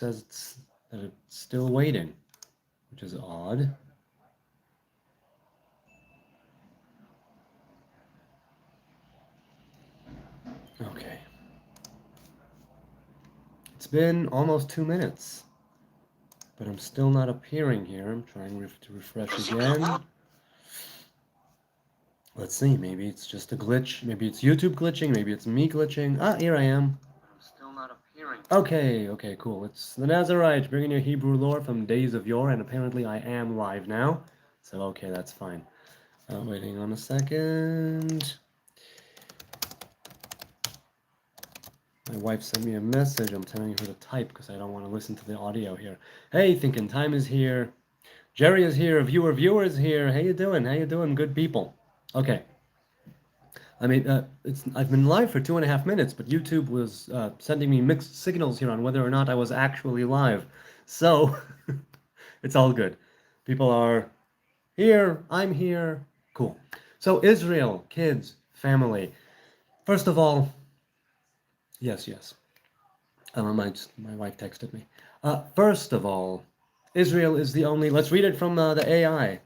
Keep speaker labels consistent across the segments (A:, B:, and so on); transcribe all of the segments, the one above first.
A: says that it's still waiting, which is odd. Okay. It's been almost 2 minutes, but I'm still not appearing here. I'm trying to refresh again. Let's see, maybe it's just a glitch. Maybe it's YouTube glitching. Maybe it's me glitching. Ah, here I am. I'm still not appearing. Okay, cool. It's the Nazarite, bringing you Hebrew lore from days of yore, and apparently I am live now. So, okay, that's fine. Waiting on a second. My wife sent me a message. I'm telling her to type because I don't want to listen to the audio here. Hey, Thinking Time is here. Jerry is here. Viewers here. How you doing? How you doing, good people? Okay. I mean, I've been live for 2.5 minutes, but YouTube was sending me mixed signals here on whether or not I was actually live. So it's all good. People are here. I'm here. Cool. So Israel, kids, family. First of all, yes. My wife texted me. First of all, Israel is the only. Let's read it from the AI.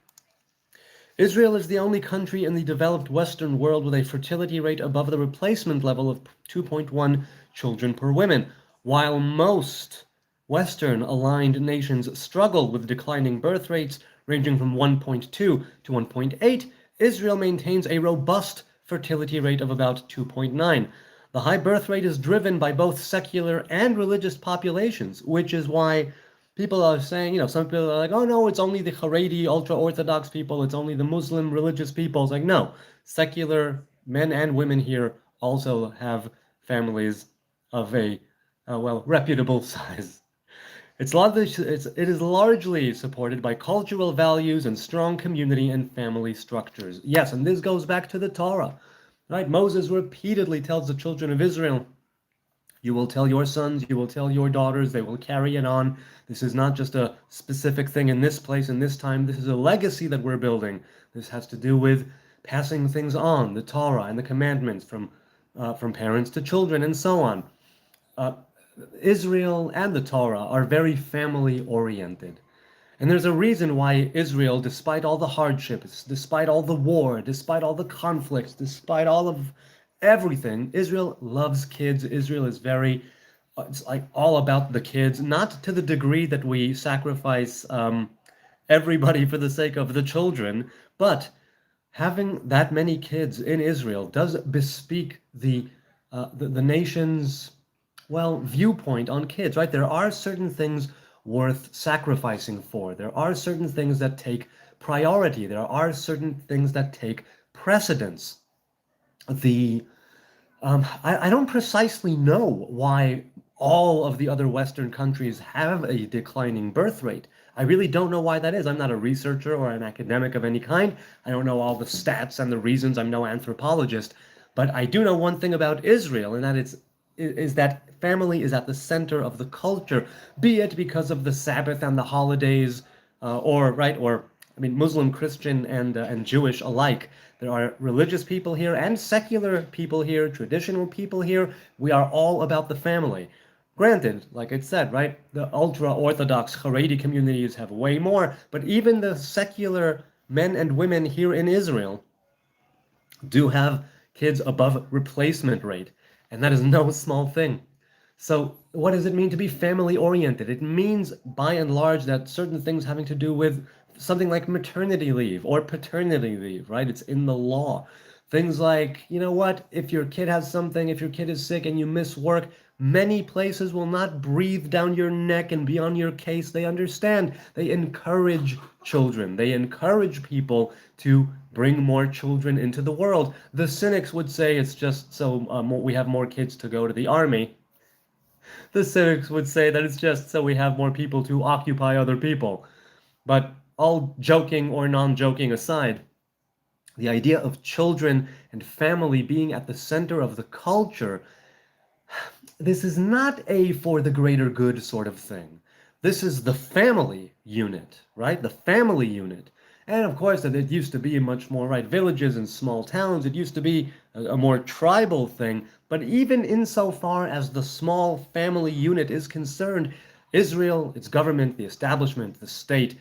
A: Israel is the only country in the developed Western world with a fertility rate above the replacement level of 2.1 children per woman. While most Western-aligned nations struggle with declining birth rates ranging from 1.2 to 1.8, Israel maintains a robust fertility rate of about 2.9. The high birth rate is driven by both secular and religious populations, which is why people are saying, some people are like, oh no, it's only the Haredi, ultra-Orthodox people, it's only the Muslim religious people. It's like, no, secular men and women here also have families of a, reputable size. It is largely supported by cultural values and strong community and family structures. Yes, and this goes back to the Torah, right? Moses repeatedly tells the children of Israel, you will tell your sons, you will tell your daughters, they will carry it on. This is not just a specific thing in this place and this time. This is a legacy that we're building. This has to do with passing things on, the Torah and the commandments from parents to children and so on. Israel and the Torah are very family oriented. And there's a reason why Israel, despite all the hardships, despite all the war, despite all the conflicts, despite all of everything, Israel loves kids. Israel is very, it's like all about the kids, not to the degree that we sacrifice everybody for the sake of the children, but having that many kids in Israel does bespeak the nation's, viewpoint on kids, right? There are certain things worth sacrificing for. There are certain things that take priority. There are certain things that take precedence. I don't precisely know why all of the other Western countries have a declining birth rate. I really don't know why that is. I'm not a researcher or an academic of any kind. I don't know all the stats and the reasons. I'm no anthropologist. But I do know one thing about Israel, and that is that family is at the center of the culture, be it because of the Sabbath and the holidays, Muslim, Christian, and Jewish alike. There are religious people here and secular people here, traditional people here. We are all about the family. Granted, like I said, right, the ultra-Orthodox Haredi communities have way more, but even the secular men and women here in Israel do have kids above replacement rate, and that is no small thing. So what does it mean to be family oriented? It means, by and large, that certain things having to do with something like maternity leave or paternity leave, right? It's in the law. Things like, you know what, if your kid has something, if your kid is sick and you miss work, many places will not breathe down your neck and be on your case. They understand. They encourage children. They encourage people to bring more children into the world. The cynics would say it's just so we have more kids to go to the army. The cynics would say that it's just so we have more people to occupy other people. But all joking or non-joking aside, the idea of children and family being at the center of the culture, this is not a for the greater good sort of thing. This is the family unit, right? The family unit. And of course, it used to be much more, right? Villages and small towns, it used to be a more tribal thing. But even insofar as the small family unit is concerned, Israel, its government, the establishment, the state,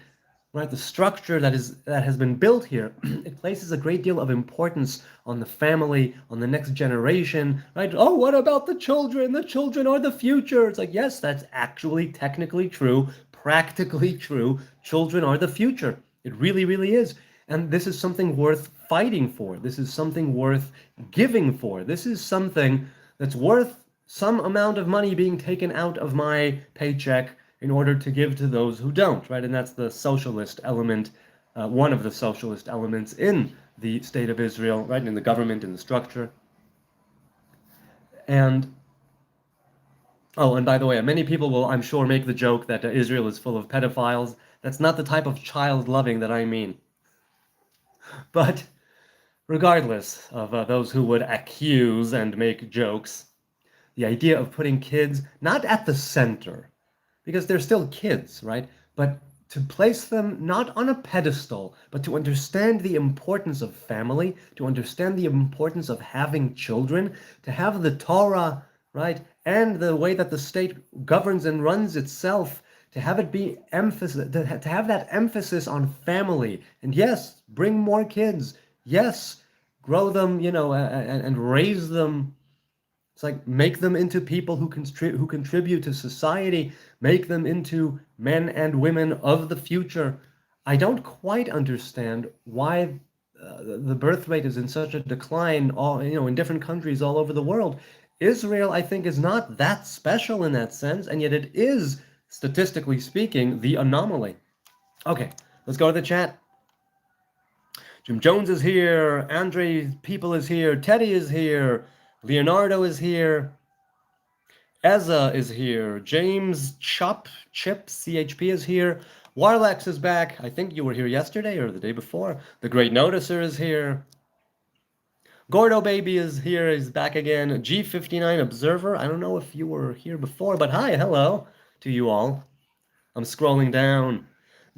A: right, the structure that has been built here, it places a great deal of importance on the family, on the next generation, right? Oh, what about the children? The children are the future. It's like, yes, that's actually technically true, practically true. Children are the future. It really, really is. And this is something worth fighting for. This is something worth giving for. This is something that's worth some amount of money being taken out of my paycheck in order to give to those who don't, right? And that's the socialist element, one of the socialist elements in the state of Israel, right? In the government, in the structure. And oh, and by the way, many people will, I'm sure, make the joke that Israel is full of pedophiles. That's not the type of child loving that I mean. But regardless of those who would accuse and make jokes, the idea of putting kids not at the center, because they're still kids, right? But to place them not on a pedestal, but to understand the importance of family, to understand the importance of having children, to have the Torah, right? And the way that the state governs and runs itself, to have it be emphasis, to have that emphasis on family. And yes, bring more kids. Yes, grow them, and raise them. It's like make them into people who contribute to society, make them into men and women of the future. I don't quite understand why the birth rate is in such a decline, all in different countries all over the world. Israel, I think, is not that special in that sense, and yet it is, statistically speaking, the anomaly. Okay, let's go to the chat. Jim Jones is here. Andre People is here. Teddy is here. Leonardo is here. Eza is here. James Chip CHP is here. Warlax is back. I think you were here yesterday or the day before. The Great Noticer is here. Gordo Baby is here. He's back again. G59 Observer. I don't know if you were here before, but hi, hello to you all. I'm scrolling down.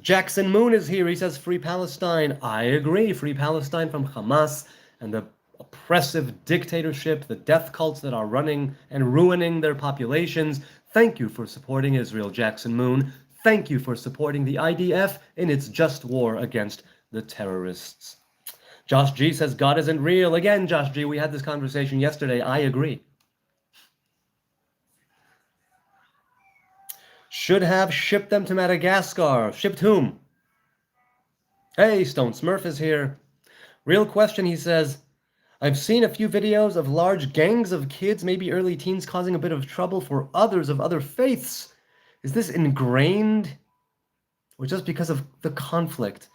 A: Jackson Moon is here. He says Free Palestine. I agree. Free Palestine from Hamas and the oppressive dictatorship, the death cults that are running and ruining their populations. Thank you for supporting Israel, Jackson Moon. Thank you for supporting the IDF in its just war against the terrorists. Josh G says God isn't real. Again, Josh G, we had this conversation yesterday. I agree. Should have shipped them to Madagascar. Shipped whom? Hey, Stone Smurf is here. Real question, he says, I've seen a few videos of large gangs of kids, maybe early teens, causing a bit of trouble for others of other faiths. Is this ingrained or just because of the conflict?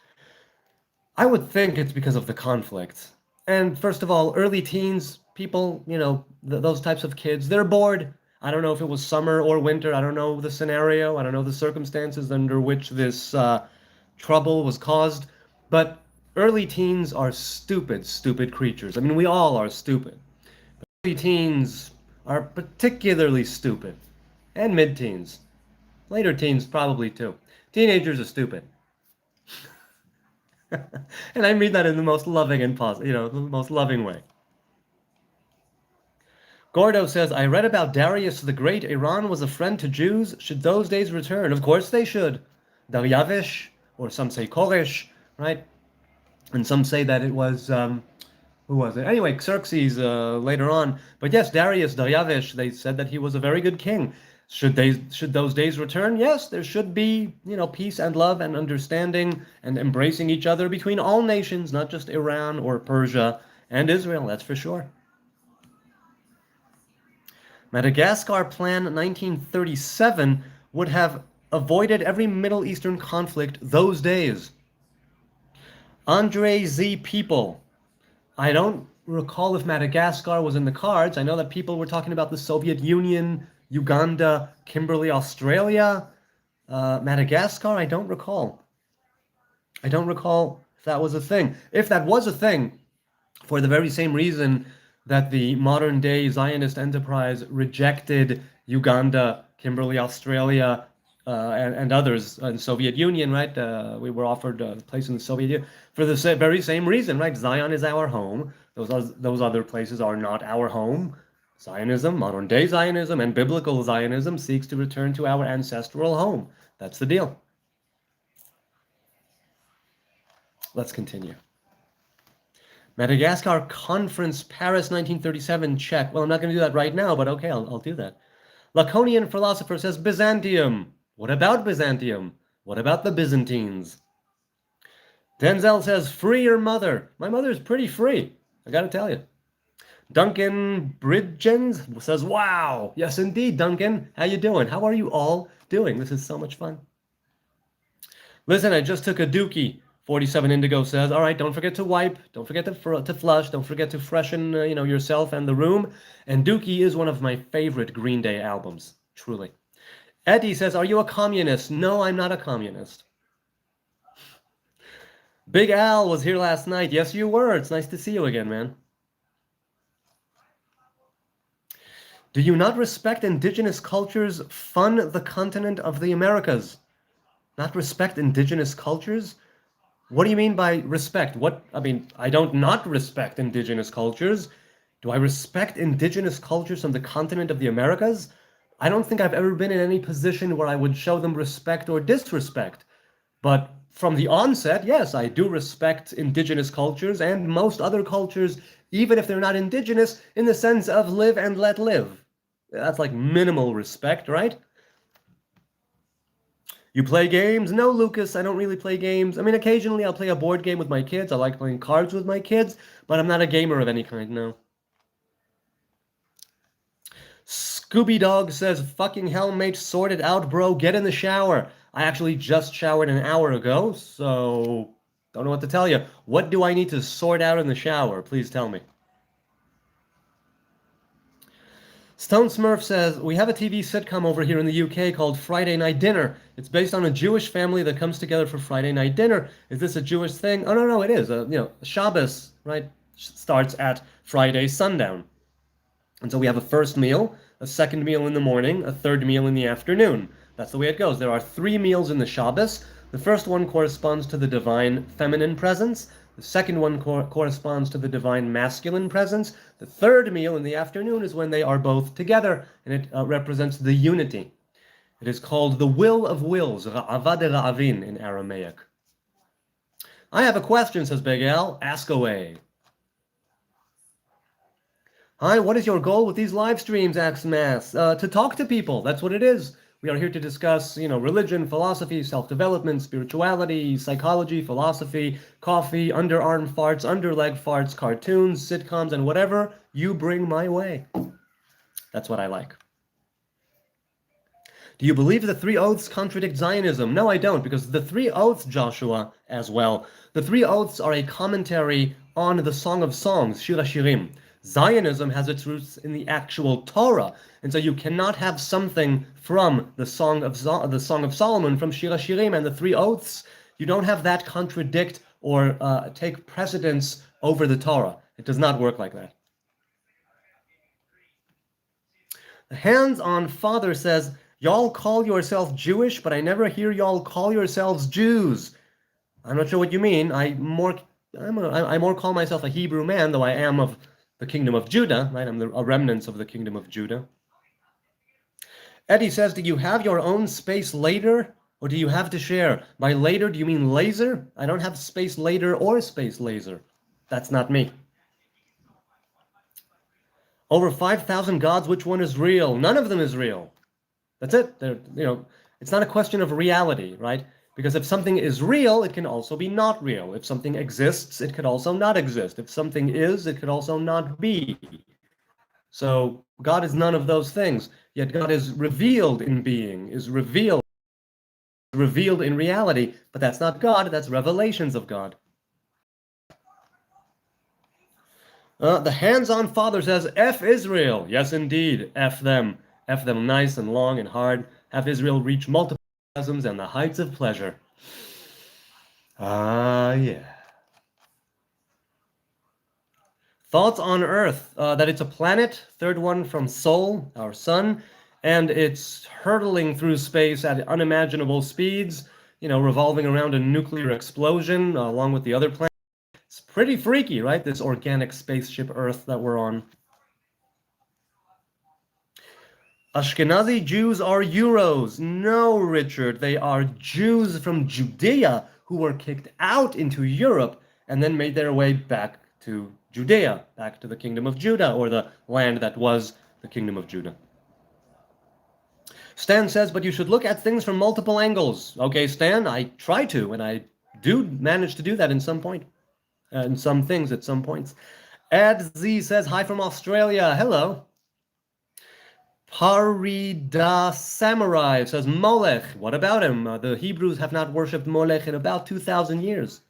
A: I would think it's because of the conflict. And first of all, early teens, people, those types of kids, they're bored. I don't know if it was summer or winter. I don't know the scenario. I don't know the circumstances under which this trouble was caused. But early teens are stupid, stupid creatures. I mean, we all are stupid. But early teens are particularly stupid. And mid-teens. Later teens probably too. Teenagers are stupid. And I mean that in the most loving and positive, the most loving way. Gordo says, I read about Darius the Great. Iran was a friend to Jews. Should those days return? Of course they should. Daryavish, or some say Koresh, right? And some say that it was, who was it? Anyway, Xerxes later on. But yes, Darius, Daryavish, they said that he was a very good king. Should those days return? Yes, there should be, peace and love and understanding and embracing each other between all nations, not just Iran or Persia and Israel, that's for sure. Madagascar Plan 1937 would have avoided every Middle Eastern conflict those days. Andre Z. People. I don't recall if Madagascar was in the cards. I know that people were talking about the Soviet Union, Uganda, Kimberley, Australia. Madagascar, I don't recall. I don't recall if that was a thing. If that was a thing, for the very same reason that the modern day Zionist enterprise rejected Uganda, Kimberley, Australia, and others in the Soviet Union, right? We were offered a place in the Soviet Union for the very same reason, right? Zion is our home. Those other places are not our home. Zionism, modern-day Zionism, and biblical Zionism seeks to return to our ancestral home. That's the deal. Let's continue. Madagascar Conference, Paris, 1937, check. Well, I'm not going to do that right now, but okay, I'll do that. Laconian philosopher says Byzantium. What about Byzantium? What about the Byzantines? Denzel says, free your mother. My mother's pretty free, I gotta tell you. Duncan Bridgens says, wow. Yes, indeed, Duncan. How you doing? How are you all doing? This is so much fun. Listen, I just took a dookie. 47 Indigo says, all right, don't forget to wipe. Don't forget to flush. Don't forget to freshen yourself and the room. And Dookie is one of my favorite Green Day albums, truly. Eddie says, are you a communist? No, I'm not a communist. Big Al was here last night. Yes, you were. It's nice to see you again, man. Do you not respect indigenous cultures? Fund the continent of the Americas. Not respect indigenous cultures? What do you mean by respect? I don't not respect indigenous cultures. Do I respect indigenous cultures from the continent of the Americas? I don't think I've ever been in any position where I would show them respect or disrespect. But from the onset, yes, I do respect indigenous cultures and most other cultures, even if they're not indigenous, in the sense of live and let live. That's like minimal respect, right? You play games? No, Lucas, I don't really play games. I mean, occasionally I'll play a board game with my kids. I like playing cards with my kids, but I'm not a gamer of any kind, no. Scooby Dog says, fucking hell, mate, sort it out, bro. Get in the shower. I actually just showered an hour ago, so don't know what to tell you. What do I need to sort out in the shower? Please tell me. Stone Smurf says, we have a TV sitcom over here in the UK called Friday Night Dinner. It's based on a Jewish family that comes together for Friday night dinner. Is this a Jewish thing? Oh, no, it is. Shabbos, right, starts at Friday sundown. And so we have a first meal, a second meal in the morning, a third meal in the afternoon. That's the way it goes. There are 3 meals in the Shabbos. The first one corresponds to the divine feminine presence. The second one corresponds to the divine masculine presence. The third meal in the afternoon is when they are both together, and it represents the unity. It is called the will of wills, Ra'ava de Ra'avin in Aramaic. I have a question, says Big Al. Ask away. Hi, what is your goal with these live streams, Axmas? To talk to people, that's what it is. We are here to discuss, religion, philosophy, self-development, spirituality, psychology, philosophy, coffee, underarm farts, underleg farts, cartoons, sitcoms, and whatever you bring my way. That's what I like. Do you believe the 3 oaths contradict Zionism? No, I don't, because the 3 oaths, Joshua, as well, the 3 oaths are a commentary on the Song of Songs, Shir HaShirim. Zionism has its roots in the actual Torah, and so you cannot have something from the Song of Solomon, from Shir HaShirim and the 3 oaths. You don't have that contradict or take precedence over the Torah. It does not work like that. The Hands-on Father says, y'all call yourself Jewish, but I never hear y'all call yourselves Jews. I'm not sure what you mean. I more call myself a Hebrew man, though I am of the kingdom of Judah, right? I'm a remnant of the kingdom of Judah. Eddie says, do you have your own space later, or do you have to share? By later, do you mean laser? I don't have space later or space laser. That's not me. Over 5,000 gods, which one is real? None of them is real. That's it. It's not a question of reality, right? Because if something is real, it can also be not real. If something exists, it could also not exist. If something is, it could also not be. So God is none of those things. Yet God is revealed in being, is revealed in reality. But that's not God, that's revelations of God. The hands-on father says, F Israel. Yes, indeed, F them. F them nice and long and hard. Have Israel reach multiple orgasms and the heights of pleasure. Yeah. Thoughts on Earth, that it's a planet, third one from Sol, our sun, and it's hurtling through space at unimaginable speeds, revolving around a nuclear explosion along with the other planets. It's pretty freaky, right? This organic spaceship Earth that we're on. Ashkenazi Jews are Euros. No, Richard, they are Jews from Judea who were kicked out into Europe and then made their way back to Judea, back to the kingdom of Judah, or the land that was the kingdom of Judah. Stan says, but you should look at things from multiple angles. Okay, Stan, I try to, and I do manage to do that in some point, in some things at some points. Ed Z says, hi from Australia. Hello. Parida Samurai says, Molech, what about him? The Hebrews have not worshipped Molech in about 2,000 years.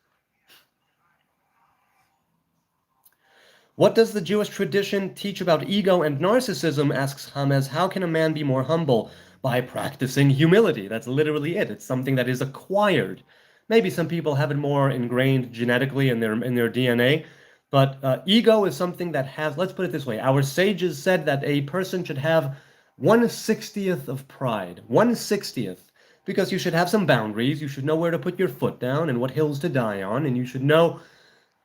A: What does the Jewish tradition teach about ego and narcissism, asks Hamez. How can a man be more humble? By practicing humility. That's literally it. It's something that is acquired. Maybe some people have it more ingrained genetically in their DNA, but ego is something that has, let's put it this way, our sages said that a person should have 1/60th of pride. 1/60th. Because you should have some boundaries, you should know where to put your foot down and what hills to die on, and you should know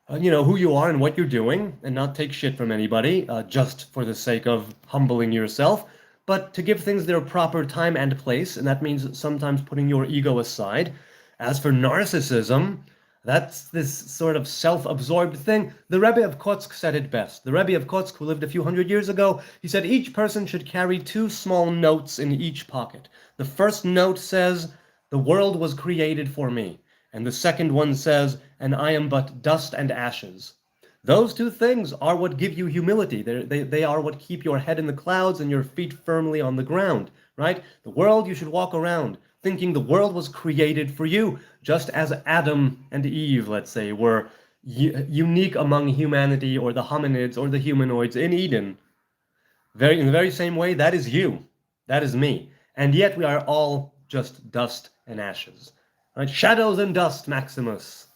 A: who you are and what you're doing, and not take shit from anybody just for the sake of humbling yourself, but to give things their proper time and place, and that means sometimes putting your ego aside. As for narcissism, that's this sort of self-absorbed thing. The Rebbe of Kotsk said it best. The Rebbe of Kotsk, who lived a few hundred years ago, he said each person should carry 2 small notes in each pocket. The first note says, the world was created for me. And the second one says, and I am but dust and ashes. Those 2 things are what give you humility. They are what keep your head in the clouds and your feet firmly on the ground, right? The world, you should walk around thinking the world was created for you, just as Adam and Eve, let's say, were unique among humanity, or the hominids or the humanoids in Eden. In the very same way, that is you. That is me. And yet we are all just dust and ashes. Right? Shadows and dust, Maximus.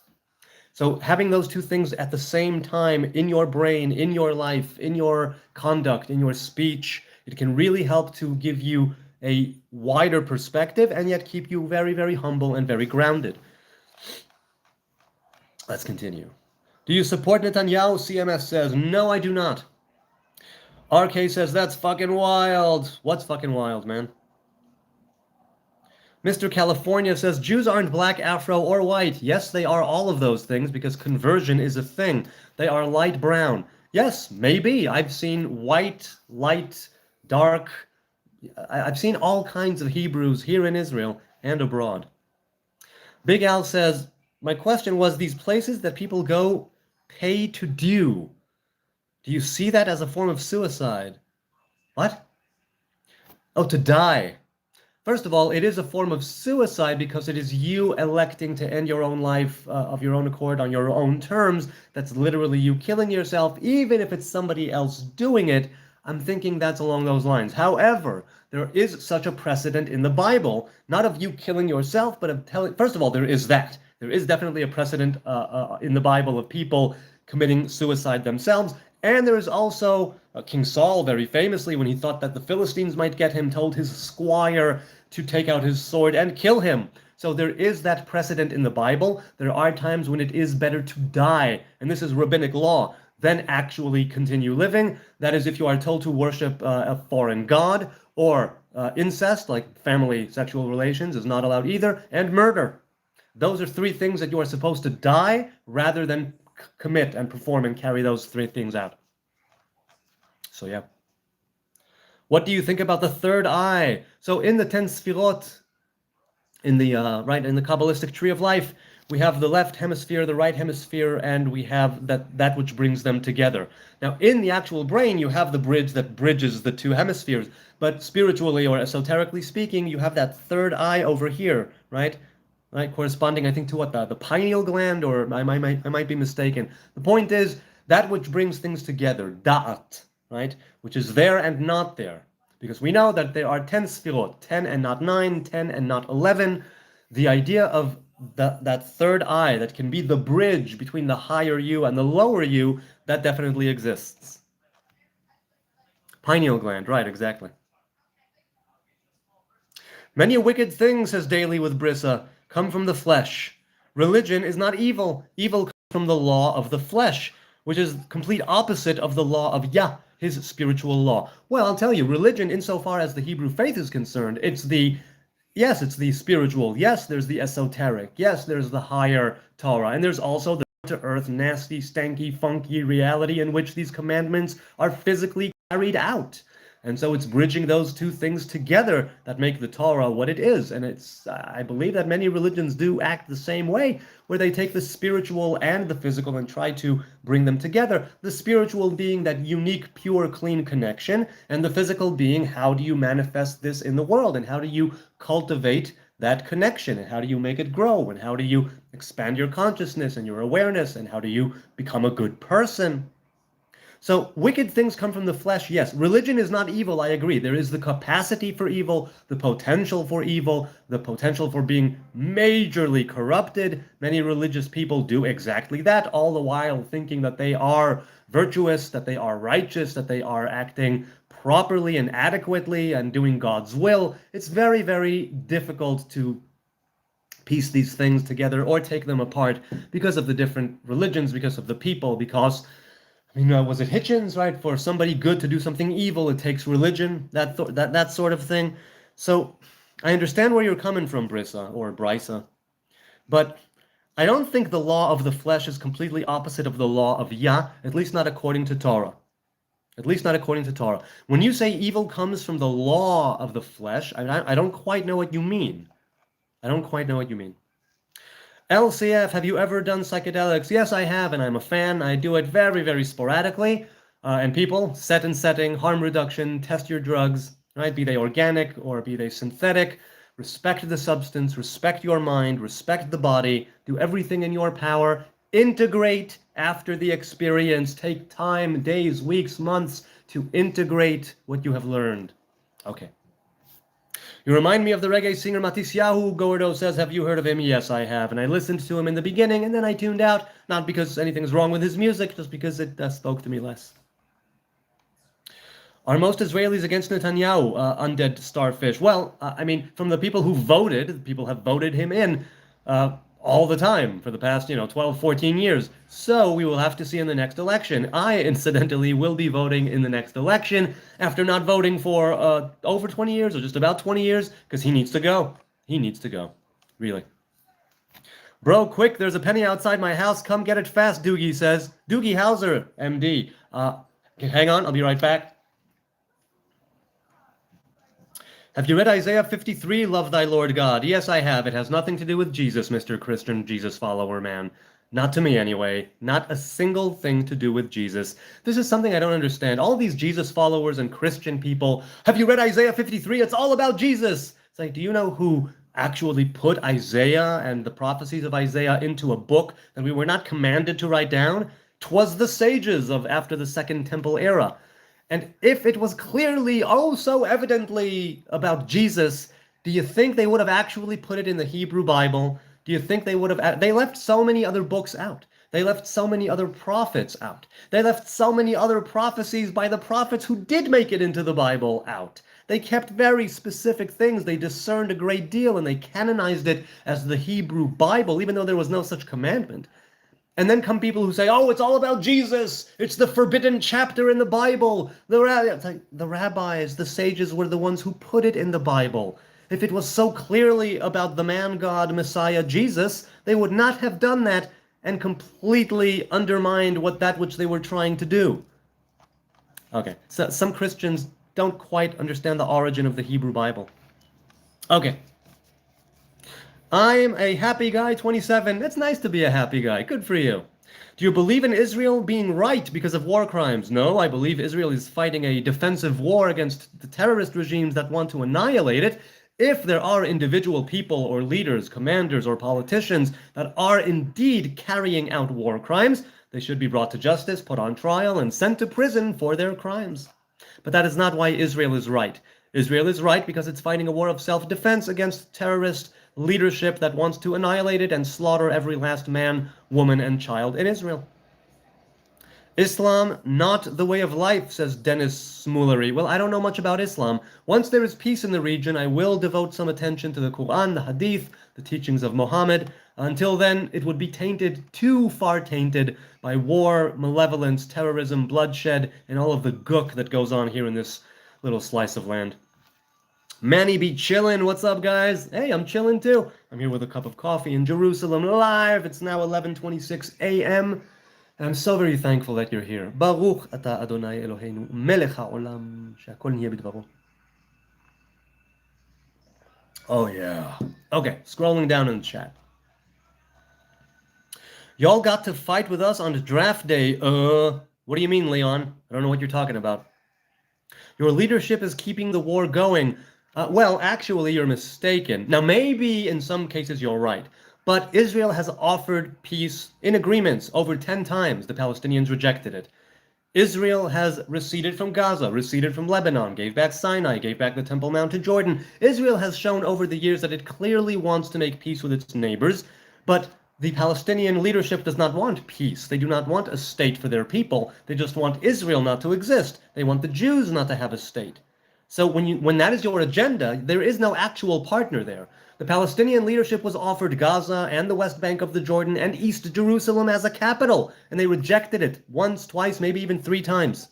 A: So having those 2 things at the same time in your brain, in your life, in your conduct, in your speech, it can really help to give you a wider perspective and yet keep you very, very humble and very grounded. Let's continue. Do you support Netanyahu? CMS says, no, I do not. RK says, that's fucking wild. What's fucking wild, man? Mr. California says, Jews aren't black, Afro, or white. Yes, they are all of those things because conversion is a thing. They are light brown. Yes, maybe. I've seen white, light, dark. I've seen all kinds of Hebrews here in Israel and abroad. Big Al says, my question was, these places that people go pay to do you see that as a form of suicide? What? Oh, to die. First of all, it is a form of suicide because it is you electing to end your own life of your own accord on your own terms. That's literally you killing yourself, even if it's somebody else doing it. I'm thinking that's along those lines. However, there is such a precedent in the Bible, not of you killing yourself, but of telling. First of all, there is that. There is definitely a precedent in the Bible of people committing suicide themselves. And there is also King Saul, very famously, when he thought that the Philistines might get him, told his squire to take out his sword and kill him. So there is that precedent in the Bible. There are times when it is better to die, and this is rabbinic law, than actually continue living. That is, if you are told to worship a foreign god, or incest, like family sexual relations, is not allowed either, and murder. Those are 3 things that you are supposed to die rather than commit and perform and carry those 3 things out. So yeah. What do you think about the third eye? So in the 10 Sfirot, in the in the Kabbalistic tree of life, we have the left hemisphere, the right hemisphere, and we have that which brings them together. Now, in the actual brain, you have the bridge that bridges the 2 hemispheres, but spiritually or esoterically speaking, you have that third eye over here, right? Right, corresponding, I think, to what, the pineal gland, or I might be mistaken. The point is, that which brings things together, da'at, right, which is there and not there. Because we know that there are 10 sfirot, 10 and not 9, 10 and not 11. The idea of that third eye that can be the bridge between the higher you and the lower you, that definitely exists. Pineal gland, right, exactly. Many wicked things, says Daily with Brissa, come from the flesh. Religion is not evil. Evil comes from the law of the flesh, which is complete opposite of the law of Yah his spiritual law? Well, I'll tell you, religion, insofar as the Hebrew faith is concerned, yes, it's the spiritual. Yes, there's the esoteric. Yes, there's the higher Torah. And there's also the to earth, nasty, stanky, funky reality in which these commandments are physically carried out. And so it's bridging those two things together that make the Torah what it is. And I believe that many religions do act the same way, where they take the spiritual and the physical and try to bring them together. The spiritual being that unique, pure, clean connection, and the physical being, how do you manifest this in the world? And how do you cultivate that connection? And how do you make it grow? And how do you expand your consciousness and your awareness? And how do you become a good person? So wicked things come from the flesh, yes. Religion is not evil, I agree. There is the capacity for evil, the potential for evil, the potential for being majorly corrupted. Many religious people do exactly that, all the while thinking that they are virtuous, that they are righteous, that they are acting properly and adequately and doing God's will. It's very, very difficult to piece these things together or take them apart because of the different religions, because of the people, because was it Hitchens, right? For somebody good to do something evil, it takes religion, that sort of thing. So I understand where you're coming from, Brisa, but I don't think the law of the flesh is completely opposite of the law of Yah, at least not according to Torah. At least not according to Torah. When you say evil comes from the law of the flesh, I don't quite know what you mean. I don't quite know what you mean. LCF, have you ever done psychedelics? Yes, I have, and I'm a fan. I do it very, very sporadically. And people, set and setting, harm reduction, test your drugs, right? Be they organic or be they synthetic. Respect the substance, respect your mind, respect the body, do everything in your power. Integrate after the experience. Take time, days, weeks, months to integrate what you have learned. Okay. You remind me of the reggae singer Matisyahu. Gordo says, have you heard of him? Yes, I have. And I listened to him in the beginning, and then I tuned out. Not because anything's wrong with his music, just because it spoke to me less. Are most Israelis against Netanyahu, undead starfish? Well, from the people who voted, people have voted him in all the time for the past, 12, 14 years. So we will have to see in the next election. I, incidentally, will be voting in the next election after not voting for over 20 years or just about 20 years because he needs to go. He needs to go. Really. Bro, quick, there's a penny outside my house. Come get it fast, Doogie says. Doogie Hauser, MD. Hang on, I'll be right back. Have you read Isaiah 53, Love Thy Lord God? Yes, I have. It has nothing to do with Jesus, Mr. Christian Jesus follower man. Not to me, anyway. Not a single thing to do with Jesus. This is something I don't understand. All these Jesus followers and Christian people, have you read Isaiah 53? It's all about Jesus. It's like, do you know who actually put Isaiah and the prophecies of Isaiah into a book that we were not commanded to write down? 'Twas the sages of after the Second Temple era. And if it was clearly, so evidently about Jesus, do you think they would have actually put it in the Hebrew Bible? Do you think they would have? They left so many other books out. They left so many other prophets out. They left so many other prophecies by the prophets who did make it into the Bible out. They kept very specific things. They discerned a great deal, and they canonized it as the Hebrew Bible, even though there was no such commandment. And then come people who say, it's all about Jesus. It's the forbidden chapter in the Bible. The rabbis, the sages were the ones who put it in the Bible. If it was so clearly about the man God, Messiah, Jesus, they would not have done that and completely undermined that which they were trying to do. Okay, so some Christians don't quite understand the origin of the Hebrew Bible. Okay. I'm a happy guy, 27. It's nice to be a happy guy. Good for you. Do you believe in Israel being right because of war crimes? No, I believe Israel is fighting a defensive war against the terrorist regimes that want to annihilate it. If there are individual people or leaders, commanders or politicians that are indeed carrying out war crimes, they should be brought to justice, put on trial, and sent to prison for their crimes. But that is not why Israel is right. Israel is right because it's fighting a war of self-defense against terrorist leadership that wants to annihilate it and slaughter every last man, woman, and child in Israel. Islam, not the way of life, says Dennis Smoolery. Well, I don't know much about Islam. Once there is peace in the region, I will devote some attention to the Quran, the Hadith, the teachings of Muhammad. Until then, it would be tainted, too far tainted, by war, malevolence, terrorism, bloodshed, and all of the gook that goes on here in this little slice of land. Manny be chillin'. What's up, guys? Hey, I'm chillin' too. I'm here with a cup of coffee in Jerusalem live. It's now 11:26 a.m. And I'm so very thankful that you're here. Baruch atah Adonai Eloheinu melech haolam she'akol niyeh b'dvaro. Oh yeah. Okay, scrolling down in the chat. Y'all got to fight with us on draft day. What do you mean, Leon? I don't know what you're talking about. Your leadership is keeping the war going. Well, actually, you're mistaken. Now, maybe in some cases you're right, but Israel has offered peace in agreements over 10 times. The Palestinians rejected it. Israel has receded from Gaza, receded from Lebanon, gave back Sinai, gave back the Temple Mount to Jordan. Israel has shown over the years that it clearly wants to make peace with its neighbors, but the Palestinian leadership does not want peace. They do not want a state for their people. They just want Israel not to exist. They want the Jews not to have a state. So when that is your agenda, there is no actual partner there. The Palestinian leadership was offered Gaza and the West Bank of the Jordan and East Jerusalem as a capital, and they rejected it once, twice, maybe even 3 times.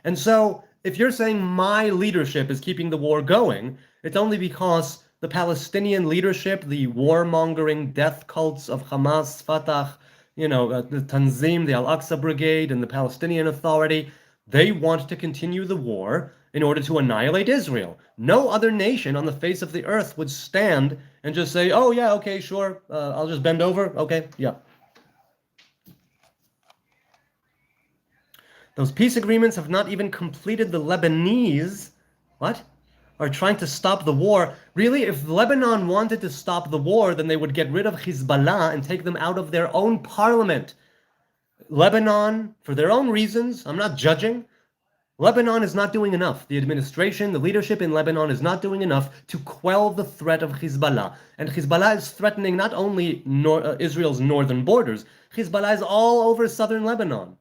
A: And so if you're saying my leadership is keeping the war going, it's only because the Palestinian leadership, the warmongering death cults of Hamas, Fatah, the Tanzim, the Al-Aqsa Brigade, and the Palestinian Authority, they want to continue the war in order to annihilate Israel. No other nation on the face of the earth would stand and just say, oh yeah, okay, sure, I'll just bend over, okay, yeah. Those peace agreements have not even completed. The Lebanese, are trying to stop the war. Really, if Lebanon wanted to stop the war, then they would get rid of Hezbollah and take them out of their own parliament. Lebanon, for their own reasons, I'm not judging, Lebanon is not doing enough. The administration, the leadership in Lebanon is not doing enough to quell the threat of Hezbollah. And Hezbollah is threatening not only Israel's northern borders, Hezbollah is all over southern Lebanon.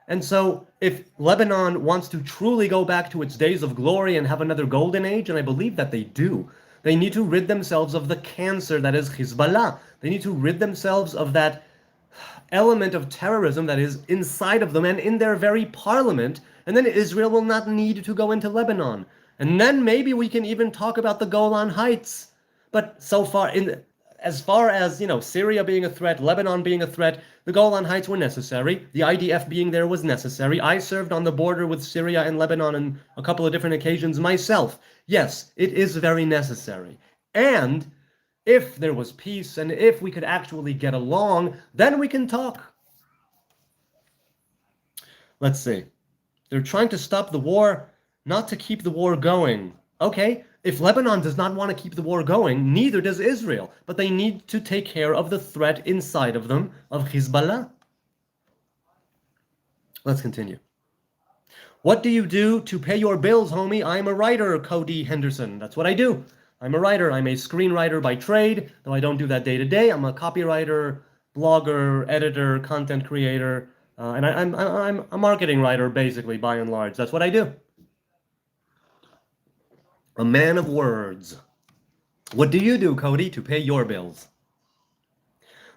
A: And so if Lebanon wants to truly go back to its days of glory and have another golden age, and I believe that they do, they need to rid themselves of the cancer that is Hezbollah. They need to rid themselves of that element of terrorism that is inside of them and in their very parliament, and then Israel will not need to go into Lebanon. And then maybe we can even talk about the Golan Heights. But so far, as far as, Syria being a threat, Lebanon being a threat, the Golan Heights were necessary. The IDF being there was necessary. I served on the border with Syria and Lebanon on a couple of different occasions myself. Yes, it is very necessary. And if there was peace and if we could actually get along, then we can talk. Let's see. They're trying to stop the war, not to keep the war going. Okay, if Lebanon does not want to keep the war going, neither does Israel. But they need to take care of the threat inside of them, of Hezbollah. Let's continue. What do you do to pay your bills, homie? I'm a writer, Cody Henderson. That's what I do. I'm a writer. I'm a screenwriter by trade, though I don't do that day to day. I'm a copywriter, blogger, editor, content creator, and I'm a marketing writer, basically, by and large. That's what I do. A man of words. What do you do, Cody, to pay your bills?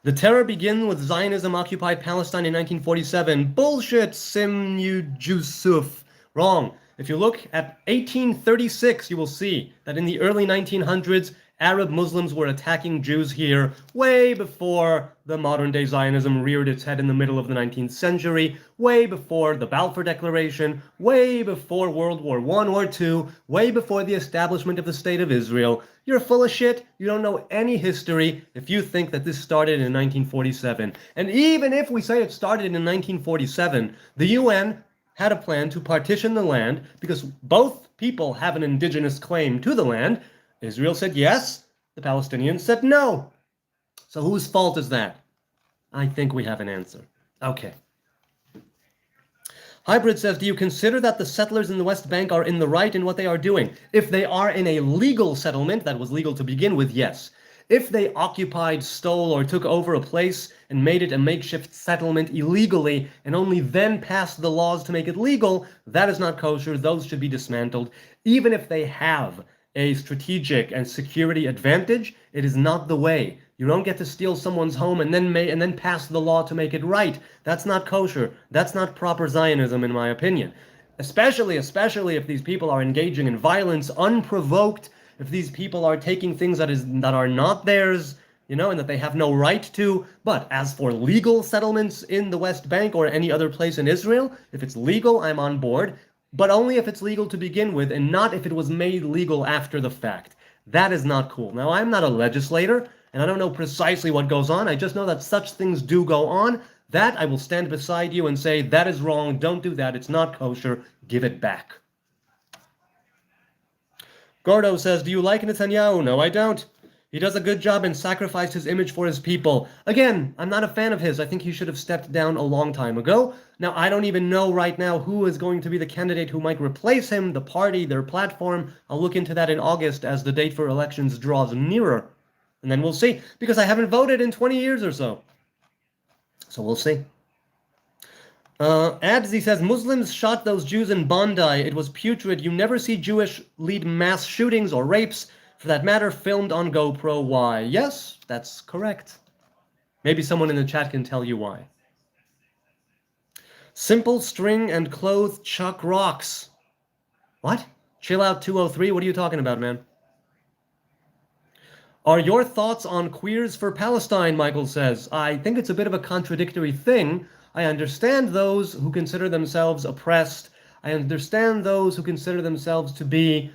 A: The terror began with Zionism occupied Palestine in 1947. Bullshit, Sim Yusuf. Wrong. If you look at 1836, you will see that in the early 1900s, Arab Muslims were attacking Jews here way before the modern-day Zionism reared its head in the middle of the 19th century, way before the Balfour Declaration, way before World War I or II, way before the establishment of the State of Israel. You're full of shit. You don't know any history if you think that this started in 1947. And even if we say it started in 1947, the UN had a plan to partition the land because both people have an indigenous claim to the land. Israel said yes, the Palestinians said no. So whose fault is that? I think we have an answer. Okay. Hybrid says, do you consider that the settlers in the West Bank are in the right in what they are doing? If they are in a legal settlement, that was legal to begin with, yes. If they occupied, stole, or took over a place and made it a makeshift settlement illegally and only then passed the laws to make it legal, that is not kosher. Those should be dismantled. Even if they have a strategic and security advantage, it is not the way. You don't get to steal someone's home and then pass the law to make it right. That's not kosher. That's not proper Zionism, in my opinion. Especially if these people are engaging in violence unprovoked, if these people are taking things that are not theirs, and that they have no right to. But as for legal settlements in the West Bank or any other place in Israel, if it's legal, I'm on board. But only if it's legal to begin with, and not if it was made legal after the fact. That is not cool. Now, I'm not a legislator, and I don't know precisely what goes on. I just know that such things do go on. That I will stand beside you and say, that is wrong, don't do that, it's not kosher, give it back. Gordo says, do you like Netanyahu? No, I don't. He does a good job and sacrificed his image for his people. Again, I'm not a fan of his. I think he should have stepped down a long time ago. Now, I don't even know right now who is going to be the candidate who might replace him, the party, their platform. I'll look into that in August as the date for elections draws nearer. And then we'll see, because I haven't voted in 20 years or so. So we'll see. Adzi says, Muslims shot those Jews in Bondi. It was putrid. You never see Jewish lead mass shootings or rapes, for that matter, filmed on GoPro. Why? Yes, that's correct. Maybe someone in the chat can tell you why. Simple string and clothes Chuck rocks. What? Chill out 203? What are you talking about, man? Are your thoughts on queers for Palestine, Michael says. I think it's a bit of a contradictory thing. I understand those who consider themselves oppressed. I understand those who consider themselves to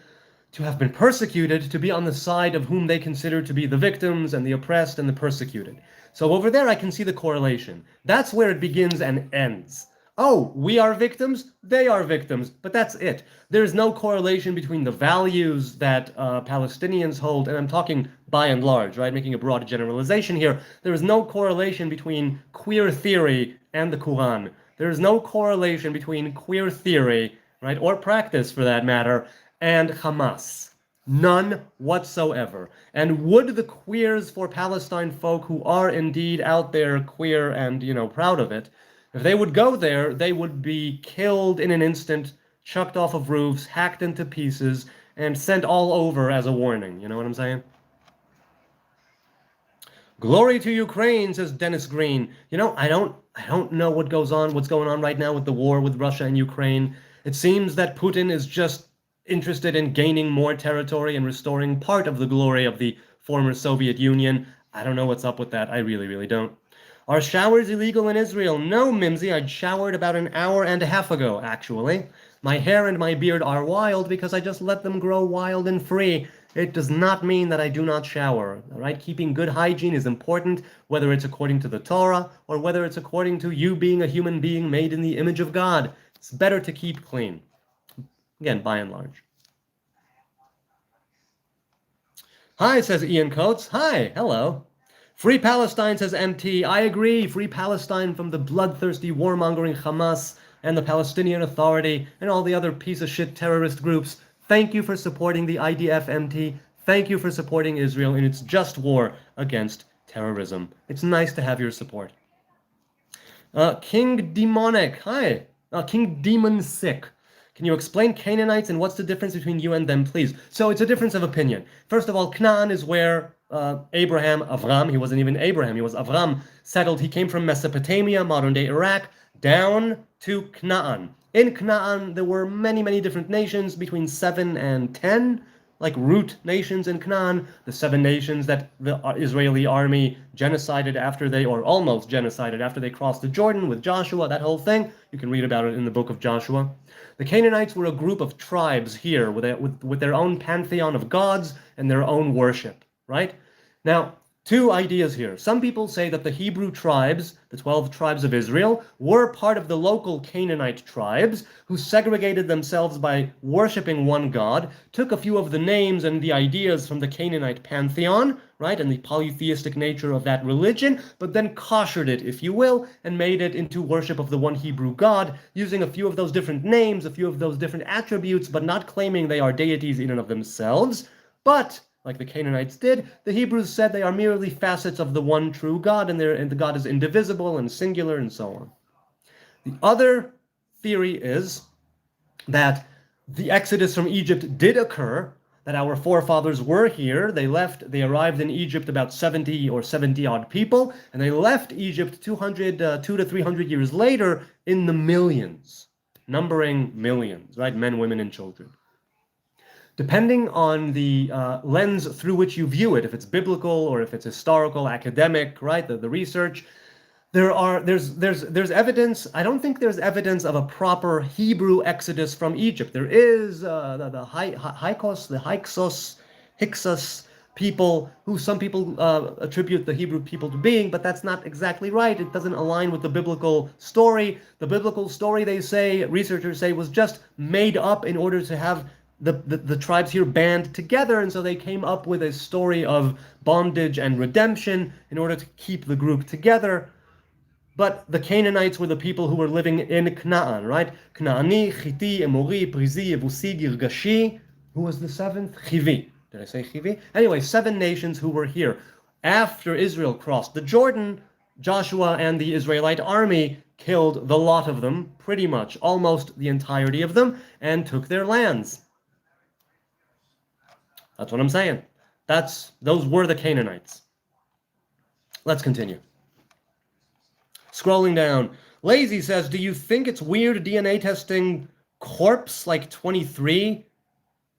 A: have been persecuted, to be on the side of whom they consider to be the victims and the oppressed and the persecuted. So over there I can see the correlation. That's where it begins and ends. Oh, we are victims, they are victims, but that's it. There's no correlation between the values that Palestinians hold, and I'm talking by and large, right, making a broad generalization here. There is no correlation between queer theory and the Quran. There is no correlation between queer theory, right, or practice for that matter, and Hamas. None whatsoever. And would the queers for Palestine folk who are indeed out there queer and, proud of it, if they would go there, they would be killed in an instant, chucked off of roofs, hacked into pieces, and sent all over as a warning. You know what I'm saying? Glory to Ukraine, says Dennis Green. I don't know what's going on right now with the war with Russia and Ukraine. It seems that Putin is just interested in gaining more territory and restoring part of the glory of the former Soviet Union. I don't know what's up with that. I really, really don't. Are showers illegal in Israel? No, Mimsy. I showered about an hour and a half ago, actually. My hair and my beard are wild because I just let them grow wild and free. It does not mean that I do not shower. All right? Keeping good hygiene is important, whether it's according to the Torah or whether it's according to you being a human being made in the image of God. It's better to keep clean. Again, by and large. Hi, says Ian Coates. Hi, hello. Free Palestine, says MT. I agree. Free Palestine from the bloodthirsty warmongering Hamas and the Palestinian Authority and all the other piece of shit terrorist groups. Thank you for supporting the IDF, MT. Thank you for supporting Israel in its just war against terrorism. It's nice to have your support. King Demonic. Hi. King Demon Sick. Can you explain Canaanites and what's the difference between you and them, please? So it's a difference of opinion. First of all, Canaan is where Avram, he wasn't even Abraham, he was Avram, settled. He came from Mesopotamia, modern-day Iraq, down to Canaan. In Canaan, there were many, many different nations, between 7 and 10, like root nations in Canaan, the 7 nations that the Israeli army genocided or almost genocided after they crossed the Jordan with Joshua, that whole thing. You can read about it in the book of Joshua. The Canaanites were a group of tribes here with their own pantheon of gods and their own worship, right? Now, 2 ideas here. Some people say that the Hebrew tribes, the 12 tribes of Israel, were part of the local Canaanite tribes who segregated themselves by worshiping one god, took a few of the names and the ideas from the Canaanite pantheon, right, and the polytheistic nature of that religion, but then koshered it, if you will, and made it into worship of the one Hebrew God, using a few of those different names, a few of those different attributes, but not claiming they are deities in and of themselves. But like the Canaanites did. The Hebrews said they are merely facets of the one true God, and the God is indivisible and singular and so on. The other theory is that the exodus from Egypt did occur, that our forefathers were here. They arrived in Egypt about 70 or 70 odd people, and they left Egypt 2 to 300 years later in the millions, numbering millions, right? Men, women, and children. Depending on the lens through which you view it, if it's biblical or if it's historical, academic, right? The research, there's evidence. I don't think there's evidence of a proper Hebrew exodus from Egypt. There is the Hyksos people, who some people attribute the Hebrew people to being, but that's not exactly right. It doesn't align with the biblical story. The biblical story, they say, researchers say, was just made up in order to have the tribes here band together, and so they came up with a story of bondage and redemption in order to keep the group together. But the Canaanites were the people who were living in Canaan, right? Kanaani, Chiti, Emori, Perizi, Yevusi, Girgashi. Who was the seventh? Chivi. Did I say Chivi? Anyway, 7 nations who were here. After Israel crossed the Jordan, Joshua and the Israelite army killed the lot of them, pretty much, almost the entirety of them, and took their lands. That's what I'm saying. Those were the Canaanites. Let's continue. Scrolling down, Lazy says, do you think it's weird DNA testing corpse like 23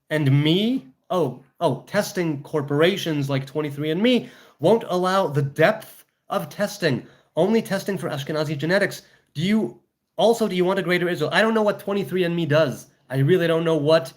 A: and me? Oh, testing corporations like 23andMe won't allow the depth of testing, only testing for Ashkenazi genetics. Do you want a greater Israel? I don't know what 23andMe does. I really don't know what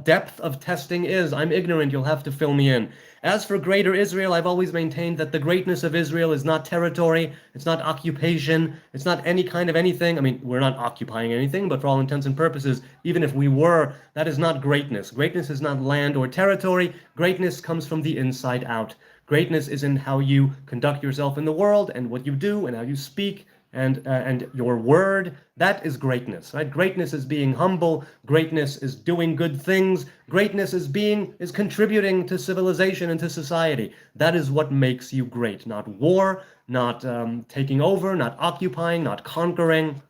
A: depth of testing is. I'm ignorant. You'll have to fill me in. As for greater Israel, I've always maintained that the greatness of Israel is not territory, it's not occupation, it's not any kind of anything. I mean, we're not occupying anything, but for all intents and purposes, even if we were, that is not greatness. Greatness is not land or territory. Greatness comes from the inside out. Greatness is in how you conduct yourself in the world and what you do and how you speak and your word. That is greatness, right? Greatness is being humble. Greatness is doing good things. Greatness is contributing to civilization and to society. That is what makes you great. Not war, not taking over, not occupying, not conquering.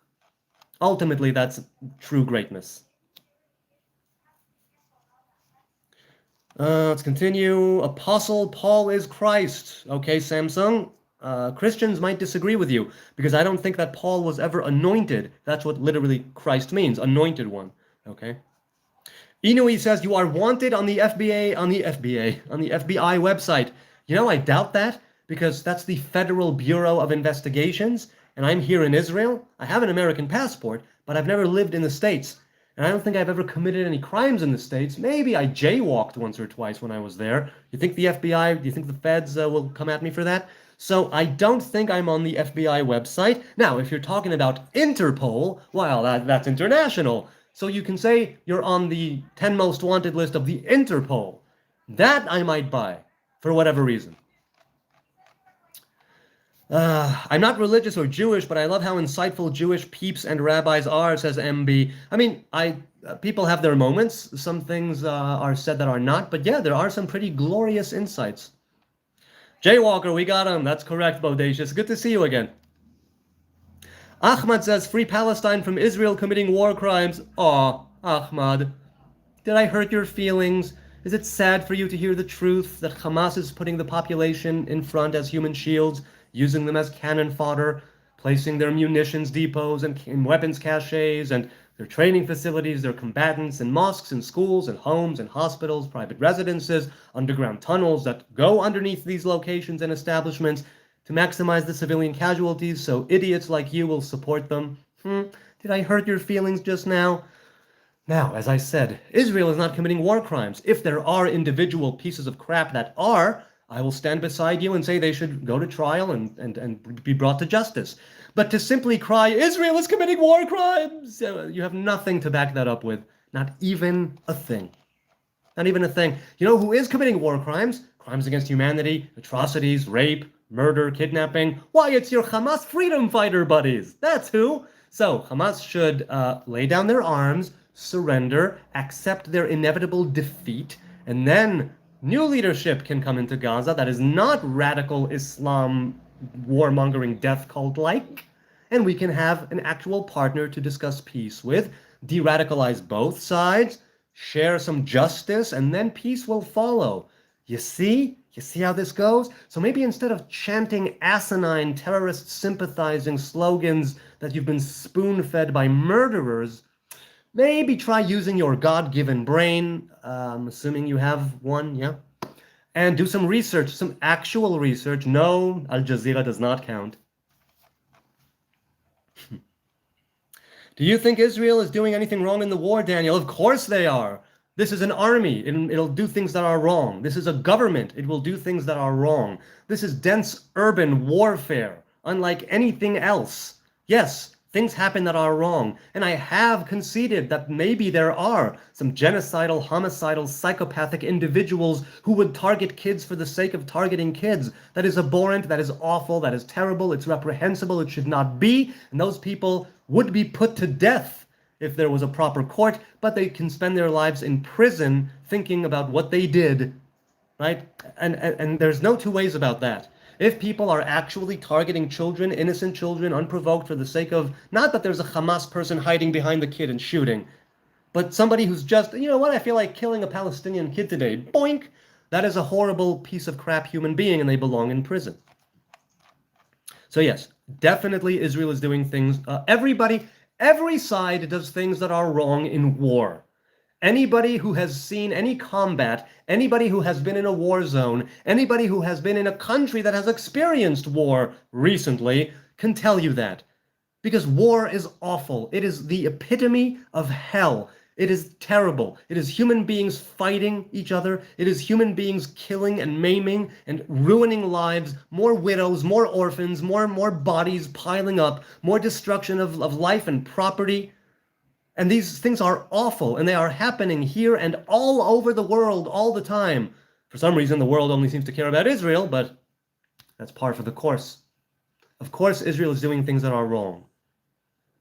A: Ultimately, that's true greatness. Let's continue. Apostle Paul is Christ. Okay, Samsung. Christians might disagree with you because I don't think that Paul was ever anointed. That's what literally Christ means, anointed one. Okay. Inui says you are wanted on the FBI website. You know, I doubt that because that's the Federal Bureau of Investigations, and I'm here in Israel. I have an American passport, but I've never lived in the States. And I don't think I've ever committed any crimes in the States. Maybe I jaywalked once or twice when I was there. You think the FBI, do you think the feds will come at me for that? So I don't think I'm on the FBI website. Now, if you're talking about Interpol, well, that's international. So you can say you're on the 10 most wanted list of the Interpol. That I might buy, for whatever reason. I'm not religious or Jewish, but I love how insightful Jewish peeps and rabbis are, says MB. I mean, people have their moments. Some things are said that are not, but yeah, there are some pretty glorious insights. Jaywalker, we got him. That's correct, Bodacious. Good to see you again. Ahmad says, free Palestine from Israel committing war crimes. Aw, Ahmad. Did I hurt your feelings? Is it sad for you to hear the truth that Hamas is putting the population in front as human shields, using them as cannon fodder, placing their munitions depots and weapons caches and their training facilities, their combatants in mosques and schools and homes and hospitals, private residences, underground tunnels that go underneath these locations and establishments to maximize the civilian casualties so idiots like you will support them? Did I hurt your feelings just now? Now, as I said, Israel is not committing war crimes. If there are individual pieces of crap that are, I will stand beside you and say they should go to trial and be brought to justice. But to simply cry, Israel is committing war crimes, you have nothing to back that up with. Not even a thing. Not even a thing. You know who is committing war crimes? Crimes against humanity, atrocities, rape, murder, kidnapping. Why, it's your Hamas freedom fighter buddies. That's who. So Hamas should lay down their arms, surrender, accept their inevitable defeat, and then New leadership can come into Gaza that is not radical Islam warmongering death cult like, and we can have an actual partner to discuss peace with, de-radicalize both sides, share some justice, and then peace will follow. You see? You see how this goes? So maybe instead of chanting asinine terrorist sympathizing slogans that you've been spoon-fed by murderers, maybe try using your God-given brain, assuming you have one, yeah, and do some research, some actual research. No, Al Jazeera does not count. Do you think Israel is doing anything wrong in the war, Daniel? Of course they are. This is an army. It'll do things that are wrong. This is a government. It will do things that are wrong. This is dense urban warfare, unlike anything else. Yes, things happen that are wrong. And I have conceded that maybe there are some genocidal, homicidal, psychopathic individuals who would target kids for the sake of targeting kids. That is abhorrent, that is awful, that is terrible, it's reprehensible, it should not be. And those people would be put to death if there was a proper court, but they can spend their lives in prison thinking about what they did, right? And there's no two ways about that. If people are actually targeting children, innocent children, unprovoked for the sake of, not that there's a Hamas person hiding behind the kid and shooting, but somebody who's just, you know what, I feel like killing a Palestinian kid today, boink, that is a horrible piece of crap human being and they belong in prison. So yes, definitely Israel is doing things, every side does things that are wrong in war. Anybody who has seen any combat, anybody who has been in a war zone, anybody who has been in a country that has experienced war recently can tell you that. Because war is awful. It is the epitome of hell. It is terrible. It is human beings fighting each other. It is human beings killing and maiming and ruining lives, more widows, more orphans, more bodies piling up, more destruction of life and property. And these things are awful, and they are happening here and all over the world all the time. For some reason, the world only seems to care about Israel, but that's par for the course. Of course, Israel is doing things that are wrong.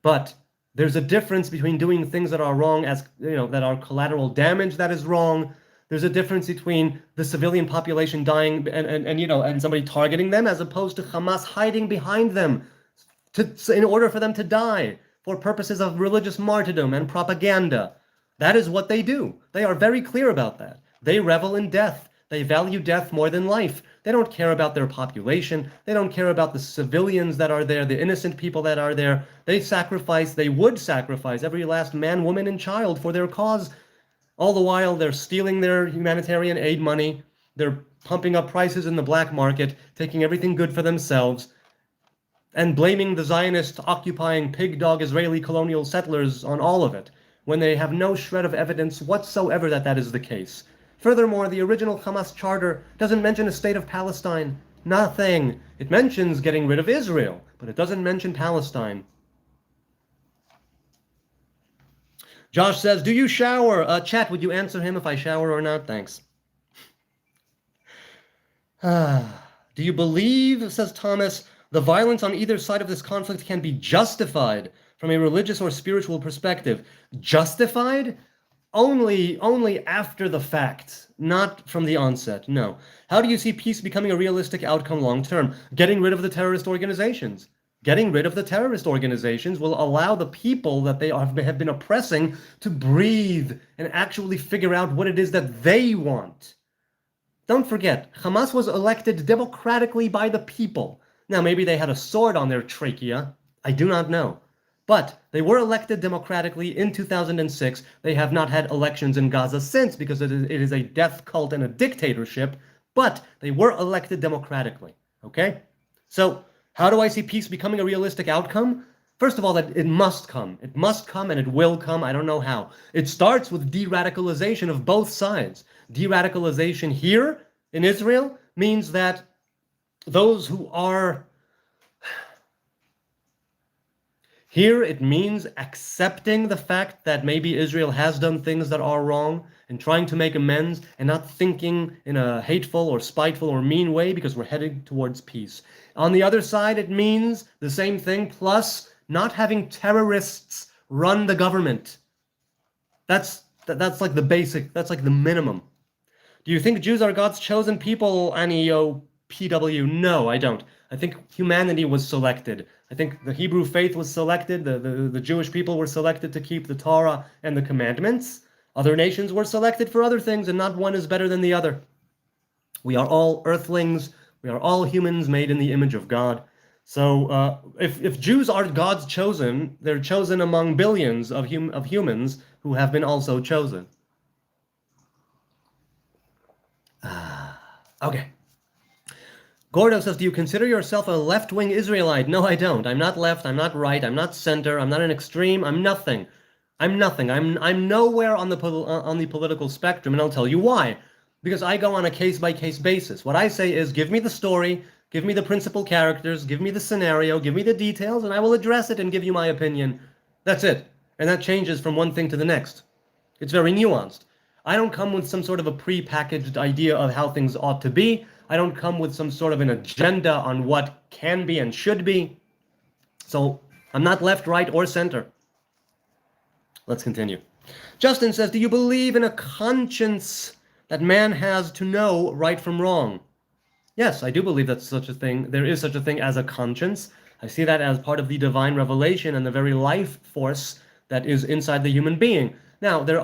A: But there's a difference between doing things that are wrong, as you know, that are collateral damage that is wrong. There's a difference between the civilian population dying and somebody targeting them, as opposed to Hamas hiding behind them in order for them to die for purposes of religious martyrdom and propaganda. That is what they do. They are very clear about that. They revel in death. They value death more than life. They don't care about their population. They don't care about the civilians that are there, the innocent people that are there. They would sacrifice every last man, woman, and child for their cause. All the while, they're stealing their humanitarian aid money. They're pumping up prices in the black market, taking everything good for themselves, and blaming the Zionist occupying pig dog Israeli colonial settlers on all of it, when they have no shred of evidence whatsoever that that is the case. Furthermore, the original Hamas charter doesn't mention a state of Palestine. Nothing. It mentions getting rid of Israel, but it doesn't mention Palestine. Josh says, do you shower? Chat, would you answer him if I shower or not? Thanks. Do you believe, says Thomas, the violence on either side of this conflict can be justified from a religious or spiritual perspective? Justified? Only after the fact, not from the onset, no. How do you see peace becoming a realistic outcome long term? Getting rid of the terrorist organizations. Getting rid of the terrorist organizations will allow the people that they have been oppressing to breathe and actually figure out what it is that they want. Don't forget, Hamas was elected democratically by the people. Now, maybe they had a sword on their trachea. I do not know. But they were elected democratically in 2006. They have not had elections in Gaza since because it is a death cult and a dictatorship. But they were elected democratically. Okay? So, how do I see peace becoming a realistic outcome? First of all, that it must come. It must come and it will come. I don't know how. It starts with de-radicalization of both sides. De-radicalization here in Israel means that those who are here, it means accepting the fact that maybe Israel has done things that are wrong and trying to make amends and not thinking in a hateful or spiteful or mean way because we're heading towards peace. On the other side, it means the same thing, plus not having terrorists run the government. That's like the basic, that's like the minimum. Do you think Jews are God's chosen people, Anio PW? No, I don't. I think humanity was selected. I think the Hebrew faith was selected. The Jewish people were selected to keep the Torah and the commandments. Other nations were selected for other things, and not one is better than the other. We are all earthlings. We are all humans made in the image of God. So if Jews are God's chosen, they're chosen among billions of humans who have been also chosen. Okay. Gordo says, do you consider yourself a left-wing Israelite? No, I don't. I'm not left. I'm not right. I'm not center. I'm not an extreme. I'm nothing. I'm nothing. I'm nowhere on the political spectrum, and I'll tell you why. Because I go on a case-by-case basis. What I say is, give me the story, give me the principal characters, give me the scenario, give me the details, and I will address it and give you my opinion. That's it. And that changes from one thing to the next. It's very nuanced. I don't come with some sort of a pre-packaged idea of how things ought to be. I don't come with some sort of an agenda on what can be and should be. So I'm not left, right, or center. Let's continue. Justin says, do you believe in a conscience that man has to know right from wrong? Yes, I do believe that's such a thing. There is such a thing as a conscience. I see that as part of the divine revelation and the very life force that is inside the human being. Now, there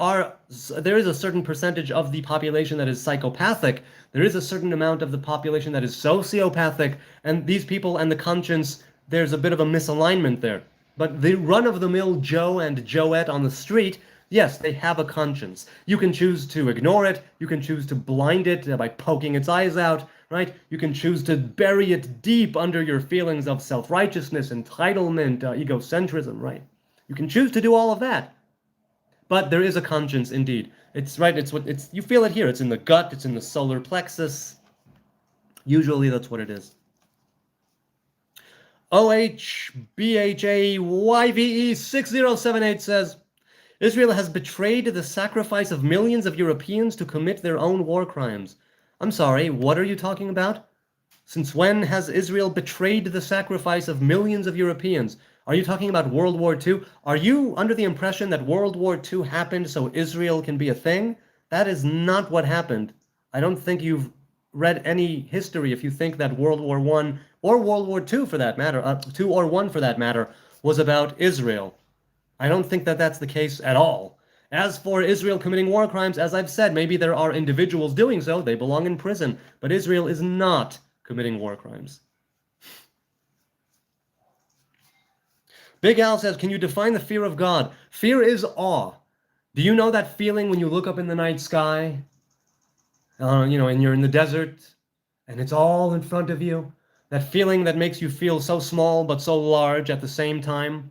A: is a certain percentage of the population that is psychopathic. There is a certain amount of the population that is sociopathic, and these people and the conscience, there's a bit of a misalignment there. But the run-of-the-mill Joe and Joette on the street, yes, they have a conscience. You can choose to ignore it. You can choose to blind it by poking its eyes out, right? You can choose to bury it deep under your feelings of self-righteousness, entitlement, egocentrism, right? You can choose to do all of that. But there is a conscience indeed. It's right, you feel it here. It's in the gut, it's in the solar plexus. Usually that's what it is. OHBHAYVE6078 says, Israel has betrayed the sacrifice of millions of Europeans to commit their own war crimes. I'm sorry, what are you talking about? Since when has Israel betrayed the sacrifice of millions of Europeans? Are you talking about World War II? Are you under the impression that World War II happened so Israel can be a thing? That is not what happened. I don't think you've read any history if you think that World War I or World War II for that matter, II or I for that matter, was about Israel. I don't think that that's the case at all. As for Israel committing war crimes, as I've said, maybe there are individuals doing so. They belong in prison. But Israel is not committing war crimes. Big Al says, can you define the fear of God? Fear is awe. Do you know that feeling when you look up in the night sky, and you're in the desert, and it's all in front of you? That feeling that makes you feel so small but so large at the same time?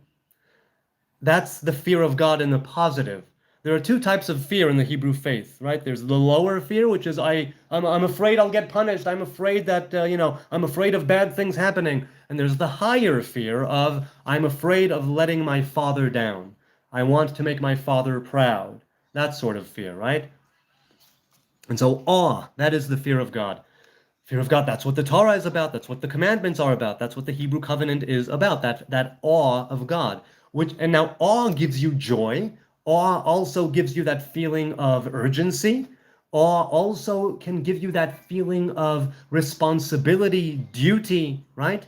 A: That's the fear of God in the positive. There are two types of fear in the Hebrew faith, right? There's the lower fear, which is I'm afraid I'll get punished. I'm afraid that, I'm afraid of bad things happening. And there's the higher fear of I'm afraid of letting my father down. I want to make my father proud. That sort of fear, right? And so awe, that is the fear of God. Fear of God, that's what the Torah is about. That's what the commandments are about. That's what the Hebrew covenant is about, that awe of God. And now awe gives you joy. Awe also gives you that feeling of urgency. Awe also can give you that feeling of responsibility, duty, right?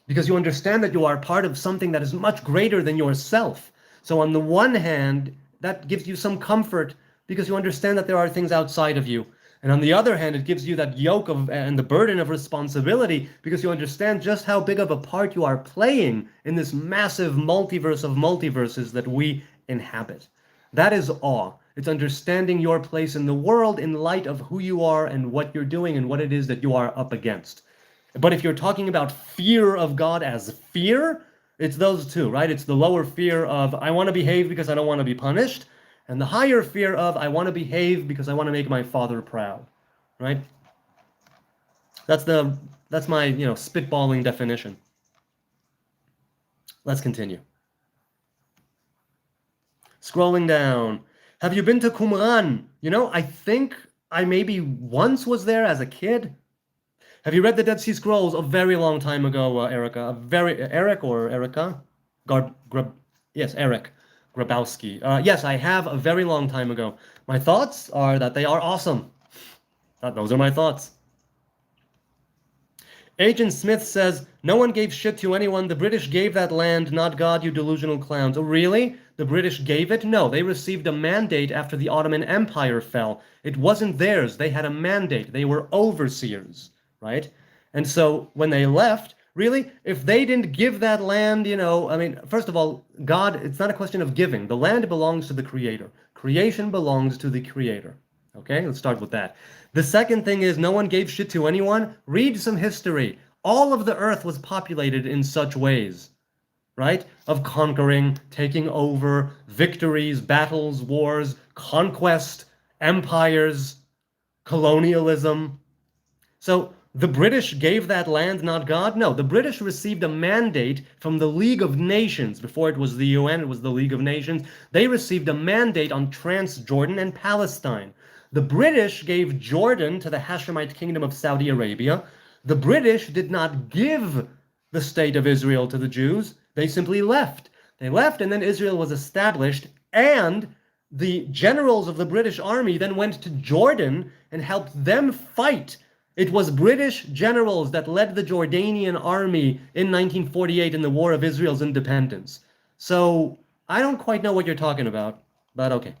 A: Because you understand that you are part of something that is much greater than yourself. So on the one hand, that gives you some comfort because you understand that there are things outside of you. And on the other hand, it gives you that yoke and the burden of responsibility because you understand just how big of a part you are playing in this massive multiverse of multiverses that we inhabit. That is awe. It's understanding your place in the world in light of who you are and what you're doing and what it is that you are up against. But if you're talking about fear of God as fear, it's those two, right? It's the lower fear of I want to behave because I don't want to be punished, and the higher fear of I want to behave because I want to make my father proud, right? That's my spitballing definition. Let's continue. Scrolling down. Have you been to Qumran? I think I maybe once was there as a kid. Have you read the Dead Sea Scrolls a very long time ago, Erica? Eric or Erica? Yes, Eric Grabowski. Yes, I have a very long time ago. My thoughts are that they are awesome. Those are my thoughts. Agent Smith says, no one gave shit to anyone. The British gave that land, not God, you delusional clowns. Oh, really? The British gave it? No, they received a mandate after the Ottoman Empire fell. It wasn't theirs. They had a mandate. They were overseers, right? And so when they left, really, if they didn't give that land, I mean, first of all, God, it's not a question of giving. The land belongs to the Creator. Creation belongs to the Creator. Okay, let's start with that. The second thing is no one gave shit to anyone. Read some history. All of the earth was populated in such ways, right? Of conquering, taking over, victories, battles, wars, conquest, empires, colonialism. So the British gave that land, not God? No, the British received a mandate from the League of Nations. Before it was the UN, it was the League of Nations. They received a mandate on Transjordan and Palestine. The British gave Jordan to the Hashemite kingdom of Saudi Arabia. The British did not give the state of Israel to the Jews. They simply left. They left, and then Israel was established, and the generals of the British army then went to Jordan and helped them fight. It was British generals that led the Jordanian army in 1948 in the War of Israel's independence. So I don't quite know what you're talking about, but okay.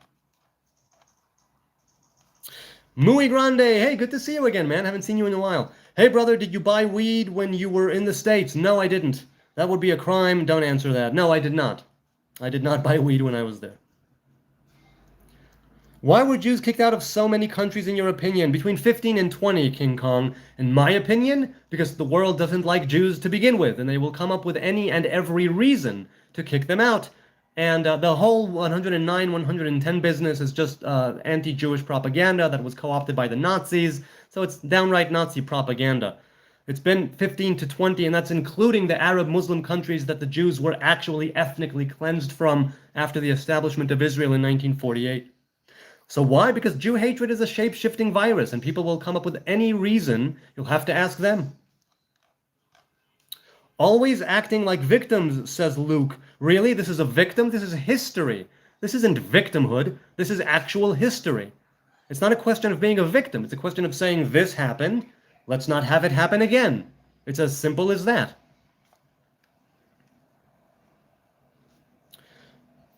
A: Muy Grande, hey, good to see you again, man. Haven't seen you in a while. Hey, brother, did you buy weed when you were in the States? No, I didn't. That would be a crime. Don't answer that. No, I did not. I did not buy weed when I was there. Why were Jews kicked out of so many countries in your opinion? Between 15 and 20, King Kong. In my opinion, because the world doesn't like Jews to begin with, and they will come up with any and every reason to kick them out. And the whole 109, 110 business is just anti-Jewish propaganda that was co-opted by the Nazis. So it's downright Nazi propaganda. It's been 15 to 20, and that's including the Arab Muslim countries that the Jews were actually ethnically cleansed from after the establishment of Israel in 1948. So why? Because Jew hatred is a shape-shifting virus, and people will come up with any reason. You'll have to ask them. Always acting like victims, says Luke. Really? This is a victim? This is history. This isn't victimhood. This is actual history. It's not a question of being a victim. It's a question of saying this happened. Let's not have it happen again. It's as simple as that.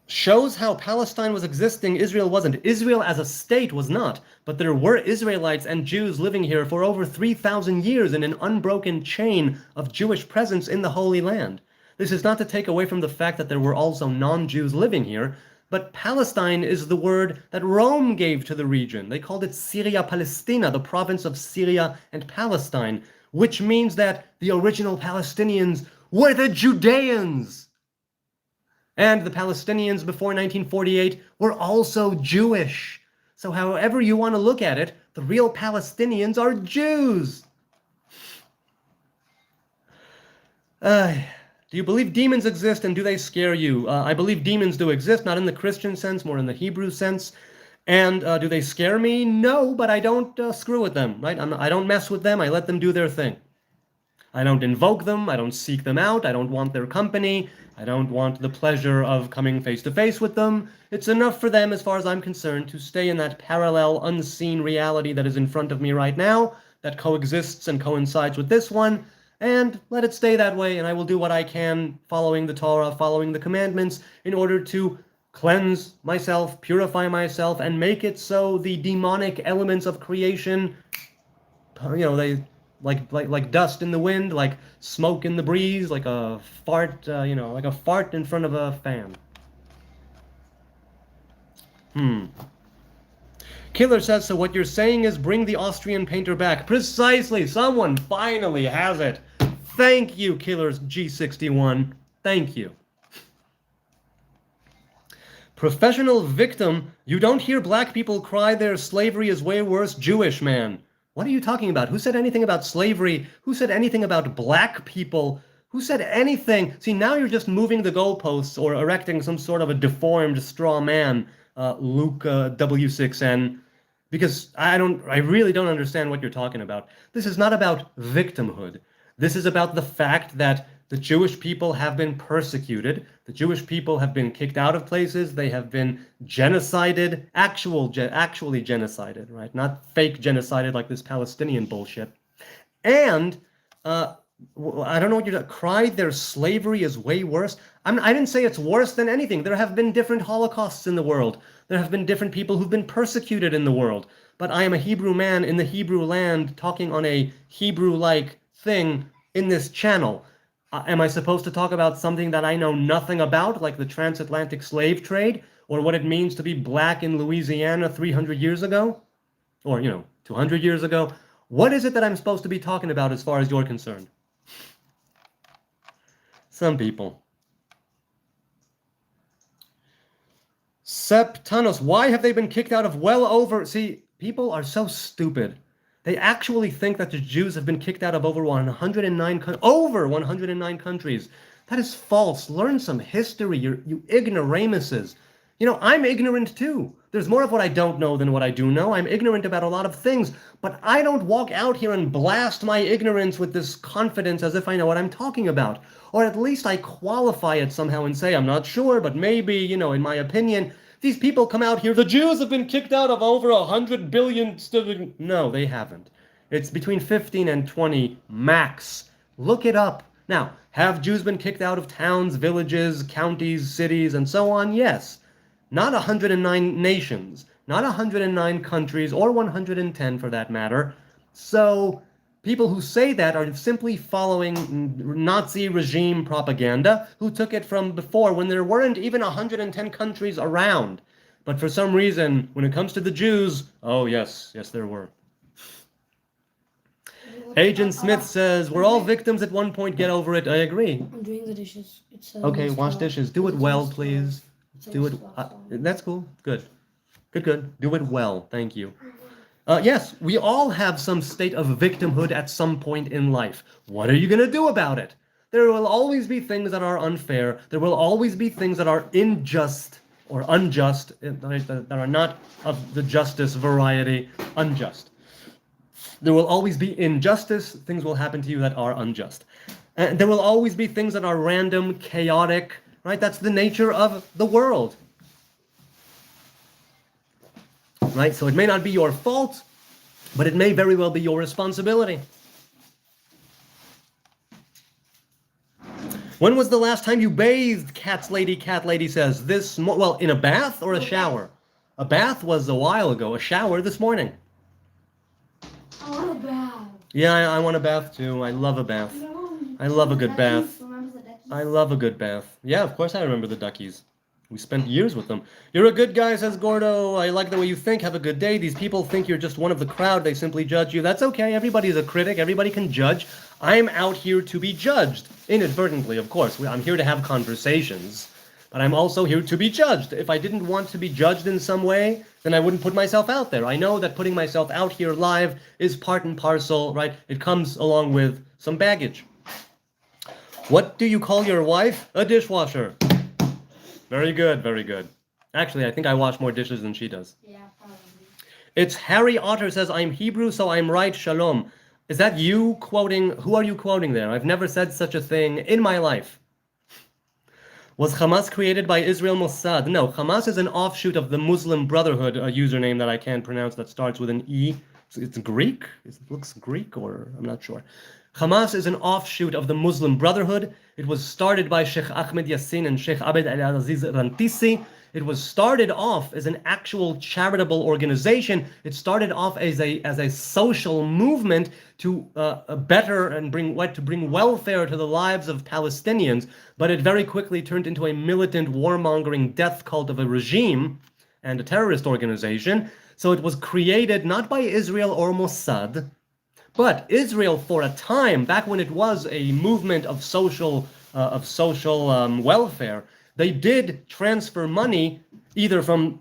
A: Shows how Palestine was existing, Israel wasn't. Israel as a state was not, but there were Israelites and Jews living here for over 3,000 years in an unbroken chain of Jewish presence in the Holy Land. This is not to take away from the fact that there were also non-Jews living here, but Palestine is the word that Rome gave to the region. They called it Syria Palestina, the province of Syria and Palestine, which means that the original Palestinians were the Judeans. And the Palestinians before 1948 were also Jewish. So however you want to look at it, the real Palestinians are Jews. Do you believe demons exist, and do they scare you? I believe demons do exist, not in the Christian sense, more in the Hebrew sense. And do they scare me? No, but I don't screw with them, right? I don't mess with them. I let them do their thing. I don't invoke them. I don't seek them out. I don't want their company. I don't want the pleasure of coming face to face with them. It's enough for them, as far as I'm concerned, to stay in that parallel, unseen reality that is in front of me right now, that coexists and coincides with this one, and let it stay that way, and I will do what I can, following the Torah, following the commandments, in order to cleanse myself, purify myself, and make it so the demonic elements of creation, they like dust in the wind, like smoke in the breeze, like a fart, like a fart in front of a fan. Killer says, so what you're saying is bring the Austrian painter back. Precisely. Someone finally has it. Thank you, Killers G61. Thank you. Professional victim. You don't hear black people cry their slavery is way worse. Jewish man. What are you talking about? Who said anything about slavery? Who said anything about black people? Who said anything? See, now you're just moving the goalposts or erecting some sort of a deformed straw man, Luke W6N, because I really don't understand what you're talking about. This is not about victimhood. This is about the fact that The Jewish people have been persecuted. The Jewish people have been kicked out of places. They have been genocided, actually genocided, right? Not fake genocided like this Palestinian bullshit. And I don't know what you're cried their slavery is way worse. I didn't say it's worse than anything. There have been different Holocausts in the world. There have been different people who've been persecuted in the world. But I am a Hebrew man in the Hebrew land talking on a Hebrew-like thing in this channel. Am I supposed to talk about something that I know nothing about, like the transatlantic slave trade, or what it means to be black in Louisiana 300 years ago? Or, 200 years ago? What is it that I'm supposed to be talking about as far as you're concerned? Some people. Septanos, why have they been kicked out of well over... See, people are so stupid. They actually think that the Jews have been kicked out of over 109 countries. That is false. Learn some history, you ignoramuses. I'm ignorant too. There's more of what I don't know than what I do know. I'm ignorant about a lot of things, but I don't walk out here and blast my ignorance with this confidence as if I know what I'm talking about. Or at least I qualify it somehow and say, I'm not sure, but maybe, in my opinion. These people come out here, the Jews have been kicked out of over 100 billion... No, they haven't. It's between 15 and 20 max. Look it up. Now, have Jews been kicked out of towns, villages, counties, cities, and so on? Yes. Not 109 nations, not 109 countries, or 110 for that matter. So, people who say that are simply following Nazi regime propaganda, who took it from before when there weren't even 110 countries around. But for some reason, when it comes to the Jews, oh yes, there were. Agent Smith says, we're all victims at one point, get over it. I agree.
B: I'm doing the dishes.
A: Okay, wash dishes. Do it well, please. Do it. That's cool. Good. Do it well. Thank you. Yes, we all have some state of victimhood at some point in life. What are you going to do about it? There will always be things that are unfair. There will always be things that are unjust, that are not of the justice variety, unjust. There will always be injustice. Things will happen to you that are unjust. And there will always be things that are random, chaotic, right? That's the nature of the world. Right? So it may not be your fault, but it may very well be your responsibility. When was the last time you bathed? Cat lady says. In a bath or a shower? A bath was a while ago. A shower this morning.
B: I want a bath.
A: Yeah, I want a bath too. I love a bath. I love a good bath. I love a good bath. Yeah, of course I remember the duckies. We spent years with them. You're a good guy, says Gordo. I like the way you think. Have a good day. These people think you're just one of the crowd. They simply judge you. That's okay. Everybody's a critic. Everybody can judge. I'm out here to be judged. Inadvertently, of course. I'm here to have conversations. But I'm also here to be judged. If I didn't want to be judged in some way, then I wouldn't put myself out there. I know that putting myself out here live is part and parcel, right? It comes along with some baggage. What do you call your wife? A dishwasher. Very good, very good. Actually, I think I wash more dishes than she does.
B: Yeah, probably.
A: It's Harry Otter says, I'm Hebrew, so I'm right, shalom. Is that you quoting? Who are you quoting there? I've never said such a thing in my life. Was Hamas created by Israel Mossad? No, Hamas is an offshoot of the Muslim Brotherhood, a username that I can't pronounce that starts with an E. It's Greek? It looks Greek, or I'm not sure. Hamas is an offshoot of the Muslim Brotherhood. It was started by Sheikh Ahmed Yassin and Sheikh Abed Al-Aziz Rantisi. It was started off as an actual charitable organization. It started off as a social movement to better and bring welfare to the lives of Palestinians, but it very quickly turned into a militant, warmongering death cult of a regime and a terrorist organization. So it was created not by Israel or Mossad, but Israel, for a time, back when it was a movement of social welfare, they did transfer money either from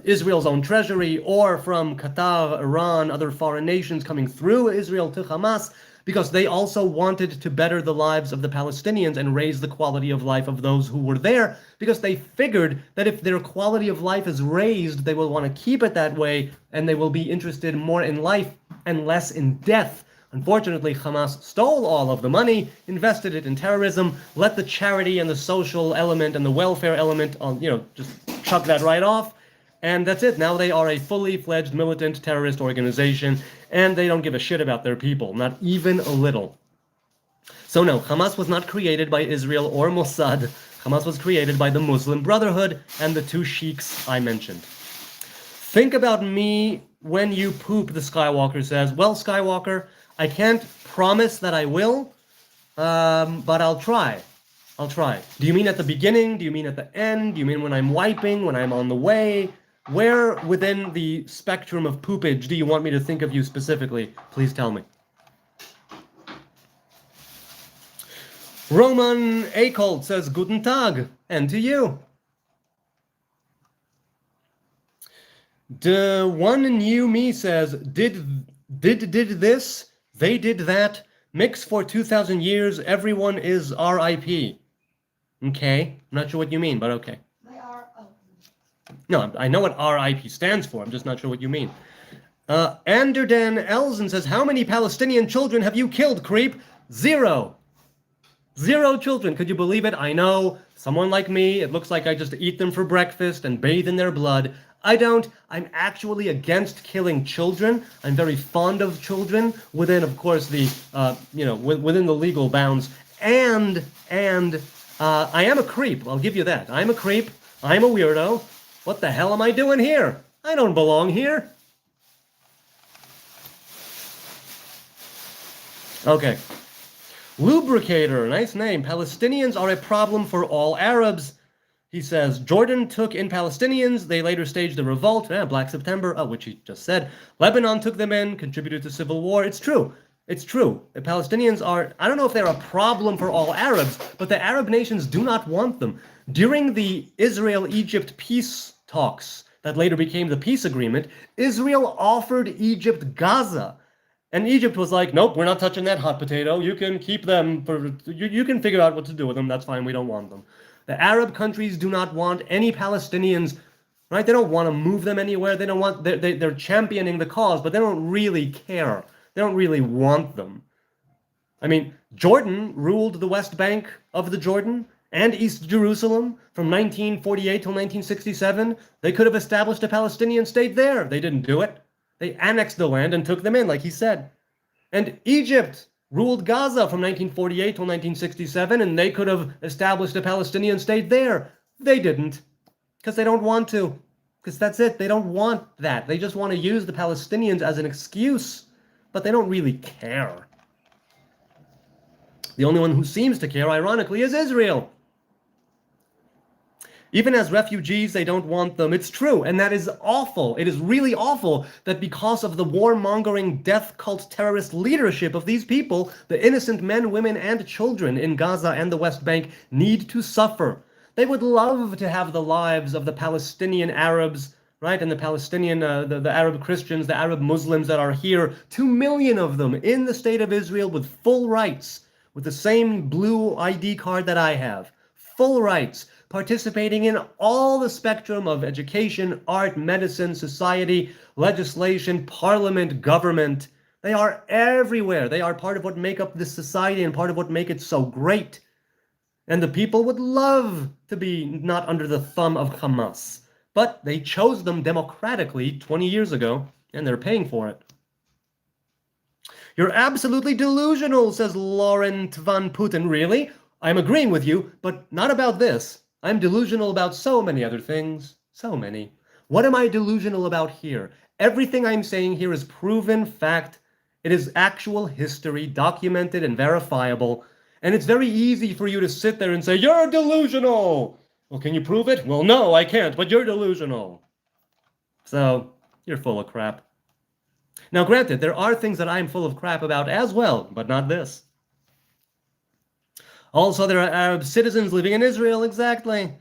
A: Israel's own treasury or from Qatar, Iran, other foreign nations coming through Israel to Hamas, because they also wanted to better the lives of the Palestinians and raise the quality of life of those who were there, because they figured that if their quality of life is raised, they will want to keep it that way, and they will be interested more in life and less in death. Unfortunately, Hamas stole all of the money, invested it in terrorism, let the charity and the social element and the welfare element, just chuck that right off. And that's it. Now they are a fully fledged militant terrorist organization, and they don't give a shit about their people, not even a little. So no, Hamas was not created by Israel or Mossad. Hamas was created by the Muslim Brotherhood and the two sheiks I mentioned. Think about me when you poop, the Skywalker says. Well, Skywalker, I can't promise that I will, but I'll try. I'll try. Do you mean at the beginning? Do you mean at the end? Do you mean when I'm wiping, when I'm on the way? Where within the spectrum of poopage do you want me to think of you specifically? Please tell me. Roman Acolt says, Guten Tag, and to you. The one new me says, did this, they did that, mix for 2,000 years, everyone is RIP. Okay, I'm not sure what you mean, but okay. No, I know what RIP stands for, I'm just not sure what you mean. Anderdan Elzen says, how many Palestinian children have you killed, creep? 0. 0 children, could you believe it? I know, someone like me, it looks like I just eat them for breakfast and bathe in their blood. I don't. I'm actually against killing children. I'm very fond of children within, of course, the, within the legal bounds. And I am a creep, I'll give you that. I'm a creep, I'm a weirdo. What the hell am I doing here? I don't belong here. Okay. Lubricator, nice name. Palestinians are a problem for all Arabs. He says, Jordan took in Palestinians. They later staged a revolt. Black September, which he just said. Lebanon took them in, contributed to civil war. It's true. It's true. The Palestinians are, I don't know if they're a problem for all Arabs, but the Arab nations do not want them. During the Israel-Egypt peace talks that later became the peace agreement, Israel offered Egypt Gaza. And Egypt was like, nope, we're not touching that hot potato. You can keep them, you can figure out what to do with them. That's fine, we don't want them. The Arab countries do not want any Palestinians, right? They don't want to move them anywhere. They don't want, they're championing the cause, but they don't really care. They don't really want them. I mean, Jordan ruled the West Bank of the Jordan and East Jerusalem from 1948 till 1967. They could have established a Palestinian state there. They didn't do it. They annexed the land and took them in, like he said. And Egypt ruled Gaza from 1948 till 1967, and they could have established a Palestinian state there. They didn't, because they don't want to. Because that's it. They don't want that. They just want to use the Palestinians as an excuse, but they don't really care. The only one who seems to care, ironically, is Israel. Even as refugees, they don't want them. It's true, and that is awful. It is really awful that because of the warmongering, death cult, terrorist leadership of these people, the innocent men, women, and children in Gaza and the West Bank need to suffer. They would love to have the lives of the Palestinian Arabs, right, and the Palestinian, the Arab Christians, the Arab Muslims that are here, 2 million of them in the state of Israel with full rights, with the same blue ID card that I have. Full rights. Participating in all the spectrum of education, art, medicine, society, legislation, parliament, government. They are everywhere. They are part of what make up this society and part of what make it so great. And the people would love to be not under the thumb of Hamas. But they chose them democratically 20 years ago, and they're paying for it. You're absolutely delusional, says Laurent van Putten. Really? I'm agreeing with you, but not about this. I'm delusional about so many other things. So many. What am I delusional about here? Everything I'm saying here is proven fact. It is actual history, documented and verifiable. And it's very easy for you to sit there and say, you're delusional! Well, can you prove it? Well, no, I can't, but you're delusional. So, you're full of crap. Now, granted, there are things that I'm full of crap about as well, but not this. Also, there are Arab citizens living in Israel, exactly.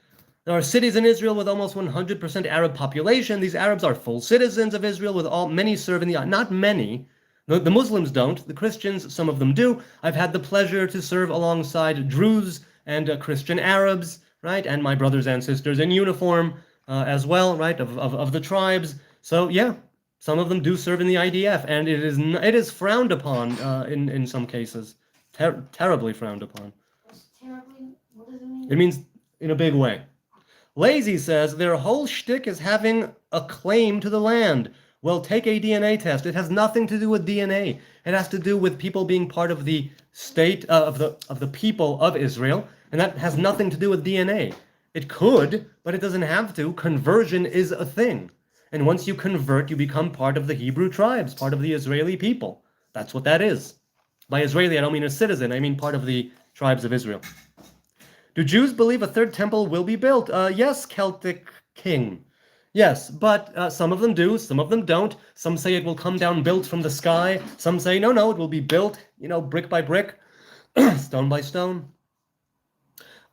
A: There are cities in Israel with almost 100% Arab population. These Arabs are full citizens of Israel, with many serve in the... Not many. The Muslims don't. The Christians, some of them do. I've had the pleasure to serve alongside Druze and Christian Arabs, right? And my brothers and sisters in uniform as well, right? Of the tribes. So, yeah, Some of them do serve in the IDF, and it is frowned upon in some cases, terribly frowned upon.
B: What's terribly? What does it mean?
A: It means in a big way. Lazy says their whole shtick is having a claim to the land. Well, take a DNA test. It has nothing to do with DNA. It has to do with people being part of the state of the people of Israel, and that has nothing to do with DNA. It could, but it doesn't have to. Conversion is a thing. And once you convert, you become part of the Hebrew tribes, part of the Israeli people. That's what that is. By Israeli, I don't mean a citizen. I mean part of the tribes of Israel. Do Jews believe a third temple will be built? Yes, Celtic king. Yes, but some of them do, some of them don't. Some say it will come down built from the sky. Some say, no, it will be built, brick by brick, stone by stone.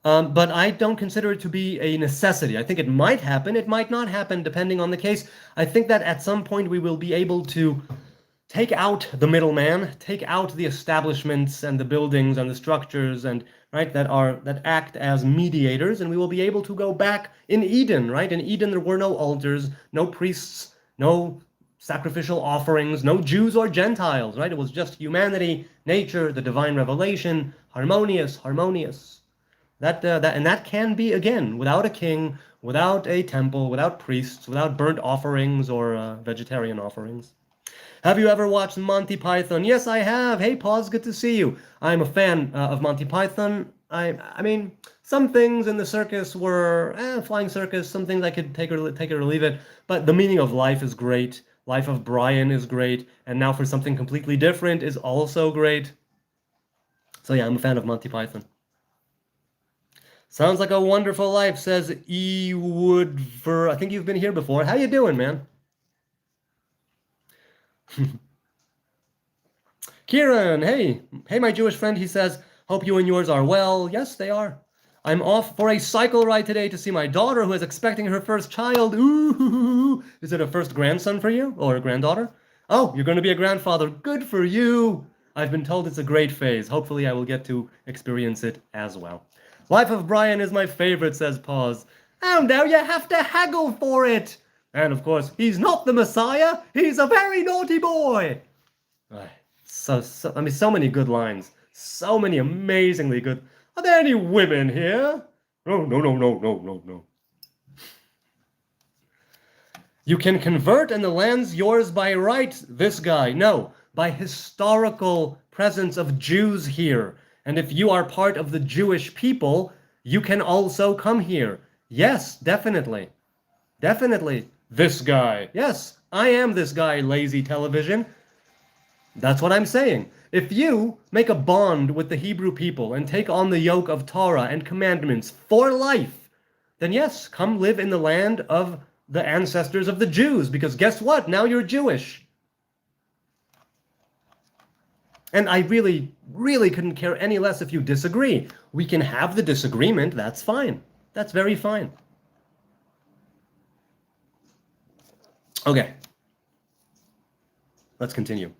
A: But I don't consider it to be a necessity. I think it might happen. It might not happen, depending on the case. I think that at some point we will be able to take out the middleman, take out the establishments and the buildings and the structures and that act as mediators, and we will be able to go back in Eden. Right? In Eden there were no altars, no priests, no sacrificial offerings, no Jews or Gentiles. Right? It was just humanity, nature, the divine revelation, harmonious. And that can be, again, without a king, without a temple, without priests, without burnt offerings or vegetarian offerings. Have you ever watched Monty Python? Yes, I have. Hey, Pause, good to see you. I'm a fan of Monty Python. I mean, some things in the circus were flying circus. Some things I could take it or leave it. But the meaning of life is great. Life of Brian is great. And now for something completely different is also great. So yeah, I'm a fan of Monty Python. Sounds like a wonderful life, says E. Woodver. I think you've been here before. How you doing, man? Kieran, hey, my Jewish friend, he says, hope you and yours are well. Yes, they are. I'm off for a cycle ride today to see my daughter who is expecting her first child. Ooh, is it a first grandson for you or a granddaughter? Oh, you're going to be a grandfather. Good for you. I've been told it's a great phase. Hopefully I will get to experience it as well. Life of Brian is my favorite, says Pause. Oh, now you have to haggle for it. And of course, he's not the Messiah. He's a very naughty boy. So many good lines. So many amazingly good. Are there any women here? No. You can convert and the land's yours by right, this guy. No, by historical presence of Jews here. And if you are part of the Jewish people, you can also come here. Yes, definitely. Definitely. This guy. Yes, I am this guy, lazy television. That's what I'm saying. If you make a bond with the Hebrew people and take on the yoke of Torah and commandments for life, then yes, come live in the land of the ancestors of the Jews, because guess what? Now you're Jewish. And I really, really couldn't care any less if you disagree. We can have the disagreement. That's fine. That's very fine. Okay. Let's continue.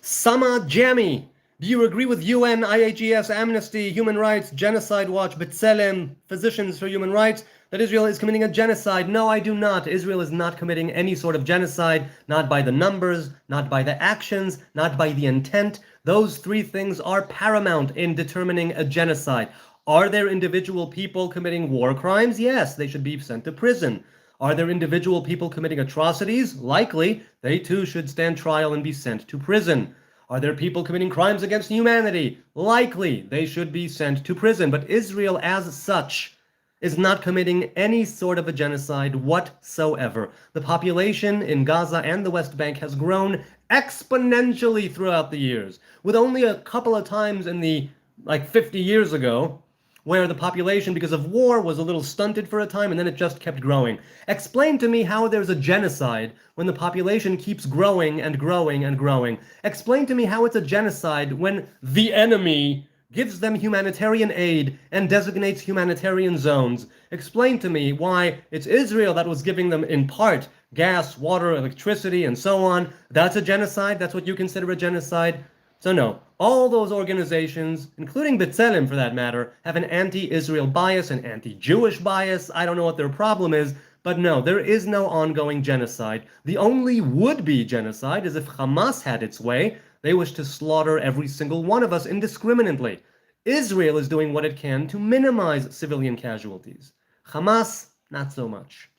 A: Sama Jammy. Do you agree with UN, IAGS, Amnesty, Human Rights, Genocide Watch, B'Tselem, Physicians for Human Rights, that Israel is committing a genocide? No, I do not. Israel is not committing any sort of genocide, not by the numbers, not by the actions, not by the intent. Those three things are paramount in determining a genocide. Are there individual people committing war crimes? Yes, they should be sent to prison. Are there individual people committing atrocities? Likely. They too should stand trial and be sent to prison. Are there people committing crimes against humanity? Likely. They should be sent to prison. But Israel as such is not committing any sort of a genocide whatsoever. The population in Gaza and the West Bank has grown exponentially throughout the years, with only a couple of times in the 50 years ago where the population, because of war, was a little stunted for a time, and then it just kept growing. Explain to me how there's a genocide when the population keeps growing and growing and growing. Explain to me how it's a genocide when the enemy gives them humanitarian aid and designates humanitarian zones. Explain to me why it's Israel that was giving them, in part, gas, water, electricity, and so on. That's a genocide? That's what you consider a genocide? So no, all those organizations, including B'Tselem for that matter, have an anti-Israel bias, an anti-Jewish bias. I don't know what their problem is, But no, there is no ongoing genocide. The only would-be genocide is if Hamas had its way. They wish to slaughter every single one of us indiscriminately. Israel is doing what it can to minimize civilian casualties. Hamas, not so much.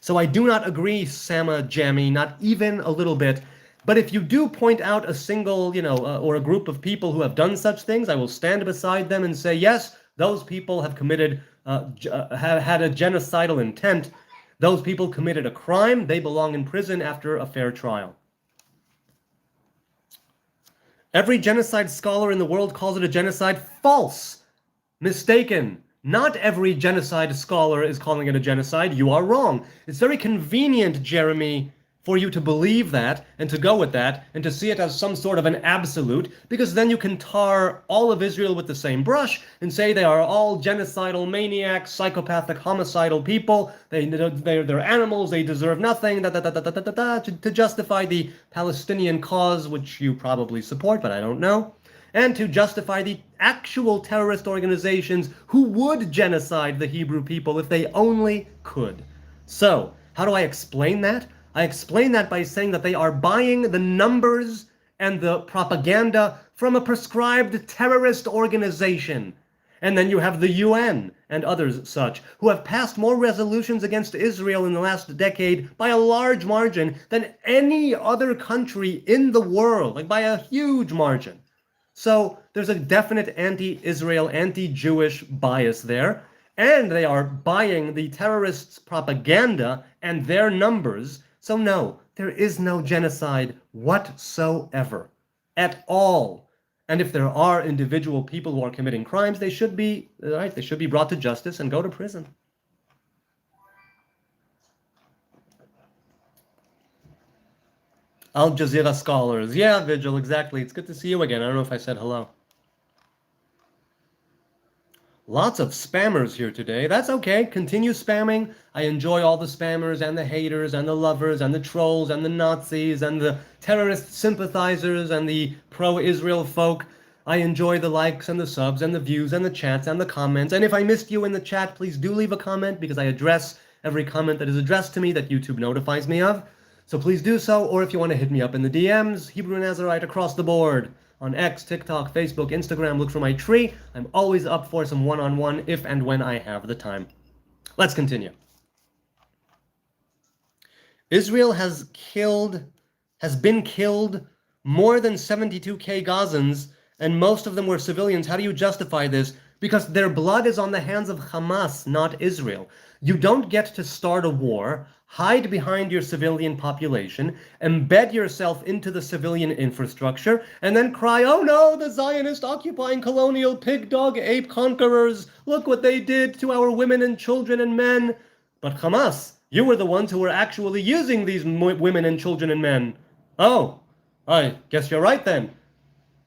A: So I do not agree, Sama Jammy, not even a little bit. But if you do point out a single, or a group of people who have done such things, I will stand beside them and say, yes, those people have committed, have had a genocidal intent. Those people committed a crime. They belong in prison after a fair trial. Every genocide scholar in the world calls it a genocide. False. Mistaken. Not every genocide scholar is calling it a genocide. You are wrong. It's very convenient, Jeremy, for you to believe that and to go with that and to see it as some sort of an absolute, because then you can tar all of Israel with the same brush and say they are all genocidal maniacs, psychopathic, homicidal people. They're animals. They deserve nothing. To justify the Palestinian cause, which you probably support, but I don't know. And to justify the actual terrorist organizations who would genocide the Hebrew people if they only could. So, how do I explain that? I explain that by saying that they are buying the numbers and the propaganda from a prescribed terrorist organization. And then you have the UN and others such, who have passed more resolutions against Israel in the last decade by a large margin than any other country in the world, like by a huge margin. So there's a definite anti-Israel, anti-Jewish bias there, and they are buying the terrorists' propaganda and their numbers. So no, there is no genocide whatsoever, at all. And if there are individual people who are committing crimes, they should be brought to justice and go to prison. Al Jazeera scholars. Yeah, Vigil, exactly. It's good to see you again. I don't know if I said hello. Lots of spammers here today. That's okay. Continue spamming. I enjoy all the spammers and the haters and the lovers and the trolls and the Nazis and the terrorist sympathizers and the pro-Israel folk. I enjoy the likes and the subs and the views and the chats and the comments. And if I missed you in the chat, please do leave a comment, because I address every comment that is addressed to me that YouTube notifies me of. So please do so, or if you want to hit me up in the DMs, Hebrew Nazarite across the board. On X, TikTok, Facebook, Instagram, look for my tree. I'm always up for some one-on-one if and when I have the time. Let's continue. Israel has been killed more than 72,000 Gazans, and most of them were civilians. How do you justify this? Because their blood is on the hands of Hamas, not Israel. You don't get to start a war, hide behind your civilian population, embed yourself into the civilian infrastructure, and then cry, oh no, the Zionist occupying colonial pig dog ape conquerors, look what they did to our women and children and men. But Hamas, you were the ones who were actually using these women and children and men. Oh, I guess you're right then.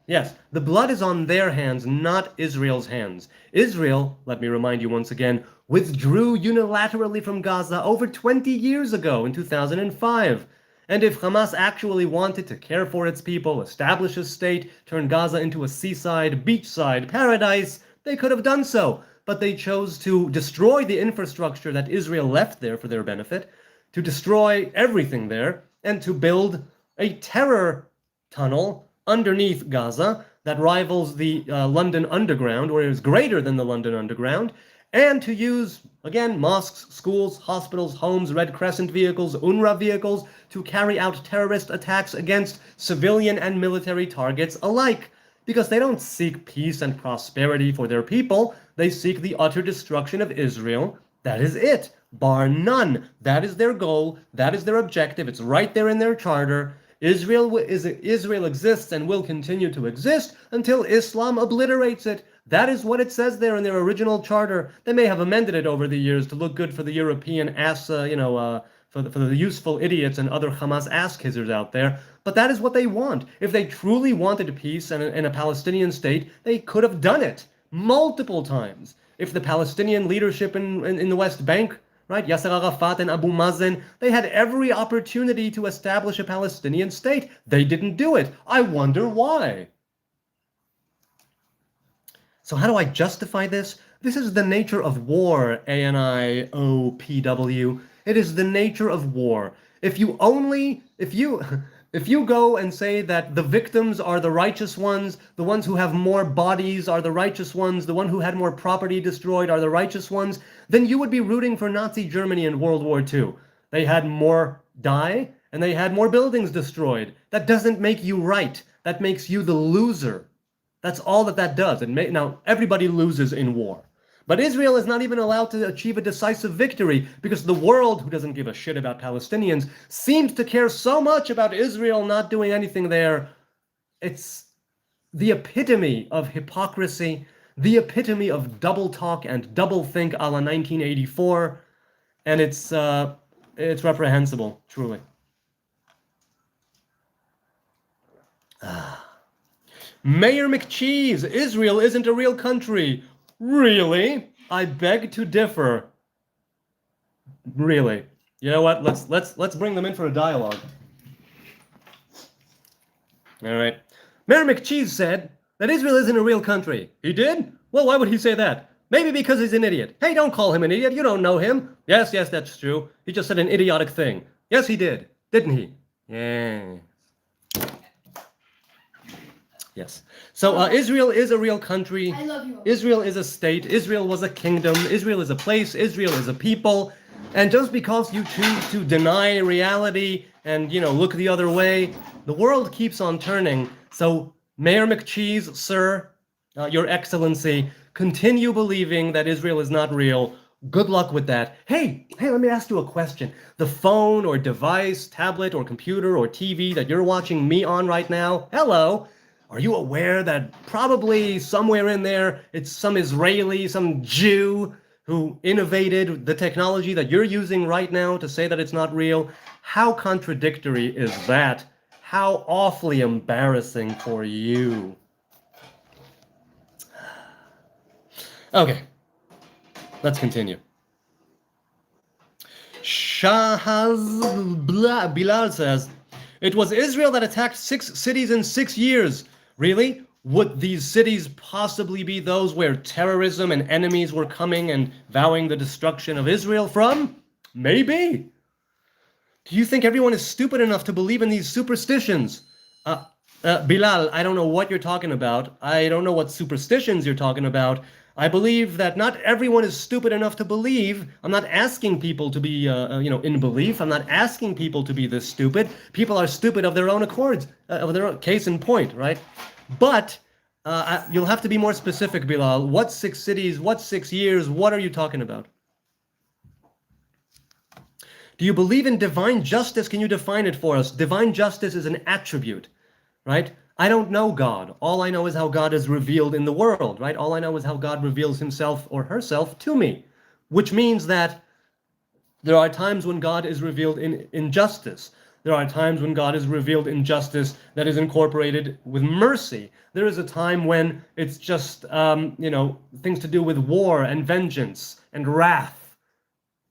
A: Yes, the blood is on their hands, not Israel's hands. Israel, let me remind you once again, withdrew unilaterally from Gaza over 20 years ago in 2005. And if Hamas actually wanted to care for its people, establish a state, turn Gaza into a seaside, beachside paradise, they could have done so. But they chose to destroy the infrastructure that Israel left there for their benefit, to destroy everything there, and to build a terror tunnel underneath Gaza that rivals the London Underground, or is greater than the London Underground, and to use, again, mosques, schools, hospitals, homes, Red Crescent vehicles, UNRWA vehicles, to carry out terrorist attacks against civilian and military targets alike. Because they don't seek peace and prosperity for their people, they seek the utter destruction of Israel. That is it, bar none. That is their goal, that is their objective, it's right there in their charter. Israel exists and will continue to exist until Islam obliterates it. That is what it says there in their original charter. They may have amended it over the years to look good for the European ass, for the useful idiots and other Hamas ass-kissers out there. But that is what they want. If they truly wanted peace and a Palestinian state, they could have done it multiple times. If the Palestinian leadership in the West Bank, right, Yasser Arafat and Abu Mazen, they had every opportunity to establish a Palestinian state. They didn't do it. I wonder why. So how do I justify this? This is the nature of war, ANIOPW. It is the nature of war. If you if you go and say that the victims are the righteous ones, the ones who have more bodies are the righteous ones, the one who had more property destroyed are the righteous ones, then you would be rooting for Nazi Germany in World War II. They had more die and they had more buildings destroyed. That doesn't make you right. That makes you the loser. That's all that does. Now, everybody loses in war. But Israel is not even allowed to achieve a decisive victory because the world, who doesn't give a shit about Palestinians, seems to care so much about Israel not doing anything there. It's the epitome of hypocrisy, the epitome of double talk and double think a la 1984, and it's reprehensible, truly. Mayor McCheese, Israel isn't a real country. Really? I beg to differ. Really? You know what? Let's bring them in for a dialogue. All right. Mayor McCheese said that Israel isn't a real country. He did? Well, why would he say that? Maybe because he's an idiot. Hey, don't call him an idiot. You don't know him. Yes, that's true. He just said an idiotic thing. Yes, he did. Didn't he? Yeah. Yes. So Israel is a real country.
B: I love you.
A: Israel is a state. Israel was a kingdom. Israel is a place. Israel is a people. And just because you choose to deny reality and, look the other way, the world keeps on turning. So, Mayor McCheese, sir, Your Excellency, continue believing that Israel is not real. Good luck with that. Hey, let me ask you a question. The phone or device, tablet or computer or TV that you're watching me on right now, hello. Are you aware that probably somewhere in there it's some Israeli, some Jew who innovated the technology that you're using right now to say that it's not real? How contradictory is that? How awfully embarrassing for you. Okay, let's continue. Shahaz Bilal says, it was Israel that attacked 6 cities in 6 years. Really? Would these cities possibly be those where terrorism and enemies were coming and vowing the destruction of Israel from? Maybe. Do you think everyone is stupid enough to believe in these superstitions? Bilal, I don't know what you're talking about. I don't know what superstitions you're talking about. I believe that not everyone is stupid enough to believe. I'm not asking people to be, in belief. I'm not asking people to be this stupid. People are stupid of their own accords, of their own case in point, right? But you'll have to be more specific, Bilal. What 6 cities? What 6 years? What are you talking about? Do you believe in divine justice? Can you define it for us? Divine justice is an attribute, right? I don't know God. All I know is how God is revealed in the world, right? All I know is how God reveals himself or herself to me, which means that there are times when God is revealed in injustice. There are times when God is revealed in justice that is incorporated with mercy. There is a time when it's just, things to do with war and vengeance and wrath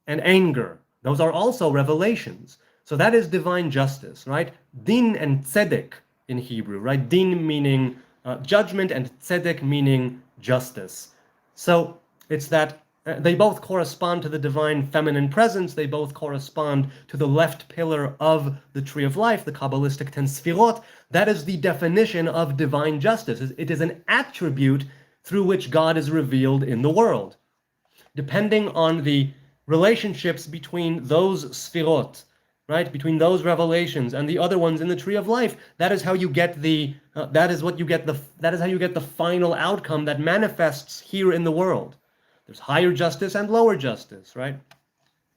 A: and anger. Those are also revelations. So that is divine justice, right? Din and tzedek in Hebrew, right? Din meaning judgment and tzedek meaning justice. So it's that they both correspond to the divine feminine presence. They both correspond to the left pillar of the tree of life, the Kabbalistic 10 Sfirot. That is the definition of divine justice. It is an attribute through which God is revealed in the world. Depending on the relationships between those Sfirot, right, between those revelations and the other ones in the tree of life, that is how you get that is how you get the final outcome that manifests here in the world. There's higher justice and lower justice, right?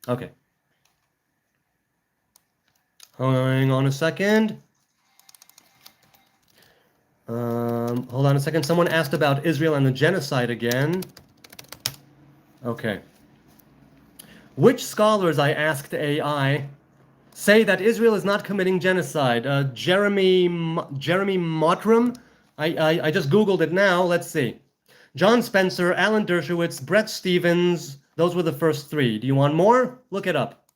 A: Okay. Hang on a second. Hold on a second. Someone asked about Israel and the genocide again. Okay. Which scholars, I asked AI, say that Israel is not committing genocide? Jeremy Mottram? I just Googled it now. Let's see. John Spencer, Alan Dershowitz, Brett Stevens, those were the first 3. Do you want more? Look it up.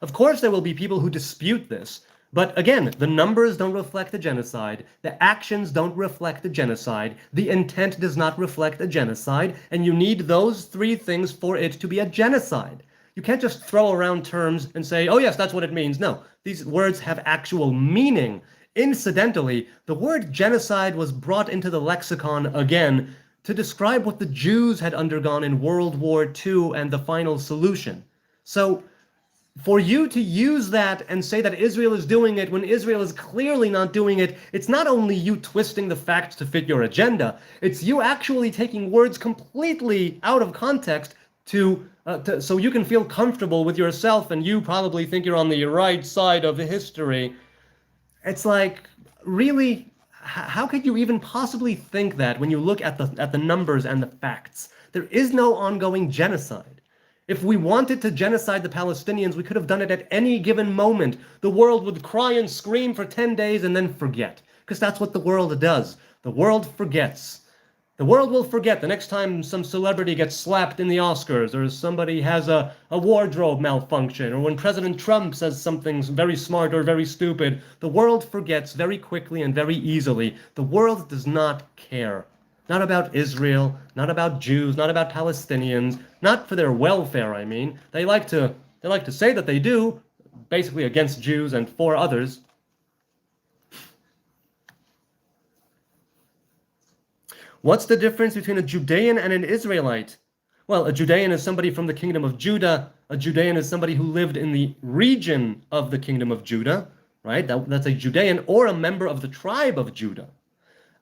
A: Of course there will be people who dispute this, but again, the numbers don't reflect a genocide, the actions don't reflect a genocide, the intent does not reflect a genocide, and you need those 3 things for it to be a genocide. You can't just throw around terms and say, oh yes, that's what it means. No, these words have actual meaning. Incidentally, the word genocide was brought into the lexicon again to describe what the Jews had undergone in World War II and the final solution. So for you to use that and say that Israel is doing it when Israel is clearly not doing it, it's not only you twisting the facts to fit your agenda, it's you actually taking words completely out of context so you can feel comfortable with yourself and you probably think you're on the right side of history. It's like, really, how could you even possibly think that when you look at the numbers and the facts? There is no ongoing genocide. If we wanted to genocide the Palestinians, we could have done it at any given moment. The world would cry and scream for 10 days and then forget, because that's what the world does. The world forgets. The world will forget the next time some celebrity gets slapped in the Oscars, or somebody has a wardrobe malfunction, or when President Trump says something very smart or very stupid. The world forgets very quickly and very easily. The world does not care. Not about Israel, not about Jews, not about Palestinians, not for their welfare, I mean. They like to say that they do, basically against Jews and for others. What's the difference between a Judean and an Israelite? Well, a Judean is somebody from the kingdom of Judah. A Judean is somebody who lived in the region of the kingdom of Judah, right? That's a Judean or a member of the tribe of Judah.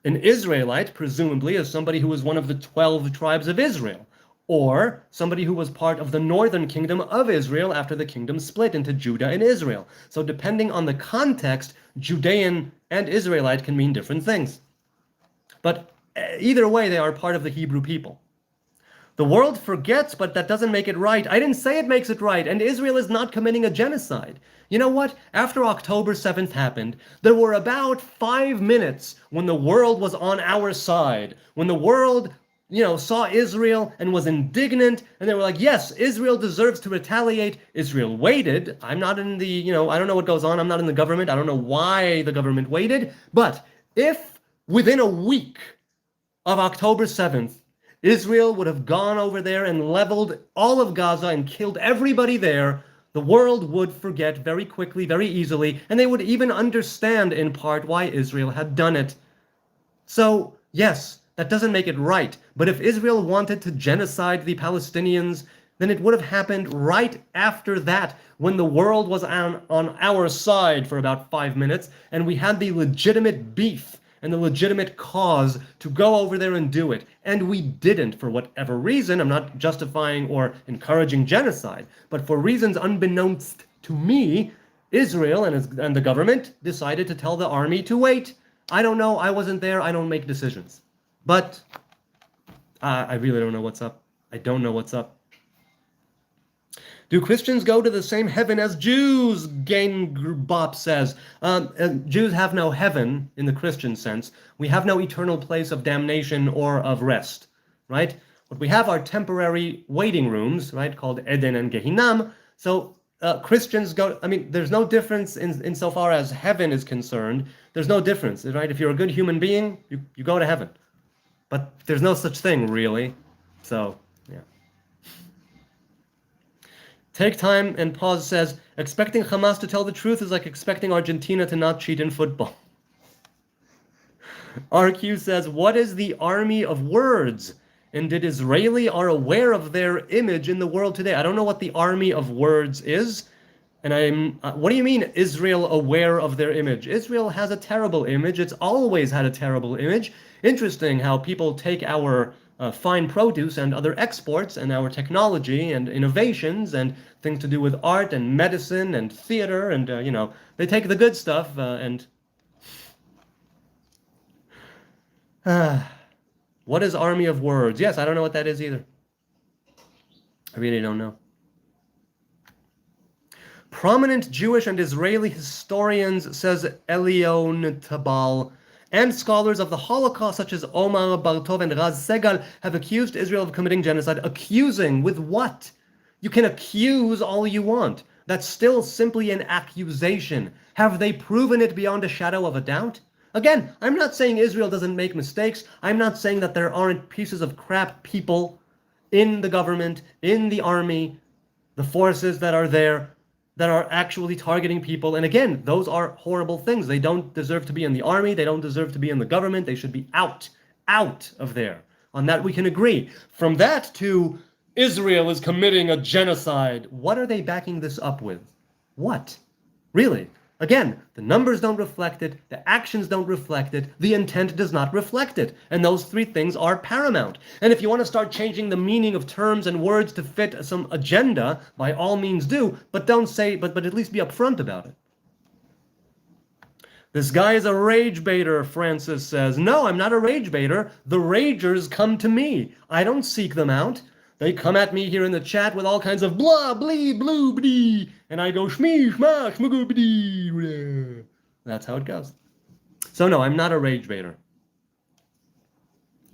A: An Israelite, presumably, is somebody who was one of the 12 tribes of Israel, or somebody who was part of the northern kingdom of Israel after the kingdom split into Judah and Israel. So depending on the context, Judean and Israelite can mean different things. But either way, they are part of the Hebrew people. The world forgets, but that doesn't make it right. I didn't say it makes it right, and Israel is not committing a genocide. You know what? After October 7th happened, there were about 5 minutes when the world was on our side, when the world, saw Israel and was indignant, and they were like, yes, Israel deserves to retaliate. Israel waited. I'm not in the, I don't know what goes on. I'm not in the government. I don't know why the government waited. But if within a week of October 7th, Israel would have gone over there and leveled all of Gaza and killed everybody there, the world would forget very quickly, very easily, and they would even understand in part why Israel had done it. So, yes, that doesn't make it right, but if Israel wanted to genocide the Palestinians, then it would have happened right after that, when the world was on our side for about 5 minutes, and we had the legitimate beef and the legitimate cause to go over there and do it. And we didn't, for whatever reason. I'm not justifying or encouraging genocide, but for reasons unbeknownst to me, Israel and the government decided to tell the army to wait. I don't know. I wasn't there. I don't make decisions. But I really don't know what's up. I don't know what's up. Do Christians go to the same heaven as Jews? Gain-Bop says. Jews have no heaven in the Christian sense. We have no eternal place of damnation or of rest, right? What we have are temporary waiting rooms, right, called Eden and Gehinnom. So Christians go, there's no difference insofar as heaven is concerned. There's no difference, right? If you're a good human being, you go to heaven. But there's no such thing, really. So, yeah. Take Time and Pause says, expecting Hamas to tell the truth is like expecting Argentina to not cheat in football. RQ says, what is the army of words? And did Israeli are aware of their image in the world today? I don't know what the army of words is. And what do you mean Israel aware of their image? Israel has a terrible image. It's always had a terrible image. Interesting how people take our fine produce and other exports and our technology and innovations and things to do with art and medicine and theater and, they take the good stuff and... what is army of words? Yes, I don't know what that is either. I really don't know. Prominent Jewish and Israeli historians, says Elion Tabal, and scholars of the Holocaust, such as Omar Bartov and Raz Segal, have accused Israel of committing genocide. Accusing with what? You can accuse all you want. That's still simply an accusation. Have they proven it beyond a shadow of a doubt? Again, I'm not saying Israel doesn't make mistakes. I'm not saying that there aren't pieces of crap people in the government, in the army, the forces that are there that are actually targeting people. And again, those are horrible things. They don't deserve to be in the army. They don't deserve to be in the government. They should be out of there. On that we can agree. From that to Israel is committing a genocide. What are they backing this up with? What? Really? Again, the numbers don't reflect it, the actions don't reflect it, the intent does not reflect it. And those three things are paramount. And if you want to start changing the meaning of terms and words to fit some agenda, by all means do, but don't say, but at least be upfront about it. This guy is a rage baiter, Francis says. No, I'm not a rage baiter. The ragers come to me. I don't seek them out. They come at me here in the chat with all kinds of blah, blee, blue, blee, and I go shmee, shma, shmugoo, blee. That's how it goes. So no, I'm not a rage baiter.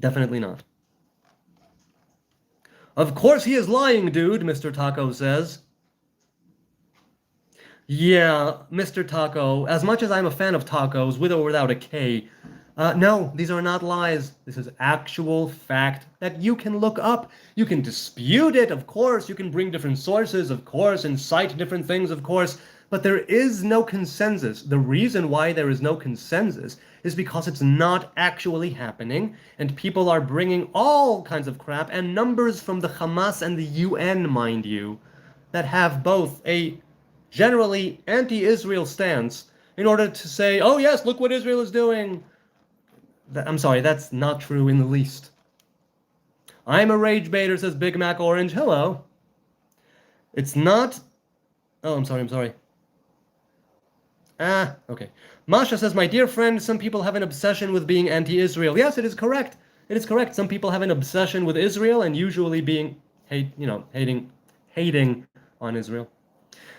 A: Definitely not. Of course he is lying, dude, Mr. Taco says. Yeah, Mr. Taco, as much as I'm a fan of tacos, with or without a K, no, these are not lies. This is actual fact that you can look up. You can dispute it, of course. You can bring different sources, of course, and cite different things, of course. But there is no consensus. The reason why there is no consensus is because it's not actually happening, and people are bringing all kinds of crap, and numbers from the Hamas and the UN, mind you, that have both a generally anti-Israel stance in order to say, oh yes, look what Israel is doing. I'm sorry, that's not true in the least. I'm a rage baiter, says Big Mac Orange. Hello. It's not... Oh, I'm sorry. Okay. Masha says, my dear friend, some people have an obsession with being anti-Israel. Yes, it is correct. It is correct. Some people have an obsession with Israel and usually being, hating on Israel.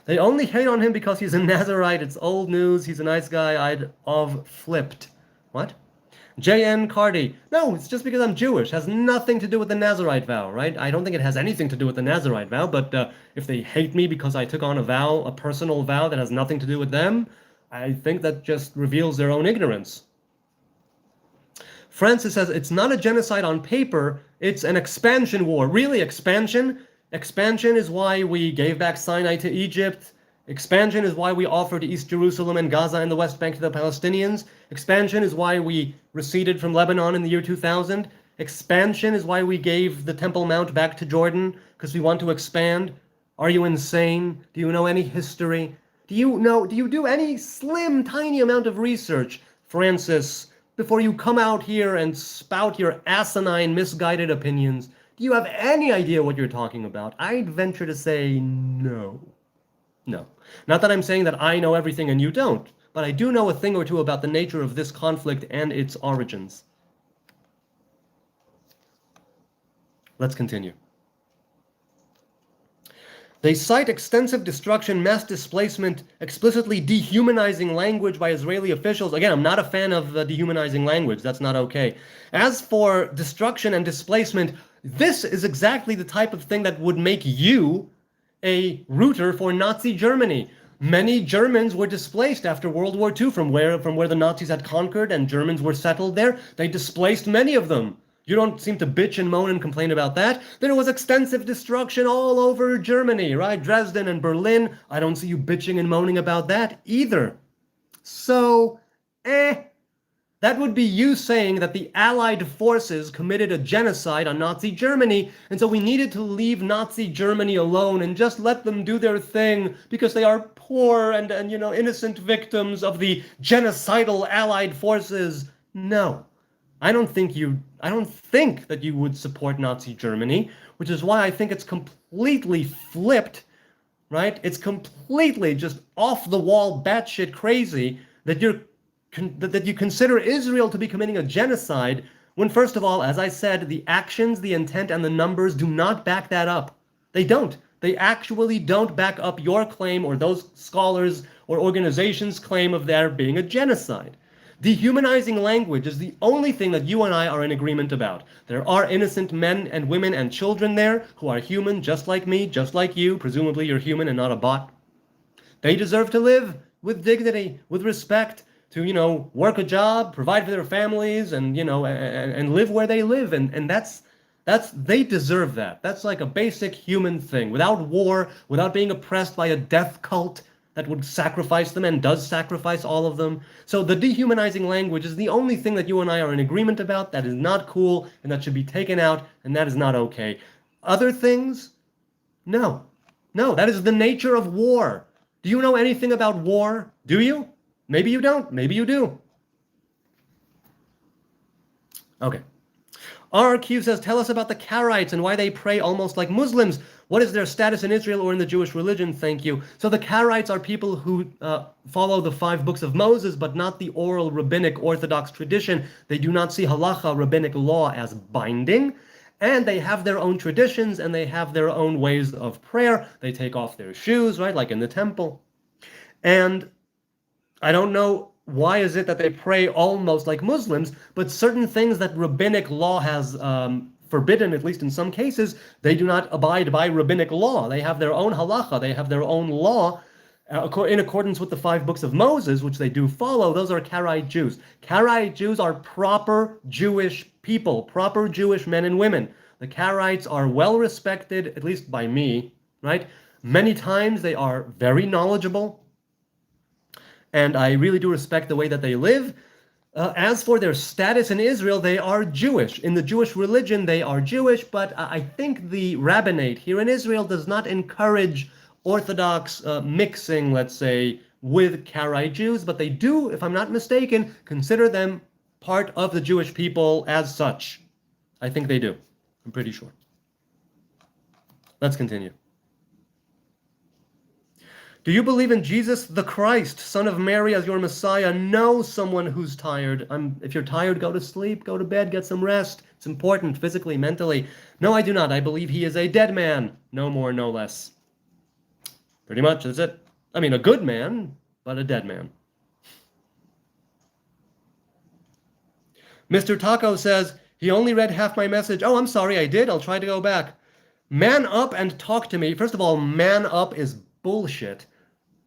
A: They only hate on him because he's a Nazarite. It's old news. He's a nice guy. I'd have flipped. What? J.N. Cardi. No, it's just because I'm Jewish. It has nothing to do with the Nazarite vow, right? I don't think it has anything to do with the Nazarite vow, but if they hate me because I took on a vow, a personal vow that has nothing to do with them, I think that just reveals their own ignorance. Francis says, it's not a genocide on paper, it's an expansion war. Really, expansion? Expansion is why we gave back Sinai to Egypt. Expansion is why we offered East Jerusalem and Gaza and the West Bank to the Palestinians. Expansion is why we receded from Lebanon in the year 2000. Expansion is why we gave the Temple Mount back to Jordan, because we want to expand. Are you insane? Do you know any history? Do you do any slim, tiny amount of research, Francis, before you come out here and spout your asinine, misguided opinions? Do you have any idea what you're talking about? I'd venture to say no. No. Not that I'm saying that I know everything and you don't, but I do know a thing or two about the nature of this conflict and its origins. Let's continue. They cite extensive destruction, mass displacement, explicitly dehumanizing language by Israeli officials. Again, I'm not a fan of dehumanizing language. That's not okay. As for destruction and displacement, this is exactly the type of thing that would make you a rooter for Nazi Germany. Many Germans were displaced after World War II from where the Nazis had conquered and Germans were settled there. They displaced many of them. You don't seem to bitch and moan and complain about that. There was extensive destruction all over Germany, right? Dresden and Berlin. I don't see you bitching and moaning about that either. So, that would be you saying that the Allied forces committed a genocide on Nazi Germany, and so we needed to leave Nazi Germany alone and just let them do their thing because they are poor and innocent victims of the genocidal Allied forces. No. I don't think that you would support Nazi Germany, which is why I think it's completely flipped, right? It's completely just off the wall, batshit crazy that you consider Israel to be committing a genocide when, first of all, as I said, the actions, the intent, and the numbers do not back that up. They don't. They actually don't back up your claim or those scholars or organizations' claim of there being a genocide. Dehumanizing language is the only thing that you and I are in agreement about. There are innocent men and women and children there who are human, just like me, just like you. Presumably you're human and not a bot. They deserve to live with dignity, with respect, to, work a job, provide for their families, and, and live where they live. And that's They deserve that. That's like a basic human thing. Without war, without being oppressed by a death cult that would sacrifice them and does sacrifice all of them. So the dehumanizing language is the only thing that you and I are in agreement about. That is not cool, and that should be taken out, and that is not okay. Other things? No. No, that is the nature of war. Do you know anything about war? Do you? Maybe you don't. Maybe you do. Okay. RQ says, tell us about the Karaites and why they pray almost like Muslims. What is their status in Israel or in the Jewish religion? Thank you. So the Karaites are people who follow the 5 books of Moses, but not the oral rabbinic Orthodox tradition. They do not see halacha, rabbinic law, as binding. And they have their own traditions and they have their own ways of prayer. They take off their shoes, right, like in the temple. And I don't know why is it that they pray almost like Muslims, but certain things that rabbinic law has forbidden, at least in some cases, they do not abide by rabbinic law. They have their own halacha, they have their own law in accordance with the 5 books of Moses, which they do follow. Those are Karaite Jews. Karaite Jews are proper Jewish people, proper Jewish men and women. The Karaites are well respected, at least by me, right? Many times they are very knowledgeable, and I really do respect the way that they live. As for their status in Israel, they are Jewish. In the Jewish religion, they are Jewish, but I think the rabbinate here in Israel does not encourage Orthodox mixing, let's say, with Karaite Jews, but they do, if I'm not mistaken, consider them part of the Jewish people as such. I think they do. I'm pretty sure. Let's continue. Do you believe in Jesus the Christ, Son of Mary, as your Messiah? Know someone who's tired. If you're tired, go to sleep, go to bed, get some rest. It's important, physically, mentally. No, I do not. I believe he is a dead man. No more, no less. Pretty much, that's it. I mean, a good man, but a dead man. Mr. Taco says, he only read half my message. Oh, I'm sorry, I did. I'll try to go back. Man up and talk to me. First of all, man up is bullshit.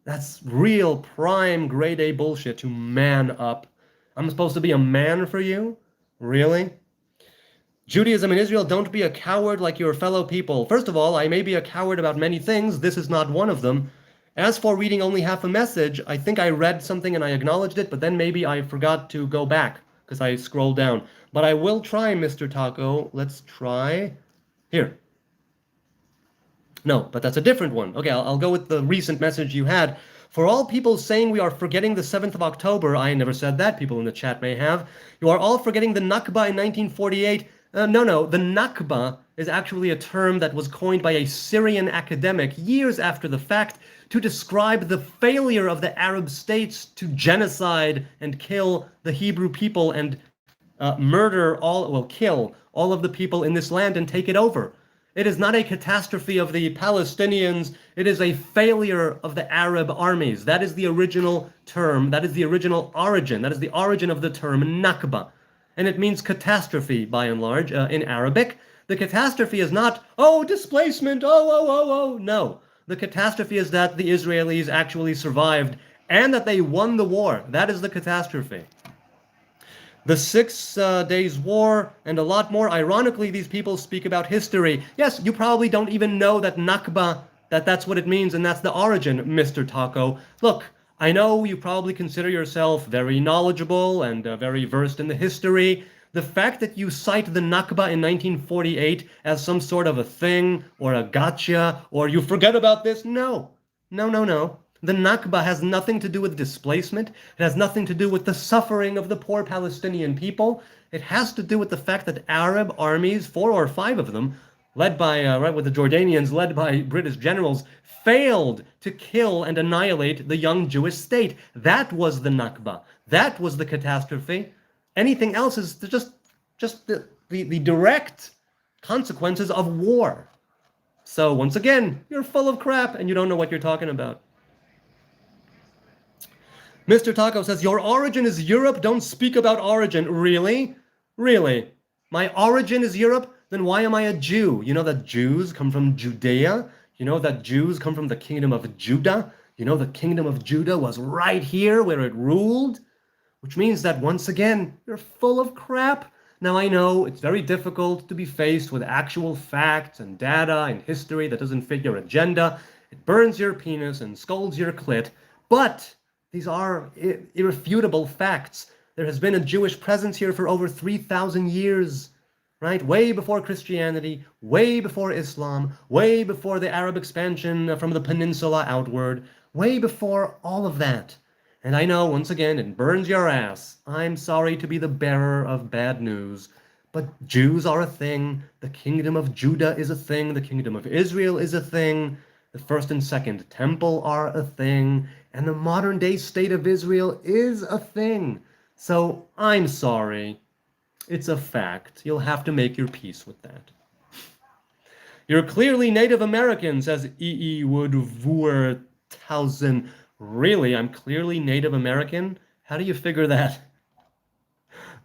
A: That's real prime grade A bullshit to man up. I'm supposed to be a man for you? Really? Judaism in Israel, don't be a coward like your fellow people. First of all, I may be a coward about many things. This is not one of them. As for reading only half a message, I think I read something and I acknowledged it, but then maybe I forgot to go back because I scrolled down. But I will try, Mr. Taco. Let's try. Here. No, but that's a different one. Okay, I'll go with the recent message you had. For all people saying we are forgetting the 7th of October, I never said that. People in the chat may have. You are all forgetting the Nakba in 1948. No. The Nakba is actually a term that was coined by a Syrian academic years after the fact to describe the failure of the Arab states to genocide and kill the Hebrew people and kill all of the people in this land and take it over. It is not a catastrophe of the Palestinians. It is a failure of the Arab armies. That is the original term. That is the original origin. That is the origin of the term Nakba. And it means catastrophe, by and large, in Arabic. The catastrophe is not, displacement, No. The catastrophe is that the Israelis actually survived and that they won the war. That is the catastrophe. The 6 Days War and a lot more. Ironically, these people speak about history. Yes, you probably don't even know that Nakba, that's what it means, and that's the origin, Mr. Taco. Look, I know you probably consider yourself very knowledgeable and very versed in the history. The fact that you cite the Nakba in 1948 as some sort of a thing or a gotcha or you forget about this, no. The Nakba has nothing to do with displacement. It has nothing to do with the suffering of the poor Palestinian people. It has to do with the fact that Arab armies, 4 or 5 of them, led by, with the Jordanians, led by British generals, failed to kill and annihilate the young Jewish state. That was the Nakba. That was the catastrophe. Anything else is just the direct consequences of war. So once again, you're full of crap and you don't know what you're talking about. Mr. Taco says, your origin is Europe, don't speak about origin. Really? Really? My origin is Europe? Then why am I a Jew? You know that Jews come from Judea? You know that Jews come from the kingdom of Judah? You know the kingdom of Judah was right here where it ruled? Which means that once again, you're full of crap. Now, I know it's very difficult to be faced with actual facts and data and history that doesn't fit your agenda. It burns your penis and scolds your clit, but these are irrefutable facts. There has been a Jewish presence here for over 3,000 years, right? Way before Christianity, way before Islam, way before the Arab expansion from the peninsula outward, way before all of that. And I know, once again, it burns your ass. I'm sorry to be the bearer of bad news, but Jews are a thing. The kingdom of Judah is a thing. The kingdom of Israel is a thing. The first and second temple are a thing. And the modern day state of Israel is a thing. So I'm sorry. It's a fact. You'll have to make your peace with that. You're clearly Native American, says E.E. Woodward-Towson. Really? I'm clearly Native American? How do you figure that?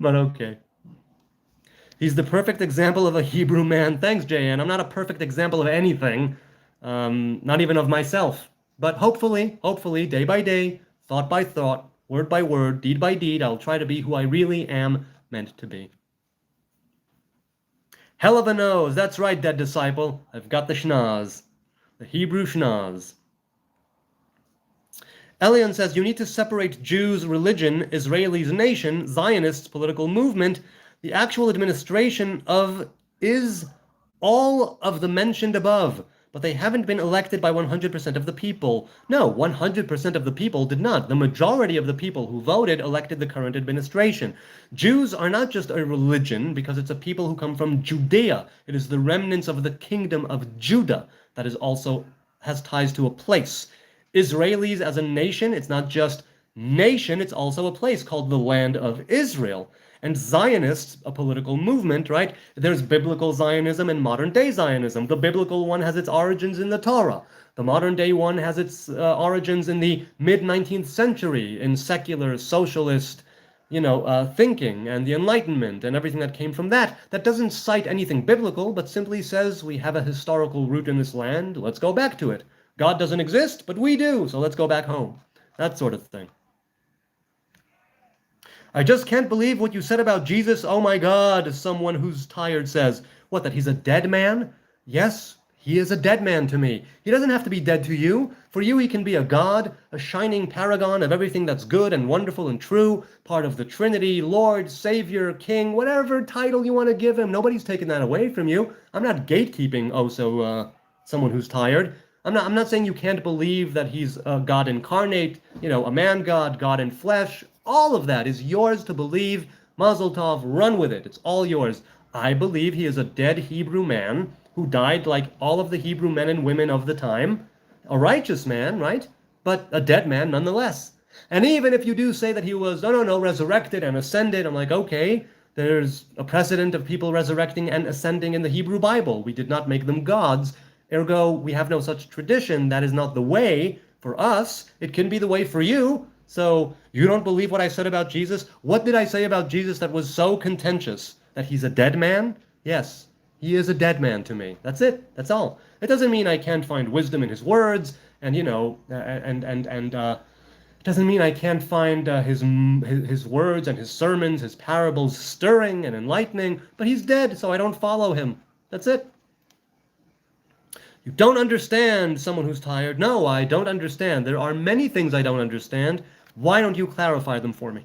A: But okay. He's the perfect example of a Hebrew man. Thanks, JN. I'm not a perfect example of anything. Not even of myself. But hopefully, day by day, thought by thought, word by word, deed by deed, I'll try to be who I really am meant to be. Hell of a nose. That's right, dead disciple. I've got the schnoz. The Hebrew schnoz. Elion says, you need to separate Jews' religion, Israelis' nation, Zionists' political movement. The actual administration of is all of the mentioned above, but they haven't been elected by 100% of the people. No, 100% of the people did not. The majority of the people who voted elected the current administration. Jews are not just a religion because it's a people who come from Judea. It is the remnants of the kingdom of Judah that is also has ties to a place. Israelis as a nation, it's not just nation, it's also a place called the land of Israel. And Zionists, a political movement, right? There's biblical Zionism and modern day Zionism. The biblical one has its origins in the Torah. The modern day one has its origins in the mid-19th century in secular, socialist, thinking and the Enlightenment and everything that came from that. That doesn't cite anything biblical, but simply says we have a historical root in this land. Let's go back to it. God doesn't exist, but we do, so let's go back home. That sort of thing. I just can't believe what you said about Jesus. Oh my God, someone who's tired says. What, that he's a dead man? Yes, he is a dead man to me. He doesn't have to be dead to you. For you, he can be a God, a shining paragon of everything that's good and wonderful and true, part of the Trinity, Lord, Savior, King, whatever title you want to give him. Nobody's taking that away from you. I'm not gatekeeping someone who's tired. I'm not saying you can't believe that he's a God incarnate, a man God, God in flesh. All of that is yours to believe. Mazel tov, run with it. It's all yours. I believe he is a dead Hebrew man who died like all of the Hebrew men and women of the time. A righteous man, right? But a dead man nonetheless. And even if you do say that he was, no, resurrected and ascended, I'm like, okay, there's a precedent of people resurrecting and ascending in the Hebrew Bible. We did not make them gods. Ergo, we have no such tradition. That is not the way for us. It can be the way for you. So you don't believe what I said about Jesus? What did I say about Jesus that was so contentious? That he's a dead man? Yes, he is a dead man to me. That's it. That's all. It doesn't mean I can't find wisdom in his words, and it doesn't mean I can't find his words and his sermons, his parables stirring and enlightening. But he's dead, so I don't follow him. That's it. You don't understand, someone who's tired. No, I don't understand. There are many things I don't understand. Why don't you clarify them for me?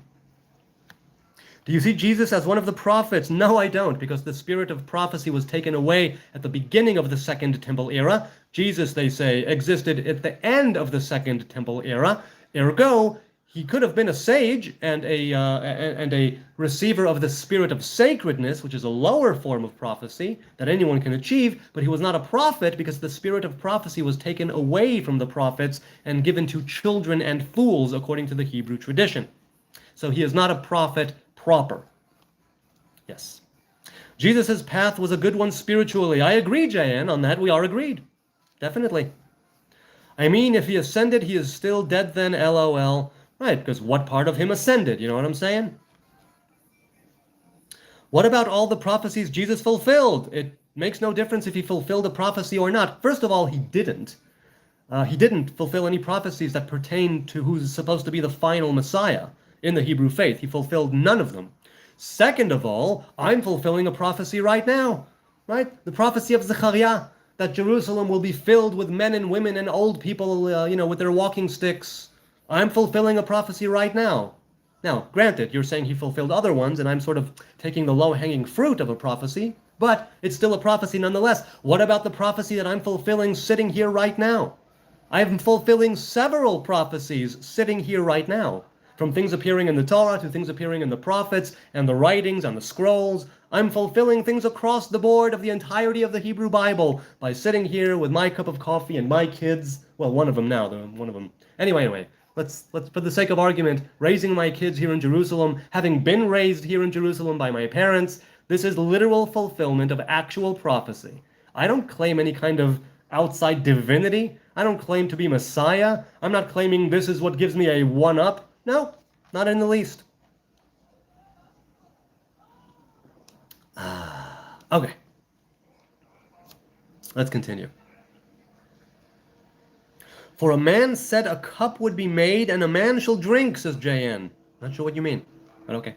A: Do you see Jesus as one of the prophets? No, I don't, because the spirit of prophecy was taken away at the beginning of the Second Temple era. Jesus, they say, existed at the end of the Second Temple era. Ergo, he could have been a sage and a receiver of the spirit of sacredness, which is a lower form of prophecy that anyone can achieve, but he was not a prophet because the spirit of prophecy was taken away from the prophets and given to children and fools according to the Hebrew tradition. So he is not a prophet proper. Yes. Jesus' path was a good one spiritually. I agree, J.N., on that. We are agreed. Definitely. I mean, if he ascended, he is still dead then, LOL. Right, because what part of him ascended? You know what I'm saying? What about all the prophecies Jesus fulfilled? It makes no difference if he fulfilled a prophecy or not. First of all, he didn't. He didn't fulfill any prophecies that pertain to who's supposed to be the final Messiah in the Hebrew faith. He fulfilled none of them. Second of all, I'm fulfilling a prophecy right now, right? The prophecy of Zechariah, that Jerusalem will be filled with men and women and old people, with their walking sticks. I'm fulfilling a prophecy right now. Now, granted, you're saying he fulfilled other ones, and I'm sort of taking the low-hanging fruit of a prophecy, but it's still a prophecy nonetheless. What about the prophecy that I'm fulfilling sitting here right now? I'm fulfilling several prophecies sitting here right now. From things appearing in the Torah to things appearing in the prophets and the writings and the scrolls. I'm fulfilling things across the board of the entirety of the Hebrew Bible by sitting here with my cup of coffee and my kids. Well, one of them now, one of them. Anyway, let's for the sake of argument, raising my kids here in Jerusalem, having been raised here in Jerusalem by my parents, this is literal fulfillment of actual prophecy. I don't claim any kind of outside divinity. I don't claim to be Messiah. I'm not claiming this is what gives me a one-up. No, not in the least. Okay. Let's continue. For a man said a cup would be made, and a man shall drink, says JN. Not sure what you mean, but okay.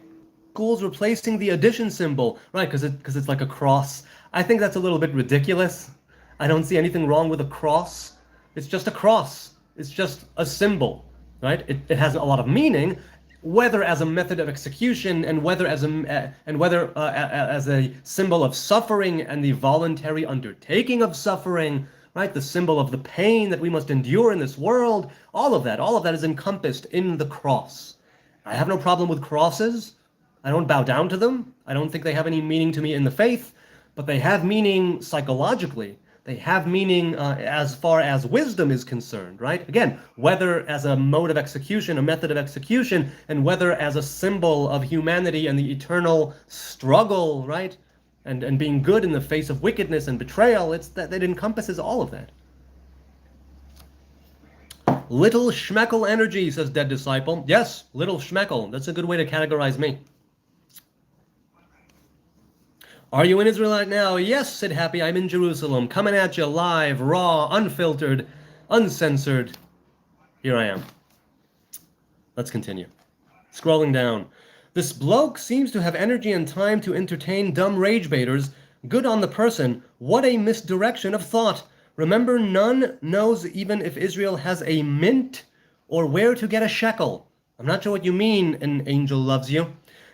A: Schools replacing the addition symbol, right, because it's like a cross. I think that's a little bit ridiculous. I don't see anything wrong with a cross. It's just a cross. It's just a symbol, right? It has a lot of meaning, whether as a method of execution and whether as a symbol of suffering and the voluntary undertaking of suffering, right? The symbol of the pain that we must endure in this world. All of that is encompassed in the cross. I have no problem with crosses. I don't bow down to them. I don't think they have any meaning to me in the faith, but they have meaning psychologically. They have meaning as far as wisdom is concerned, right? Again, whether as a mode of execution, a method of execution, and whether as a symbol of humanity and the eternal struggle, right? And being good in the face of wickedness and betrayal, it's that it encompasses all of that. Little schmeckle energy, says Dead Disciple. Yes, little schmeckle. That's a good way to categorize me. Are you in Israel right now? Yes, said Happy, I'm in Jerusalem, coming at you live, raw, unfiltered, uncensored. Here I am. Let's continue. Scrolling down. This bloke seems to have energy and time to entertain dumb rage baiters. Good on the person. What a misdirection of thought. Remember, none knows even if Israel has a mint or where to get a shekel. I'm not sure what you mean, an angel loves you.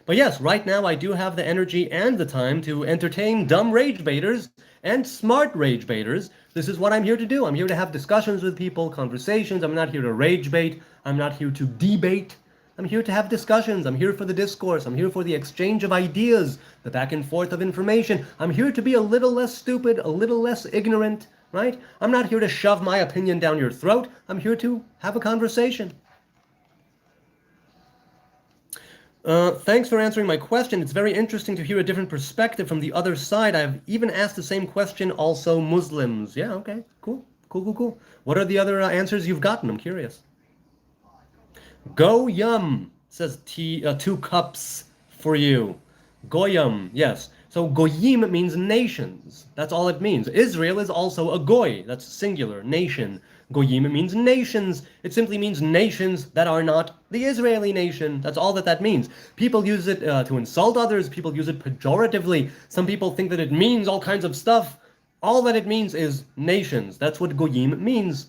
A: But yes, right now I do have the energy and the time to entertain dumb rage baiters and smart rage baiters. This is what I'm here to do. I'm here to have discussions with people, conversations. I'm not here to rage bait. I'm not here to debate. I'm here to have discussions. I'm here for the discourse. I'm here for the exchange of ideas, the back and forth of information. I'm here to be a little less stupid, a little less ignorant, right? I'm not here to shove my opinion down your throat. I'm here to have a conversation. Thanks for answering my question. It's very interesting to hear a different perspective from the other side. I've even asked the same question also Muslims. Yeah, okay, cool. What are the other answers you've gotten? I'm curious. Go yum, says 2 cups for you. Goyim, yes. So goyim means nations. That's all it means. Israel is also a goy. That's singular, nation. Goyim means nations. It simply means nations that are not the Israeli nation. That's all that means. People use it to insult others. People use it pejoratively. Some people think that it means all kinds of stuff. All that it means is nations. That's what goyim means.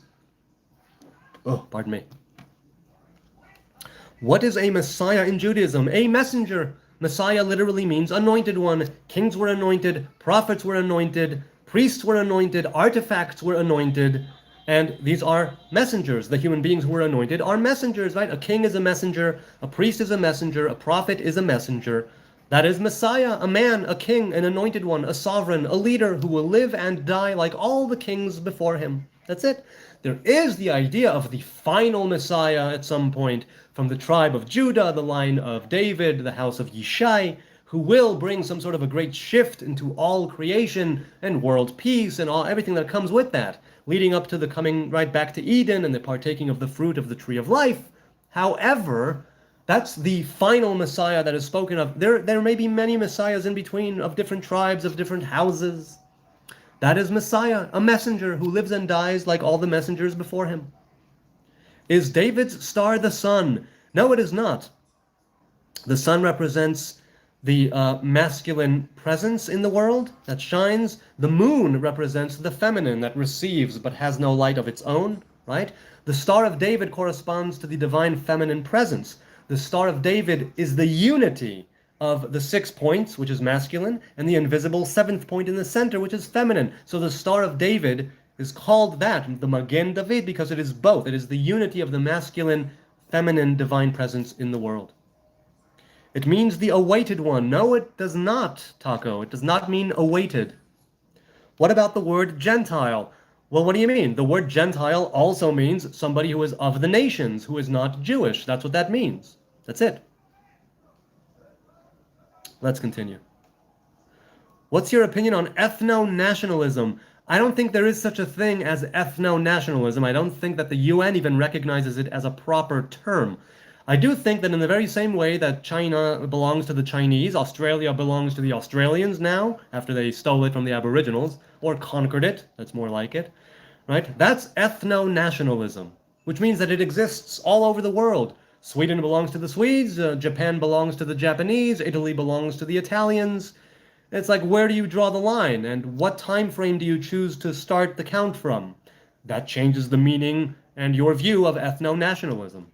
A: Oh, pardon me. What is a Messiah in Judaism? A messenger. Messiah literally means anointed one. Kings were anointed. Prophets were anointed. Priests were anointed. Artifacts were anointed. And these are messengers. The human beings who were anointed are messengers, right? A king is a messenger, a priest is a messenger, a prophet is a messenger. That is Messiah, a man, a king, an anointed one, a sovereign, a leader who will live and die like all the kings before him. That's it. There is the idea of the final Messiah at some point from the tribe of Judah, the line of David, the house of Yishai, who will bring some sort of a great shift into all creation and world peace and everything that comes with that, leading up to the coming right back to Eden and the partaking of the fruit of the tree of life. However, that's the final Messiah that is spoken of. There may be many Messiahs in between of different tribes, of different houses. That is Messiah, a messenger who lives and dies like all the messengers before him. Is David's star the sun? No, it is not. The sun represents the masculine presence in the world that shines. The moon represents the feminine that receives but has no light of its own, right? The Star of David corresponds to the divine feminine presence. The Star of David is the unity of the 6 points, which is masculine, and the invisible 7th point in the center, which is feminine. So the Star of David is called that, the Magen David, because it is both. It is the unity of the masculine, feminine, divine presence in the world. It means the awaited one. No, it does not, Taco. It does not mean awaited. What about the word Gentile? Well, what do you mean? The word Gentile also means somebody who is of the nations, who is not Jewish. That's what that means. That's it. Let's continue. What's your opinion on ethno-nationalism? I don't think there is such a thing as ethno-nationalism. I don't think that the UN even recognizes it as a proper term. I do think that in the very same way that China belongs to the Chinese, Australia belongs to the Australians now, after they stole it from the Aboriginals, or conquered it, that's more like it, right? That's ethno-nationalism, which means that it exists all over the world. Sweden belongs to the Swedes, Japan belongs to the Japanese, Italy belongs to the Italians. It's like, where do you draw the line, and what time frame do you choose to start the count from? That changes the meaning and your view of ethno-nationalism.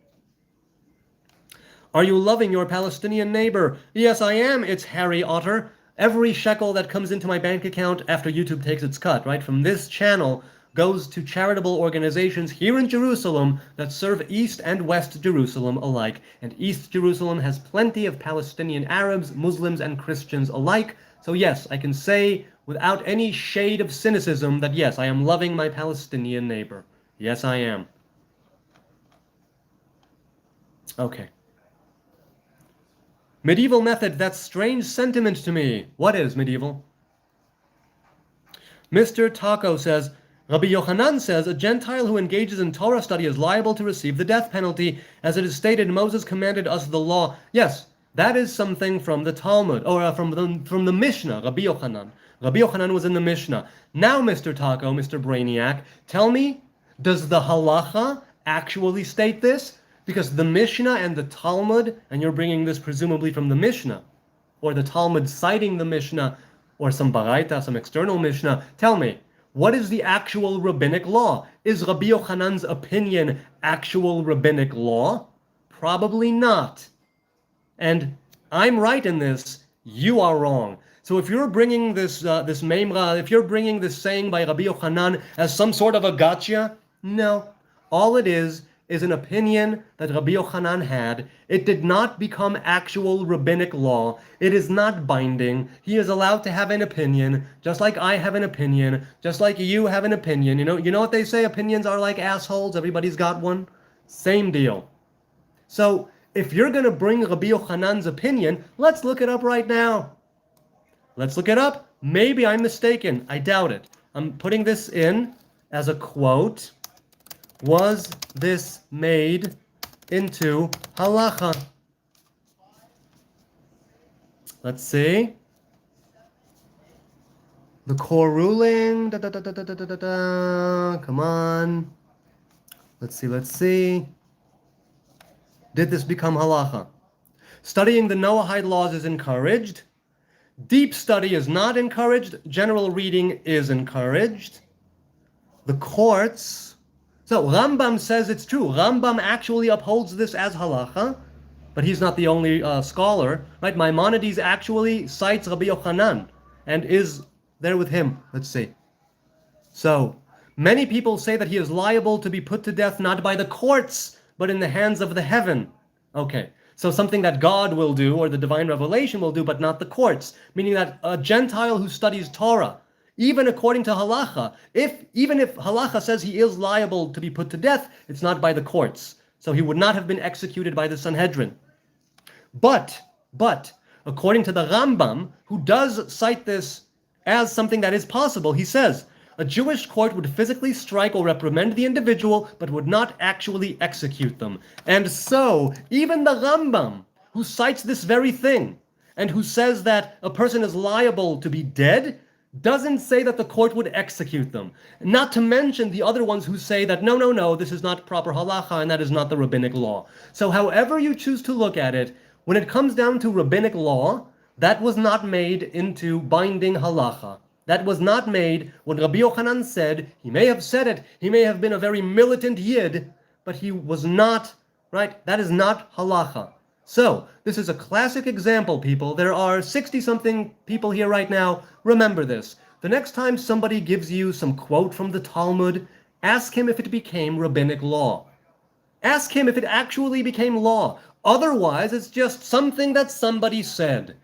A: Are you loving your Palestinian neighbor? Yes, I am. It's Harry Otter. Every shekel that comes into my bank account after YouTube takes its cut, right, from this channel goes to charitable organizations here in Jerusalem that serve East and West Jerusalem alike. And East Jerusalem has plenty of Palestinian Arabs, Muslims, and Christians alike. So yes, I can say without any shade of cynicism that yes, I am loving my Palestinian neighbor. Yes, I am. Okay. Medieval method, that's strange sentiment to me. What is medieval? Mr. Taco says, Rabbi Yochanan says, a Gentile who engages in Torah study is liable to receive the death penalty, as it is stated, Moses commanded us the law. Yes, that is something from the Talmud, or from the Mishnah, Rabbi Yochanan. Rabbi Yochanan was in the Mishnah. Now, Mr. Taco, Mr. Brainiac, tell me, does the halacha actually state this? Because the Mishnah and the Talmud, and you're bringing this presumably from the Mishnah, or the Talmud citing the Mishnah, or some Baraita, some external Mishnah, tell me, what is the actual rabbinic law? Is Rabbi Yochanan's opinion actual rabbinic law? Probably not. And I'm right in this, you are wrong. So if you're bringing this Meimra, if you're bringing this saying by Rabbi Yochanan as some sort of a gotcha, no. All it is an opinion that Rabbi Yochanan had. It did not become actual rabbinic law. It is not binding. He is allowed to have an opinion, just like I have an opinion, just like you have an opinion. You know what they say? Opinions are like assholes. Everybody's got one. Same deal. So if you're going to bring Rabbi Yochanan's opinion, let's look it up right now. Let's look it up. Maybe I'm mistaken. I doubt it. I'm putting this in as a quote. Was this made into halacha? Let's see. The core ruling. Come on. Let's see. Did this become halacha? Studying the Noahide laws is encouraged. Deep study is not encouraged. General reading is encouraged. The courts. So Rambam says it's true. Rambam actually upholds this as halacha, but he's not the only scholar, right? Maimonides actually cites Rabbi Yochanan and is there with him. Let's see. So many people say that he is liable to be put to death not by the courts, but in the hands of the heaven. Okay, so something that God will do or the divine revelation will do, but not the courts, meaning that a Gentile who studies Torah, even according to halacha, even if halacha says he is liable to be put to death, it's not by the courts. So he would not have been executed by the Sanhedrin. But, according to the Rambam, who does cite this as something that is possible, he says, a Jewish court would physically strike or reprimand the individual, but would not actually execute them. And so, even the Rambam, who cites this very thing, and who says that a person is liable to be dead, doesn't say that the court would execute them. Not to mention the other ones who say that no, this is not proper halacha and that is not the rabbinic law. So however you choose to look at it, when it comes down to rabbinic law, That was not made into binding halacha. That was not made what Rabbi Yochanan said. He may have said it. He may have been a very militant yid, but he was not, right? That is not halacha. So, this is a classic example, people. There are 60-something people here right now. Remember this. The next time somebody gives you some quote from the Talmud, ask him if it became rabbinic law. Ask him if it actually became law. Otherwise, it's just something that somebody said.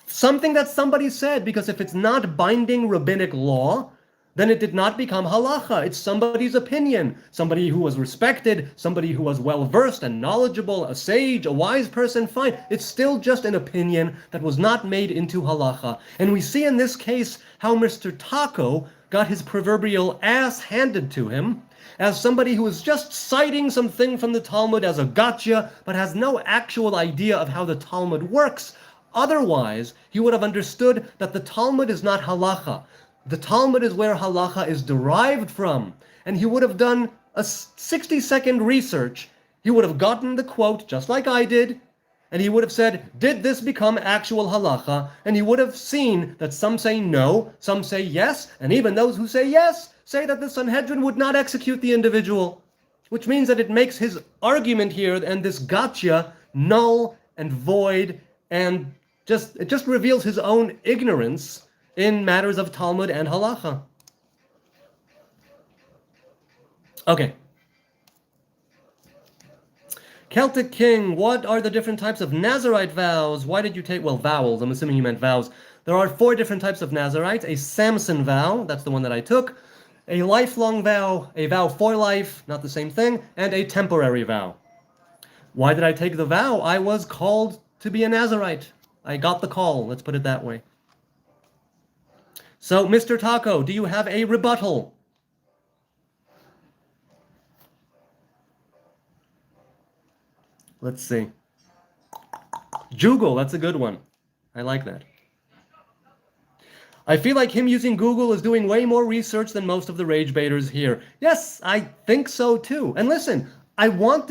A: Something that somebody said, because if it's not binding rabbinic law, then it did not become halacha. It's somebody's opinion. Somebody who was respected, somebody who was well-versed and knowledgeable, a sage, a wise person, fine. It's still just an opinion that was not made into halacha. And we see in this case how Mr. Taco got his proverbial ass handed to him as somebody who is just citing something from the Talmud as a gotcha, but has no actual idea of how the Talmud works. Otherwise, he would have understood that the Talmud is not halacha. The Talmud is where halacha is derived from. And he would have done a 60-second research. He would have gotten the quote, just like I did, and he would have said, did this become actual halacha? And he would have seen that some say no, some say yes, and even those who say yes say that the Sanhedrin would not execute the individual, which means that it makes his argument here and this gotcha null and void, and it just reveals his own ignorance in matters of Talmud and halacha. Okay. Celtic King, what are the different types of Nazarite vows? Why did you take, well, vowels, I'm assuming you meant vows. There are 4 different types of Nazarites. A Samson vow, that's the one that I took. A lifelong vow, a vow for life, not the same thing, and a temporary vow. Why did I take the vow? I was called to be a Nazarite. I got the call, let's put it that way. So, Mr. Taco, do you have a rebuttal? Let's see. Jugal, that's a good one. I like that. I feel like him using Google is doing way more research than most of the rage baiters here. Yes, I think so too. And listen, I would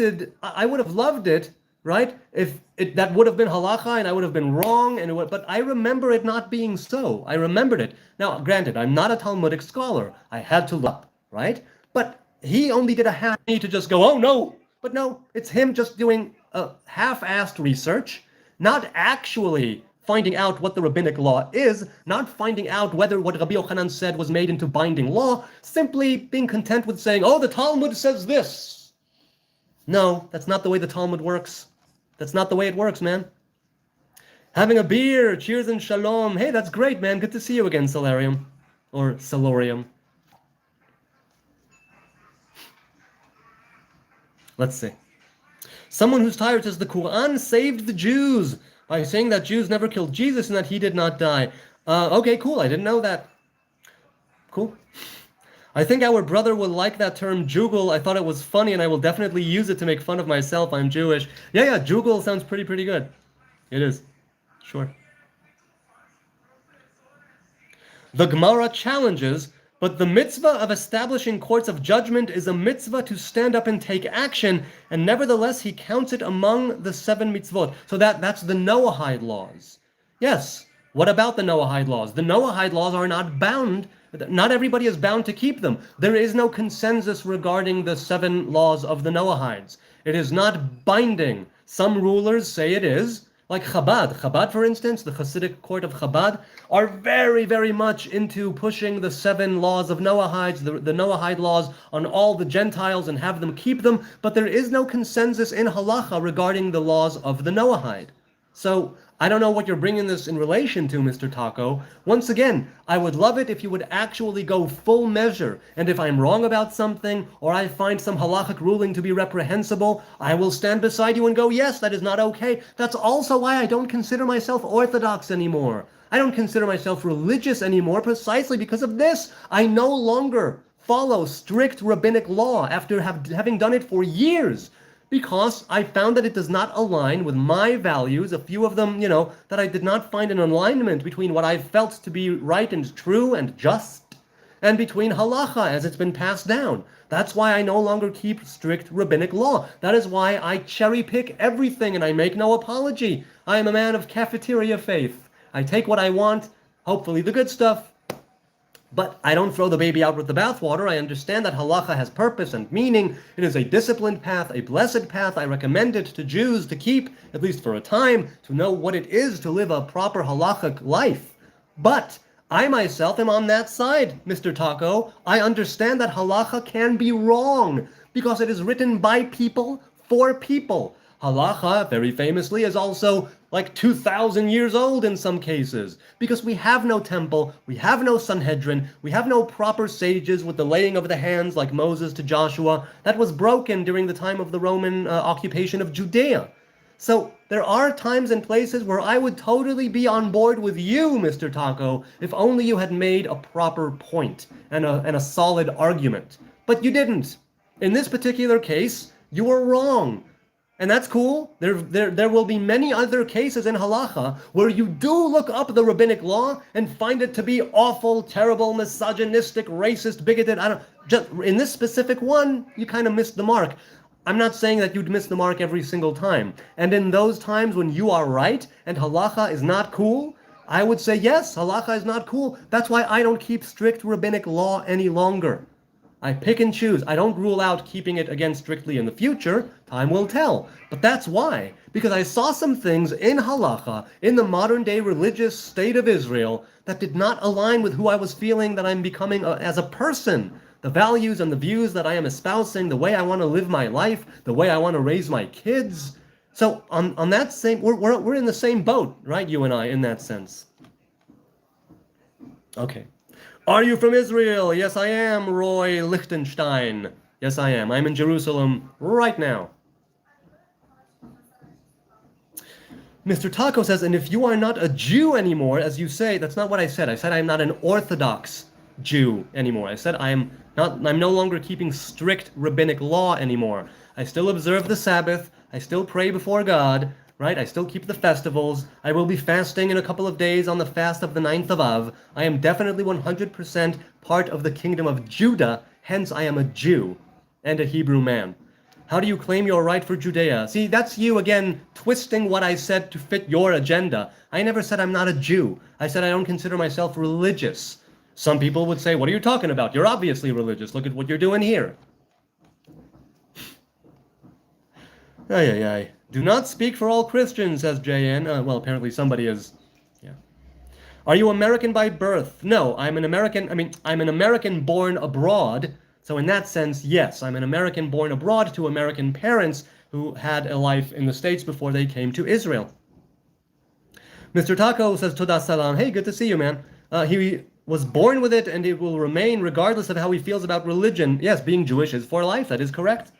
A: have loved it, right? If that would have been halacha and I would have been wrong, but I remember it not being so. I remembered it. Now, granted, I'm not a Talmudic scholar. I had to look up, right? But he only did a half need to just go, oh no. But no, it's him just doing a half-assed research, not actually finding out what the rabbinic law is, not finding out whether what Rabbi Yochanan said was made into binding law, simply being content with saying, oh, the Talmud says this. No, that's not the way the Talmud works. That's not the way it works, man. Having a beer, cheers and shalom. Hey, that's great, man. Good to see you again, Solarium. Or Solorium. Let's see. Someone who's tired says the Quran saved the Jews by saying that Jews never killed Jesus and that he did not die. Okay, cool. I didn't know that. Cool. I think our brother will like that term, jugal. I thought it was funny, and I will definitely use it to make fun of myself. I'm Jewish. Yeah, jugal sounds pretty good. It is. Sure. The Gemara challenges, but the mitzvah of establishing courts of judgment is a mitzvah to stand up and take action, and nevertheless he counts it among the 7 mitzvot. So that's the Noahide laws. Yes, what about the Noahide laws? The Noahide laws are not bound. Not everybody is bound to keep them. There is no consensus regarding the 7 laws of the Noahides. It is not binding. Some rulers say it is. Like Chabad. Chabad, for instance, the Hasidic court of Chabad, are very much into pushing the 7 laws of Noahides, the Noahide laws, on all the Gentiles and have them keep them, but there is no consensus in halacha regarding the laws of the Noahide. So, I don't know what you're bringing this in relation to, Mr. Taco. Once again, I would love it if you would actually go full measure, and if I'm wrong about something, or I find some halachic ruling to be reprehensible, I will stand beside you and go, yes, that is not okay. That's also why I don't consider myself Orthodox anymore. I don't consider myself religious anymore precisely because of this. I no longer follow strict rabbinic law after having done it for years, because I found that it does not align with my values, a few of them, that I did not find an alignment between what I felt to be right and true and just, and between halacha as it's been passed down. That's why I no longer keep strict rabbinic law. That is why I cherry pick everything and I make no apology. I am a man of cafeteria faith. I take what I want, hopefully the good stuff, but I don't throw the baby out with the bathwater. I understand that halacha has purpose and meaning. It is a disciplined path, a blessed path. I recommend it to Jews to keep, at least for a time, to know what it is to live a proper halachic life. But I myself am on that side, Mr. Taco. I understand that halacha can be wrong because it is written by people for people. Halacha, very famously, is also like 2,000 years old in some cases, because we have no temple, we have no Sanhedrin, we have no proper sages with the laying of the hands like Moses to Joshua. That was broken during the time of the Roman occupation of Judea. So there are times and places where I would totally be on board with you, Mr. Taco, if only you had made a proper point and a solid argument. But you didn't. In this particular case, you were wrong. And that's cool. There will be many other cases in halacha where you do look up the rabbinic law and find it to be awful, terrible, misogynistic, racist, bigoted. In this specific one, you kind of missed the mark. I'm not saying that you'd miss the mark every single time. And in those times when you are right and halacha is not cool, I would say, yes, halacha is not cool. That's why I don't keep strict rabbinic law any longer. I pick and choose. I don't rule out keeping it again strictly in the future. Time will tell. But that's why. Because I saw some things in halacha, in the modern day religious state of Israel, that did not align with who I was feeling that I'm becoming as a person. The values and the views that I am espousing, the way I want to live my life, the way I want to raise my kids. So on that same, we're in the same boat, right, you and I, in that sense. Okay. Are you from Israel? Yes, I am, Roy Lichtenstein. Yes, I am. I'm in Jerusalem right now. Mr. Taco says, and if you are not a Jew anymore, as you say, that's not what I said. I said I'm not an Orthodox Jew anymore. I said I'm no longer keeping strict rabbinic law anymore. I still observe the Sabbath. I still pray before God. Right? I still keep the festivals. I will be fasting in a couple of days on the fast of the 9th of Av. I am definitely 100% part of the kingdom of Judah. Hence, I am a Jew and a Hebrew man. How do you claim your right for Judea? See, that's you again twisting what I said to fit your agenda. I never said I'm not a Jew. I said I don't consider myself religious. Some people would say, what are you talking about? You're obviously religious. Look at what you're doing here. Ay, ay, ay. Do not speak for all Christians, says JN. Well, apparently somebody is. Yeah. Are you American by birth? No, I'm an American born abroad. So in that sense, yes, I'm an American born abroad to American parents who had a life in the States before they came to Israel. Mr. Taco says, Toda salam. Hey, good to see you, man. He was born with it and it will remain regardless of how he feels about religion. Yes, being Jewish is for life. That is correct.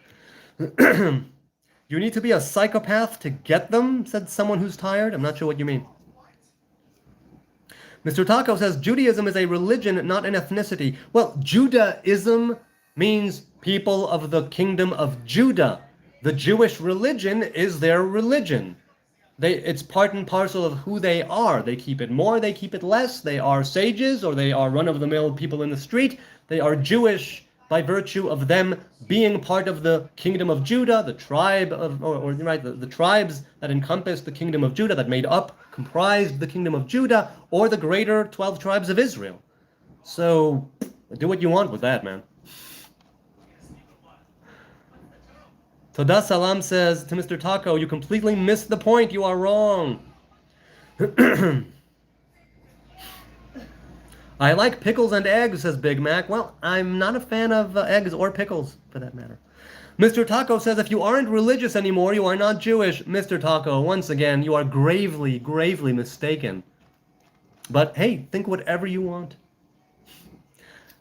A: You need to be a psychopath to get them, said someone who's tired. I'm not sure what you mean. Mr. Taco says, Judaism is a religion, not an ethnicity. Well, Judaism means people of the kingdom of Judah. The Jewish religion is their religion. It's part and parcel of who they are. They keep it more, they keep it less. They are sages or they are run-of-the-mill people in the street. They are Jewish by virtue of them being part of the kingdom of Judah, the tribe of, the tribes that encompass the kingdom of Judah, that comprised the kingdom of Judah, or the greater 12 tribes of Israel. So, do what you want with that, man. Toda Salam says to Mr. Taco, you completely missed the point, you are wrong. I like pickles and eggs, says Big Mac. Well, I'm not a fan of eggs or pickles, for that matter. Mr. Taco says, if you aren't religious anymore, you are not Jewish. Mr. Taco, once again, you are gravely, gravely mistaken. But hey, think whatever you want.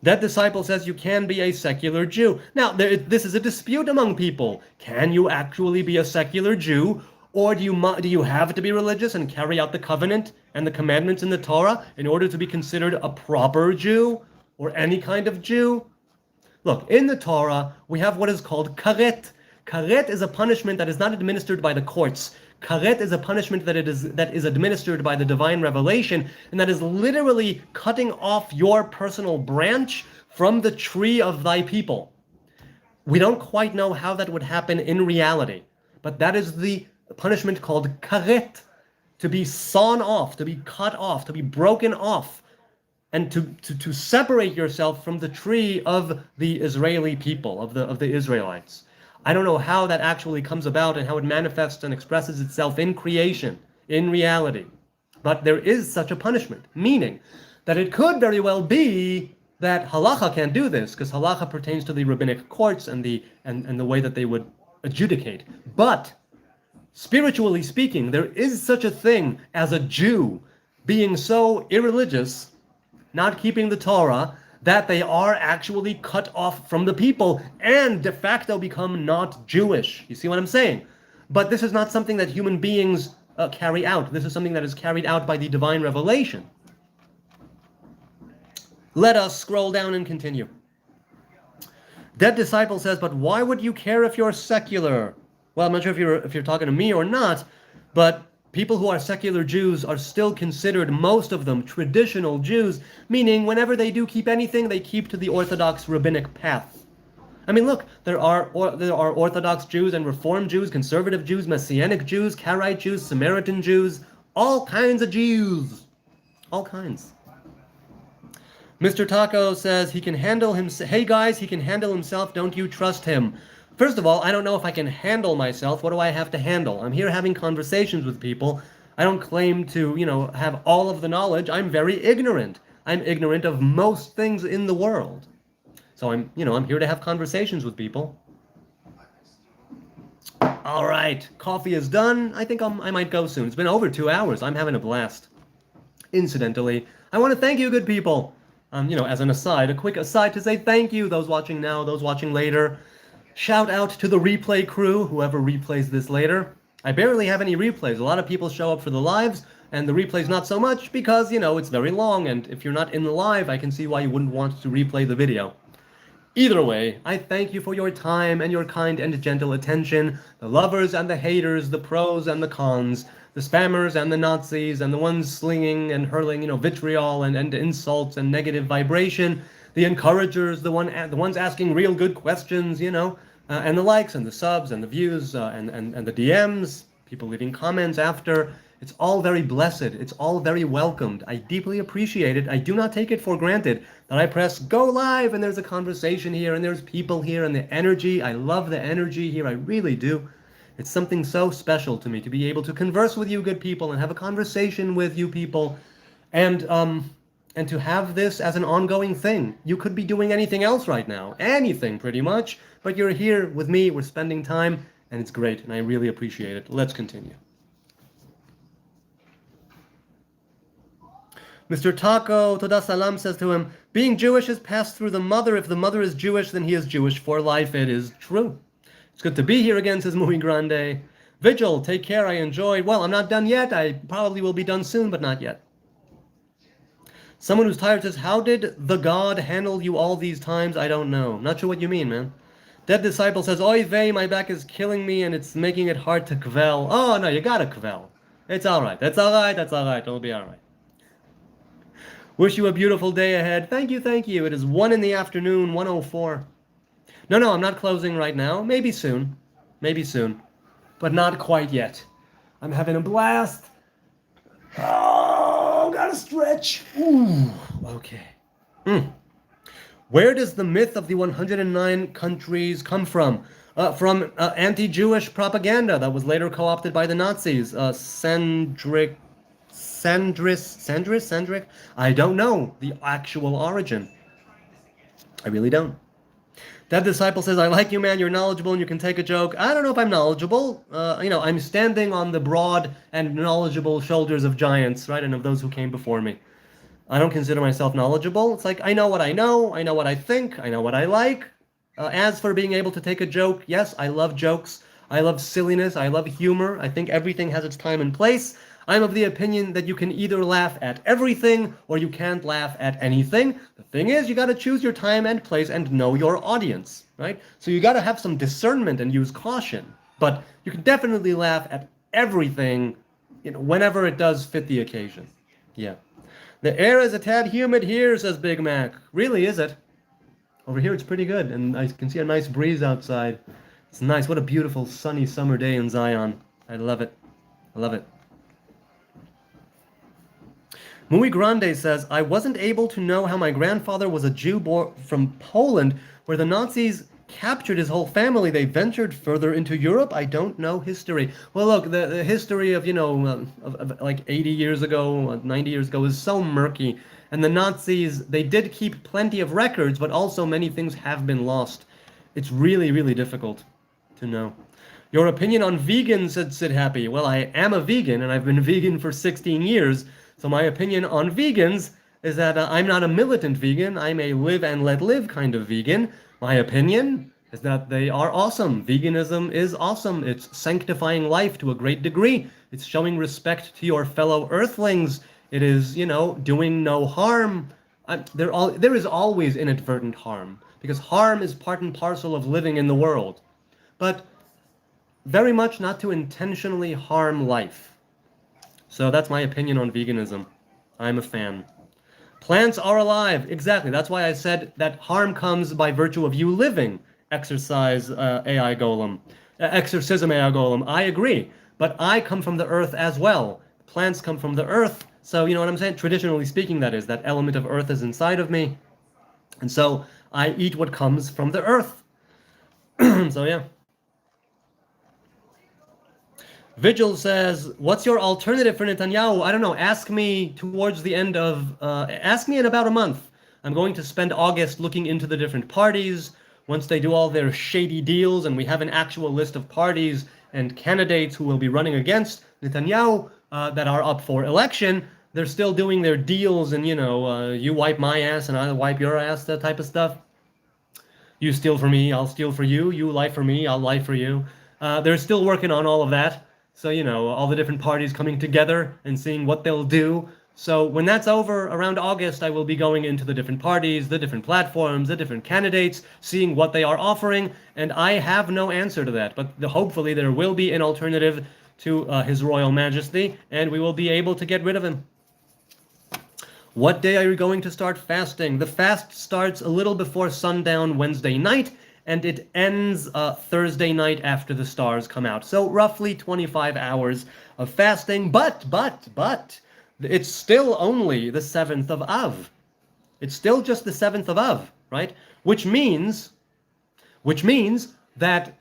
A: That disciple says you can be a secular Jew. Now, this is a dispute among people. Can you actually be a secular Jew? Or do you have to be religious and carry out the covenant and the commandments in the Torah in order to be considered a proper Jew or any kind of Jew? Look, in the Torah, we have what is called karet. Karet is a punishment that is not administered by the courts. Karet is a punishment that is administered by the divine revelation, and that is literally cutting off your personal branch from the tree of thy people. We don't quite know how that would happen in reality, but that is the punishment called karet, to be sawn off, to be cut off, to be broken off, and to separate yourself from the tree of the Israeli people, of the Israelites. I don't know how that actually comes about and how it manifests and expresses itself in creation, in reality. But there is such a punishment, meaning that it could very well be that halacha can't do this, because halacha pertains to the rabbinic courts and the way that they would adjudicate. But spiritually speaking, there is such a thing as a Jew being so irreligious, not keeping the Torah, that they are actually cut off from the people and de facto become not Jewish. You see what I'm saying? But this is not something that human beings carry out. This is something that is carried out by the divine revelation. Let us scroll down and continue. Dead Disciple says, but why would you care if you're secular? Well, I'm not sure if you're talking to me or not, but people who are secular Jews are still considered, most of them, traditional Jews, meaning whenever they do keep anything, they keep to the Orthodox rabbinic path. I mean, look, there are Orthodox Jews and Reform Jews, conservative Jews, Messianic Jews, Karaite Jews, Samaritan Jews, all kinds of Jews. All kinds. Mr. Taco says he can handle himself. Hey guys, he can handle himself. Don't you trust him? First of all, I don't know if I can handle myself. What do I have to handle? I'm here having conversations with people. I don't claim to, have all of the knowledge. I'm very ignorant. I'm ignorant of most things in the world. So I'm here to have conversations with people. All right, coffee is done. I think I might go soon. It's been over 2 hours. I'm having a blast. Incidentally, I want to thank you, good people. As an aside, a quick aside to say thank you, those watching now, those watching later. Shout out to the replay crew, whoever replays this later. I barely have any replays. A lot of people show up for the lives, and the replays not so much because, it's very long, and if you're not in the live, I can see why you wouldn't want to replay the video. Either way, I thank you for your time and your kind and gentle attention, the lovers and the haters, the pros and the cons, the spammers and the Nazis, and the ones slinging and hurling, vitriol and insults and negative vibration, the encouragers, the ones asking real good questions, and the likes and the subs and the views and the DMs, people leaving comments after. It's all very blessed. It's all very welcomed. I deeply appreciate it. I do not take it for granted that I press go live and there's a conversation here and there's people here and the energy. I love the energy here. I really do. It's something so special to me to be able to converse with you good people and have a conversation with you people and to have this as an ongoing thing. You could be doing anything else right now. Anything, pretty much. But you're here with me. We're spending time and it's great and I really appreciate it. Let's continue. Mr. Taco Toda Salam says to him, being Jewish is passed through the mother. If the mother is Jewish, then he is Jewish for life. It is true. It's good to be here again, says Muy Grande. Vigil, take care. I enjoyed. Well, I'm not done yet. I probably will be done soon, but not yet. Someone who's tired says, how did the God handle you all these times? I don't know. Not sure what you mean, man. Dead Disciple says, oy vey, my back is killing me and it's making it hard to kvel. Oh, no, you gotta kvel. It's all right. That's all right. That's all right. It'll be all right. Wish you a beautiful day ahead. Thank you, thank you. It is 1 in the afternoon, 1:04. No, I'm not closing right now. Maybe soon. But not quite yet. I'm having a blast. Oh, gotta stretch. Ooh, okay. Where does the myth of the 109 countries come from? From anti-Jewish propaganda that was later co-opted by the Nazis. Sandrick? I don't know the actual origin. I really don't. That Disciple says, I like you, man. You're knowledgeable and you can take a joke. I don't know if I'm knowledgeable. I'm standing on the broad and knowledgeable shoulders of giants, right? And of those who came before me. I don't consider myself knowledgeable. It's like, I know what I know. I know what I think. I know what I like. As for being able to take a joke, yes, I love jokes. I love silliness. I love humor. I think everything has its time and place. I'm of the opinion that you can either laugh at everything or you can't laugh at anything. The thing is, you got to choose your time and place and know your audience, right? So you got to have some discernment and use caution. But you can definitely laugh at everything, whenever it does fit the occasion. Yeah. The air is a tad humid here, says Big Mac. Really, is it? Over here it's pretty good, and I can see a nice breeze outside. It's nice. What a beautiful sunny summer day in Zion. I love it. I love it. Muy Grande says, I wasn't able to know how my grandfather was a Jew born from Poland, where the Nazis captured his whole family. They ventured further into Europe. I don't know history. Well, look, the history of, of like 80 years ago, 90 years ago is so murky. And the Nazis, they did keep plenty of records, but also many things have been lost. It's really, really difficult to know. Your opinion on vegans, said Sid Happy. Well, I am a vegan, and I've been vegan for 16 years. So my opinion on vegans is that I'm not a militant vegan. I'm a live and let live kind of vegan. My opinion is that they are awesome. Veganism is awesome. It's sanctifying life to a great degree. It's showing respect to your fellow earthlings. It is, doing no harm. There is always inadvertent harm, because harm is part and parcel of living in the world. But very much not to intentionally harm life. So that's my opinion on veganism. I'm a fan. Plants are alive. Exactly. That's why I said that harm comes by virtue of you living. Exercise AI golem. Exorcism AI golem. I agree. But I come from the earth as well. Plants come from the earth. So you know what I'm saying? Traditionally speaking, that is. That element of earth is inside of me. And so I eat what comes from the earth. So yeah. Vigil says, what's your alternative for Netanyahu? I don't know. Ask me towards the end of, ask me in about a month. I'm going to spend August looking into the different parties. Once they do all their shady deals and we have an actual list of parties and candidates who will be running against Netanyahu that are up for election, they're still doing their deals and, you wipe my ass and I wipe your ass, that type of stuff. You steal from me, I'll steal for you. You lie for me, I'll lie for you. They're still working on all of that. So, all the different parties coming together and seeing what they'll do. So when that's over, around August, I will be going into the different parties, the different platforms, the different candidates, seeing what they are offering. And I have no answer to that. But hopefully there will be an alternative to His Royal Majesty, and we will be able to get rid of him. What day are you going to start fasting? The fast starts a little before sundown Wednesday night, and it ends Thursday night after the stars come out. So roughly 25 hours of fasting, but, it's still only the 7th of Av. It's still just the 7th of Av, right? Which means that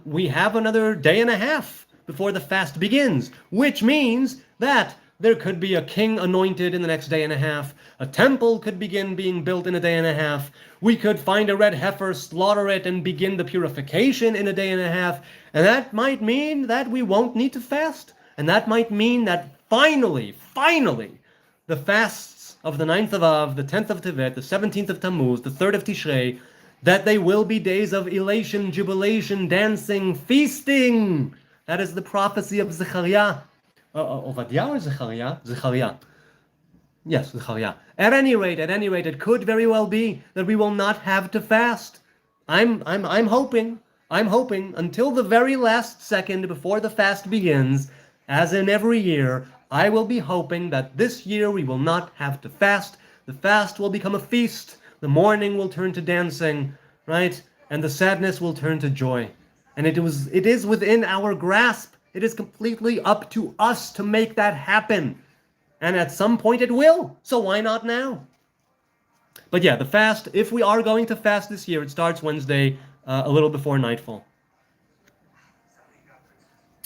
A: we have another day and a half before the fast begins, which means that there could be a king anointed in the next day and a half. A temple could begin being built in a day and a half. We could find a red heifer, slaughter it, and begin the purification in a day and a half. And that might mean that we won't need to fast. And that might mean that finally, the fasts of the 9th of Av, the 10th of Tevet, the 17th of Tammuz, the 3rd of Tishrei, that they will be days of elation, jubilation, dancing, feasting. That is the prophecy of Zechariah. Obadiah or Zechariah? Zechariah. Yes, Zechariah. At any rate, it could very well be that we will not have to fast. I'm hoping until the very last second before the fast begins, as in every year, I will be hoping that this year we will not have to fast. The fast will become a feast. The mourning will turn to dancing, right? And the sadness will turn to joy. And it is within our grasp. It is completely up to us to make that happen. And at some point it will. So why not now? But yeah, the fast, if we are going to fast this year, it starts Wednesday, a little before nightfall.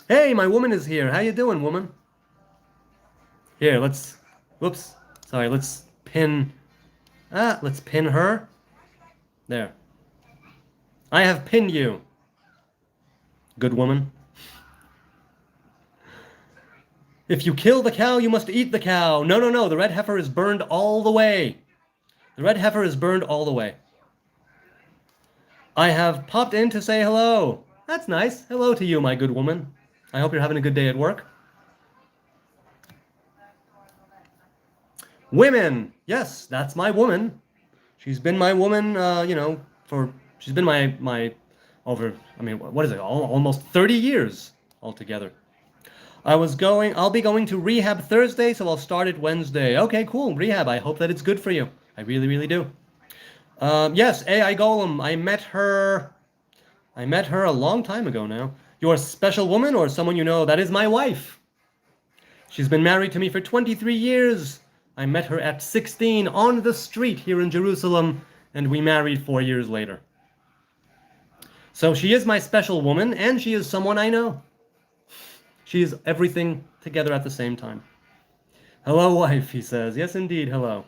A: Hey, my woman is here. How you doing, woman? Here, let's pin her. There. I have pinned you. Good woman. If you kill the cow, you must eat the cow. No. The red heifer is burned all the way. The red heifer is burned all the way. I have popped in to say hello. That's nice. Hello to you, my good woman. I hope you're having a good day at work. Women. Yes, that's my woman. She's been my woman, she's been my over, what is it, almost 30 years altogether. I'll be going to rehab Thursday, so I'll start it Wednesday. Okay, cool. Rehab. I hope that it's good for you. I really, really do. Yes, AI Golem. I met her a long time ago now. You're a special woman or someone you know? That is my wife. She's been married to me for 23 years. I met her at 16 on the street here in Jerusalem, and we married 4 years later. So she is my special woman, and she is someone I know. She is everything together at the same time. Hello, wife, he says. Yes, indeed, hello.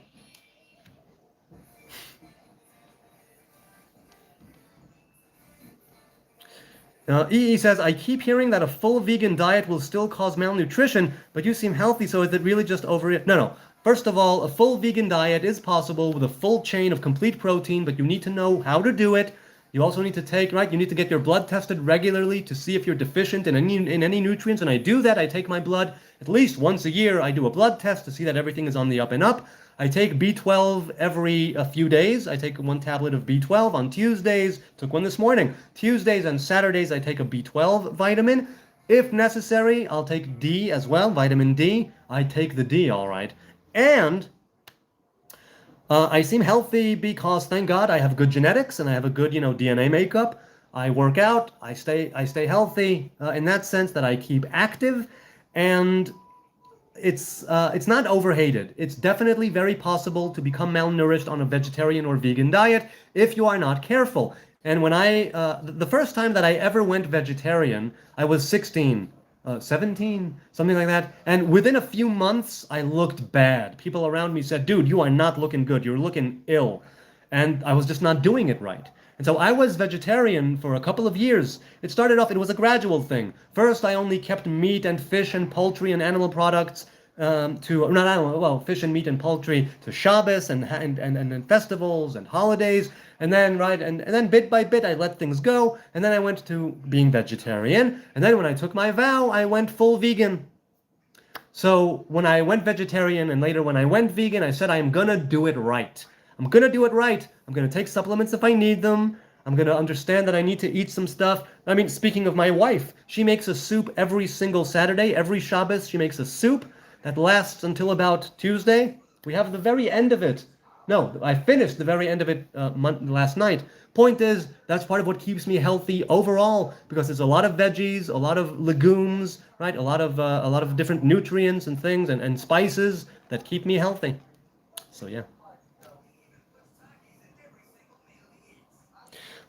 A: EE says, I keep hearing that a full vegan diet will still cause malnutrition, but you seem healthy, so is it really just over it? No. First of all, a full vegan diet is possible with a full chain of complete protein, but you need to know how to do it. You also need to take, right, you need to get your blood tested regularly to see if you're deficient in any nutrients, and I do that. I take my blood at least once a year. I do a blood test to see that everything is on the up and up. I take B12 every few days. I take 1 tablet of B12 on Tuesdays. Took one this morning. Tuesdays and Saturdays I take a B12 vitamin. If necessary, I'll take D as well, vitamin D. I take the D, all right. And I seem healthy because, thank God, I have good genetics and I have a good, DNA makeup. I work out. I stay healthy in that sense that I keep active, and it's not overhated. It's definitely very possible to become malnourished on a vegetarian or vegan diet if you are not careful. And when the first time that I ever went vegetarian, I was 16. 17, something like that. And within a few months, I looked bad. People around me said, dude, you are not looking good. You're looking ill. And I was just not doing it right. And so I was vegetarian for a couple of years. It started off, it was a gradual thing. First, I only kept meat and fish and poultry and animal products fish and meat and poultry to Shabbos and festivals and holidays. And then bit by bit, I let things go. And then I went to being vegetarian. And then when I took my vow, I went full vegan. So when I went vegetarian and later when I went vegan, I said, I'm gonna do it right. I'm gonna do it right. I'm gonna take supplements if I need them. I'm gonna understand that I need to eat some stuff. I mean, speaking of my wife, she makes a soup every single Saturday. Every Shabbos, she makes a soup that lasts until about Tuesday. We have the very end of it. No, I finished the very end of it last night. Point is, that's part of what keeps me healthy overall, because there's a lot of veggies, a lot of legumes, right? A lot of different nutrients and things and spices that keep me healthy. So yeah.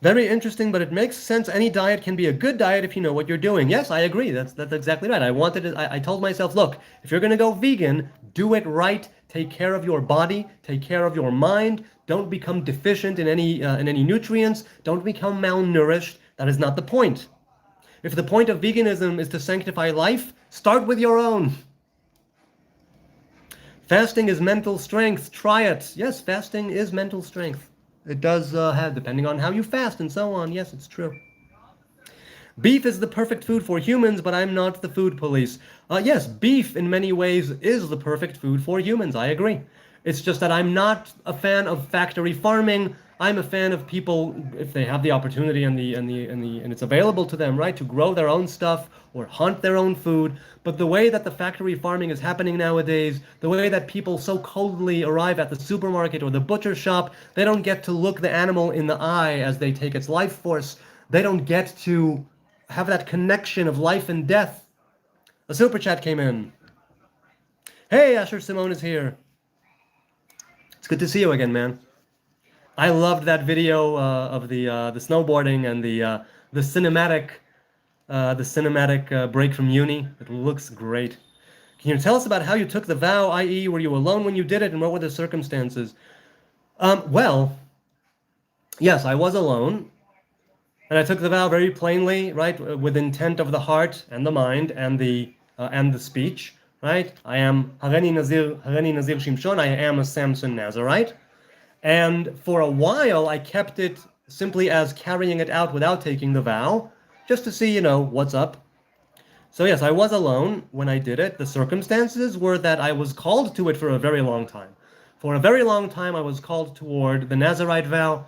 A: Very interesting, but it makes sense. Any diet can be a good diet if you know what you're doing. Yes, I agree. That's exactly right. I told myself, look, if you're going to go vegan, do it right. Take care of your body. Take care of your mind. Don't become deficient in any nutrients. Don't become malnourished. That is not the point. If the point of veganism is to sanctify life, start with your own. Fasting is mental strength. Try it. Yes, fasting is mental strength. It does have, depending on how you fast and so on. Yes, it's true. Beef is the perfect food for humans, but I'm not the food police. Yes, beef in many ways is the perfect food for humans. I agree. It's just that I'm not a fan of factory farming. I'm a fan of people, if they have the opportunity and it's available to them, right, to grow their own stuff or hunt their own food. But the way that the factory farming is happening nowadays, the way that people so coldly arrive at the supermarket or the butcher shop, they don't get to look the animal in the eye as they take its life force. They don't get to have that connection of life and death. A super chat came in. Hey, Asher Simone is here. It's good to see you again, man. I loved that video of the snowboarding and the cinematic break from uni. It looks great. Can you tell us about how you took the vow, i.e., were you alone when you did it, and what were the circumstances? Well, yes, I was alone, and I took the vow very plainly, right, with intent of the heart and the mind and the speech, right? I am Hareni Nazir Shimshon. I am a Samson Nazarite. And for a while, I kept it simply as carrying it out without taking the vow, just to see, what's up. So yes, I was alone when I did it. The circumstances were that I was called to it for a very long time. For a very long time, I was called toward the Nazarite vow,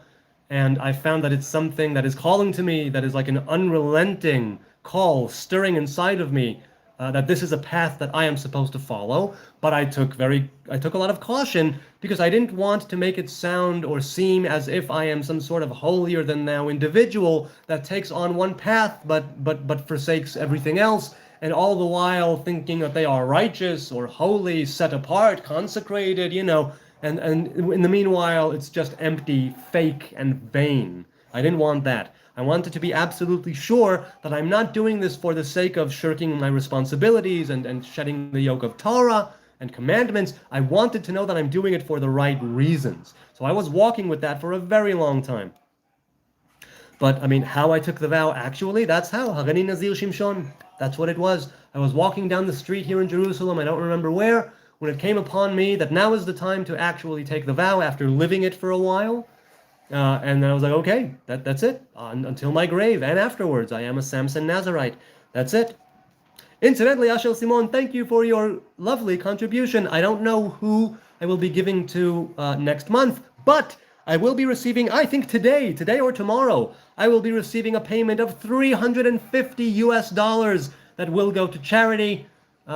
A: and I found that it's something that is calling to me, that is like an unrelenting call stirring inside of me, that this is a path that I am supposed to follow, but I took a lot of caution because I didn't want to make it sound or seem as if I am some sort of holier than thou individual that takes on one path but forsakes everything else, and all the while thinking that they are righteous or holy, set apart, consecrated, and in the meanwhile it's just empty, fake, and vain. I didn't want that. I wanted to be absolutely sure that I'm not doing this for the sake of shirking my responsibilities and shedding the yoke of Torah and commandments. I wanted to know that I'm doing it for the right reasons. So I was walking with that for a very long time. But I mean, how I took the vow actually, that's how. Hareni Nazir Shimshon. That's what it was. I was walking down the street here in Jerusalem, I don't remember where, when it came upon me that now is the time to actually take the vow after living it for a while. And then I was like, okay, that's it. Until my grave and afterwards, I am a Samson Nazarite. That's it. Incidentally, Ashel Simon, thank you for your lovely contribution. I don't know who I will be giving to next month, but I will be receiving, I think today or tomorrow, I will be receiving a payment of $350 that will go to charity.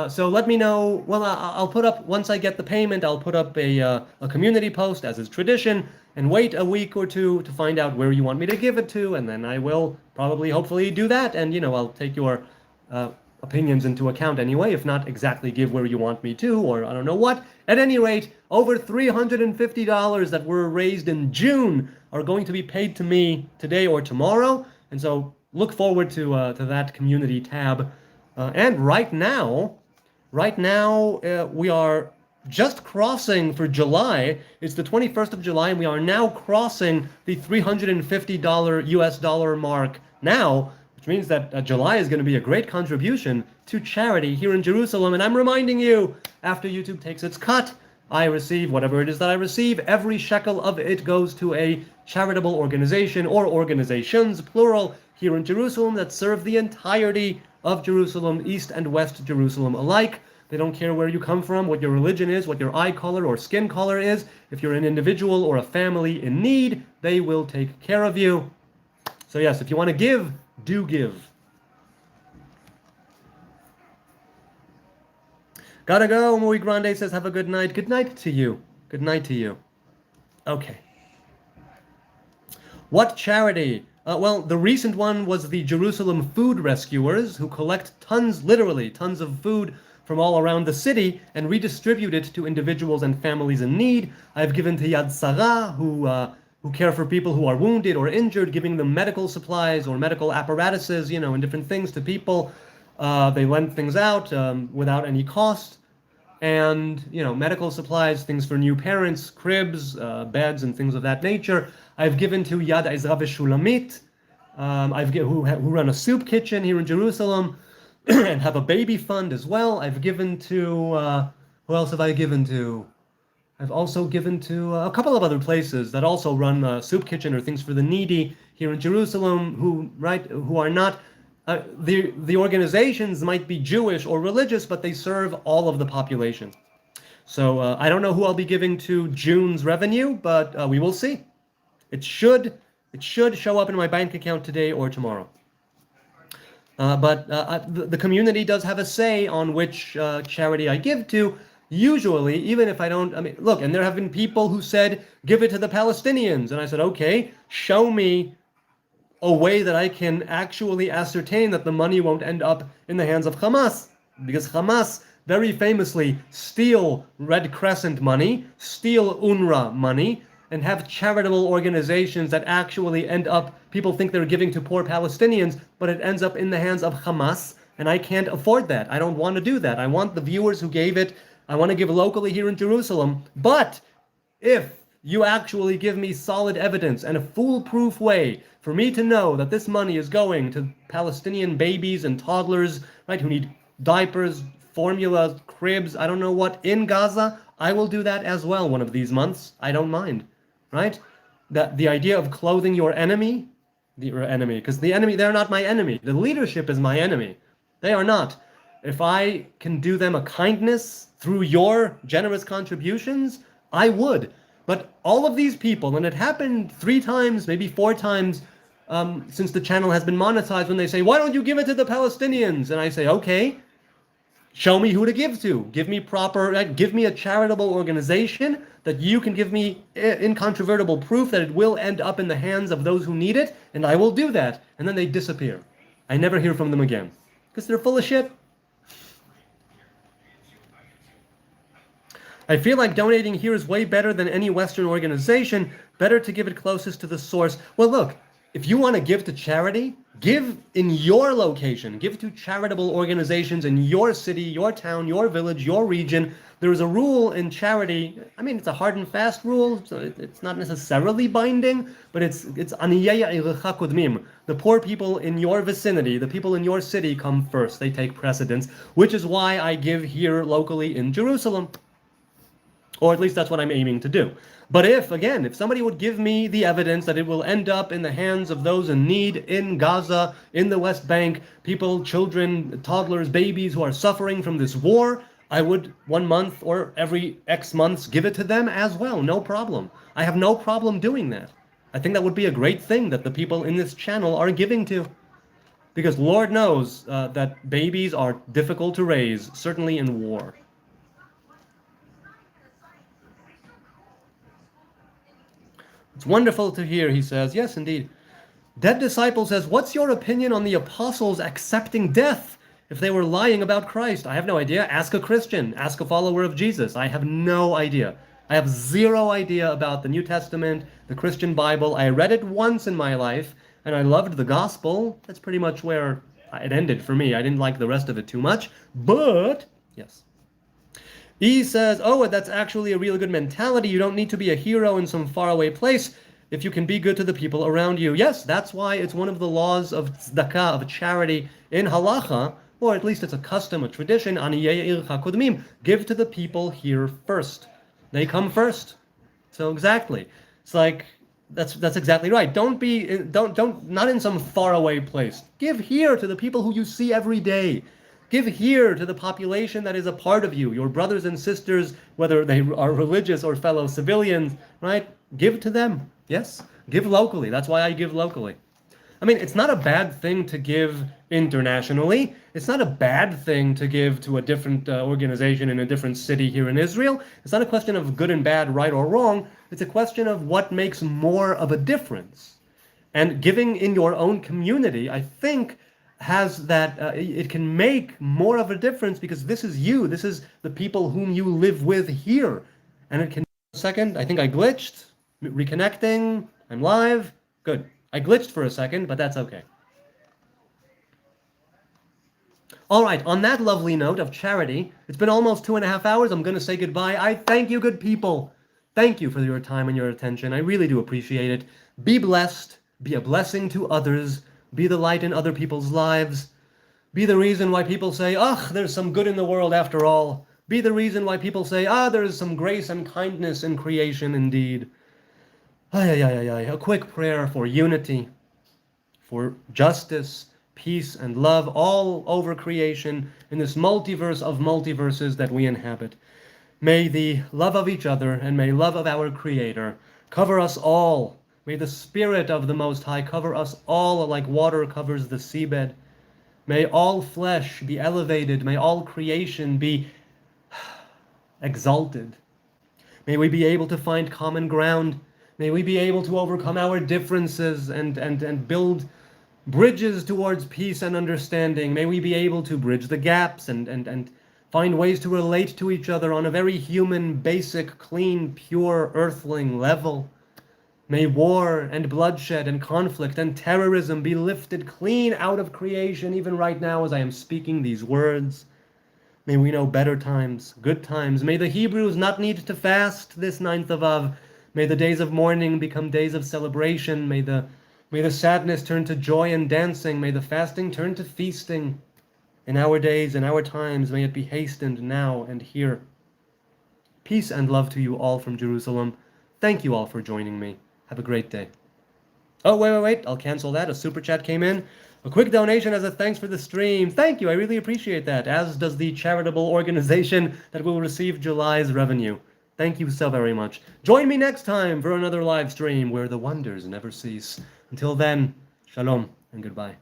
A: So let me know. Well, I'll put up, once I get the payment, I'll put up a community post, as is tradition, and wait a week or two to find out where you want me to give it to, and then I will probably, hopefully, do that, and, I'll take your opinions into account anyway, if not exactly give where you want me to, or I don't know what. At any rate, over $350 that were raised in June are going to be paid to me today or tomorrow, and so look forward to that community tab. And right now, we are just crossing for July. It's the 21st of July, and we are now crossing the $350 US dollar mark now, which means that July is going to be a great contribution to charity here in Jerusalem. And I'm reminding you, after YouTube takes its cut, I receive whatever it is that I receive. Every shekel of it goes to a charitable organization or organizations, plural, here in Jerusalem that serve the entirety of Jerusalem, East and West Jerusalem alike. They don't care where you come from, what your religion is, what your eye color or skin color is. If you're an individual or a family in need, they will take care of you. So yes, if you want to give, do give. Gotta go. Muy Grande says, have a good night. Good night to you. Good night to you. Okay. What charity? Well, the recent one was the Jerusalem Food Rescuers, who collect literally tons of food from all around the city and redistribute it to individuals and families in need. I've given to Yad Sarah, who care for people who are wounded or injured, giving them medical supplies or medical apparatuses, and different things to people. They lend things out without any cost. And, medical supplies, things for new parents, cribs, beds, and things of that nature. I've given to Yad Ezra Shulamit, who run a soup kitchen here in Jerusalem, and have a baby fund as well. I've given to, who else have I given to? I've also given to a couple of other places that also run a soup kitchen or things for the needy here in Jerusalem, who are not, the organizations might be Jewish or religious, but they serve all of the population. So I don't know who I'll be giving to June's revenue, but we will see. It should show up in my bank account today or tomorrow. But the community does have a say on which charity I give to. Usually, even if I don't, look, and there have been people who said, give it to the Palestinians. And I said, okay, show me a way that I can actually ascertain that the money won't end up in the hands of Hamas. Because Hamas very famously steal Red Crescent money, steal UNRWA money, and have charitable organizations that actually end up, people think they're giving to poor Palestinians, but it ends up in the hands of Hamas, and I can't afford that. I don't want to do that. I want the viewers who gave it, I want to give locally here in Jerusalem, but if you actually give me solid evidence and a foolproof way for me to know that this money is going to Palestinian babies and toddlers, right, who need diapers, formula, cribs, I don't know what, in Gaza, I will do that as well one of these months. I don't mind. Right? That the idea of clothing your enemy, because the enemy, they're not my enemy. The leadership is my enemy. They are not. If I can do them a kindness through your generous contributions, I would. But all of these people, and it happened 3 times, maybe 4 times, since the channel has been monetized, when they say, why don't you give it to the Palestinians? And I say, okay, Show me who to give to. Give me give me a charitable organization that you can give me incontrovertible proof that it will end up in the hands of those who need it, and I will do that. And then they disappear. I never hear from them again because they're full of shit. I feel like donating here is way better than any Western organization. Better to give it closest to the source. Well, look, if you want to give to charity, give in your location. Give to charitable organizations in your city, your town, your village, your region. There is a rule in charity. I mean, it's a hard and fast rule, so it's not necessarily binding, but it's aniyaya ilcha kudmim. The poor people in your vicinity, the people in your city come first. They take precedence, which is why I give here locally in Jerusalem. Or at least that's what I'm aiming to do. But if somebody would give me the evidence that it will end up in the hands of those in need in Gaza, in the West Bank, people, children, toddlers, babies who are suffering from this war, I would 1 month or every X months give it to them as well. No problem. I have no problem doing that. I think that would be a great thing that the people in this channel are giving to. Because Lord knows that babies are difficult to raise, certainly in war. It's wonderful to hear, he says. Yes, indeed. Dead Disciple says, what's your opinion on the apostles accepting death if they were lying about Christ? I have no idea. Ask a Christian. Ask a follower of Jesus. I have no idea. I have zero idea about the New Testament, the Christian Bible. I read it once in my life, and I loved the gospel. That's pretty much where it ended for me. I didn't like the rest of it too much. But, yes. He says, oh, that's actually a really good mentality. You don't need to be a hero in some faraway place if you can be good to the people around you. Yes, that's why it's one of the laws of tzedakah, of charity in halacha, or at least it's a custom, a tradition, aniyei ilcha kudmim. Give to the people here first. They come first. So exactly. It's like, that's exactly right. Don't not in some faraway place. Give here to the people who you see every day. Give here to the population that is a part of you, your brothers and sisters, whether they are religious or fellow civilians, right? Give to them. Yes, give locally. That's why I give locally. I mean, it's not a bad thing to give internationally. It's not a bad thing to give to a different organization in a different city here in Israel. It's not a question of good and bad, right or wrong. It's a question of what makes more of a difference. And giving in your own community, I think, has that, it can make more of a difference because this is you. This is the people whom you live with here. And it can, second, I think I glitched. Reconnecting. I'm live. Good. I glitched for a second, but that's okay. All right, on that lovely note of charity, it's been almost 2.5 hours. I'm going to say goodbye. I thank you, good people. Thank you for your time and your attention. I really do appreciate it. Be blessed. Be a blessing to others. Be the light in other people's lives. Be the reason why people say, there's some good in the world after all. Be the reason why people say, there's some grace and kindness in creation indeed. A quick prayer for unity, for justice, peace, and love all over creation in this multiverse of multiverses that we inhabit. May the love of each other and may love of our Creator cover us all. May the Spirit of the Most High cover us all like water covers the seabed. May all flesh be elevated. May all creation be exalted. May we be able to find common ground. May we be able to overcome our differences and build bridges towards peace and understanding. May we be able to bridge the gaps and find ways to relate to each other on a very human, basic, clean, pure, earthling level. May war and bloodshed and conflict and terrorism be lifted clean out of creation, even right now as I am speaking these words. May we know better times, good times. May the Hebrews not need to fast this 9th of Av. May the days of mourning become days of celebration. May the sadness turn to joy and dancing. May the fasting turn to feasting. In our days, in our times, may it be hastened now and here. Peace and love to you all from Jerusalem. Thank you all for joining me. Have a great day. Oh, wait. I'll cancel that. A super chat came in. A quick donation as a thanks for the stream. Thank you. I really appreciate that, as does the charitable organization that will receive July's revenue. Thank you so very much. Join me next time for another live stream where the wonders never cease. Until then, shalom and goodbye.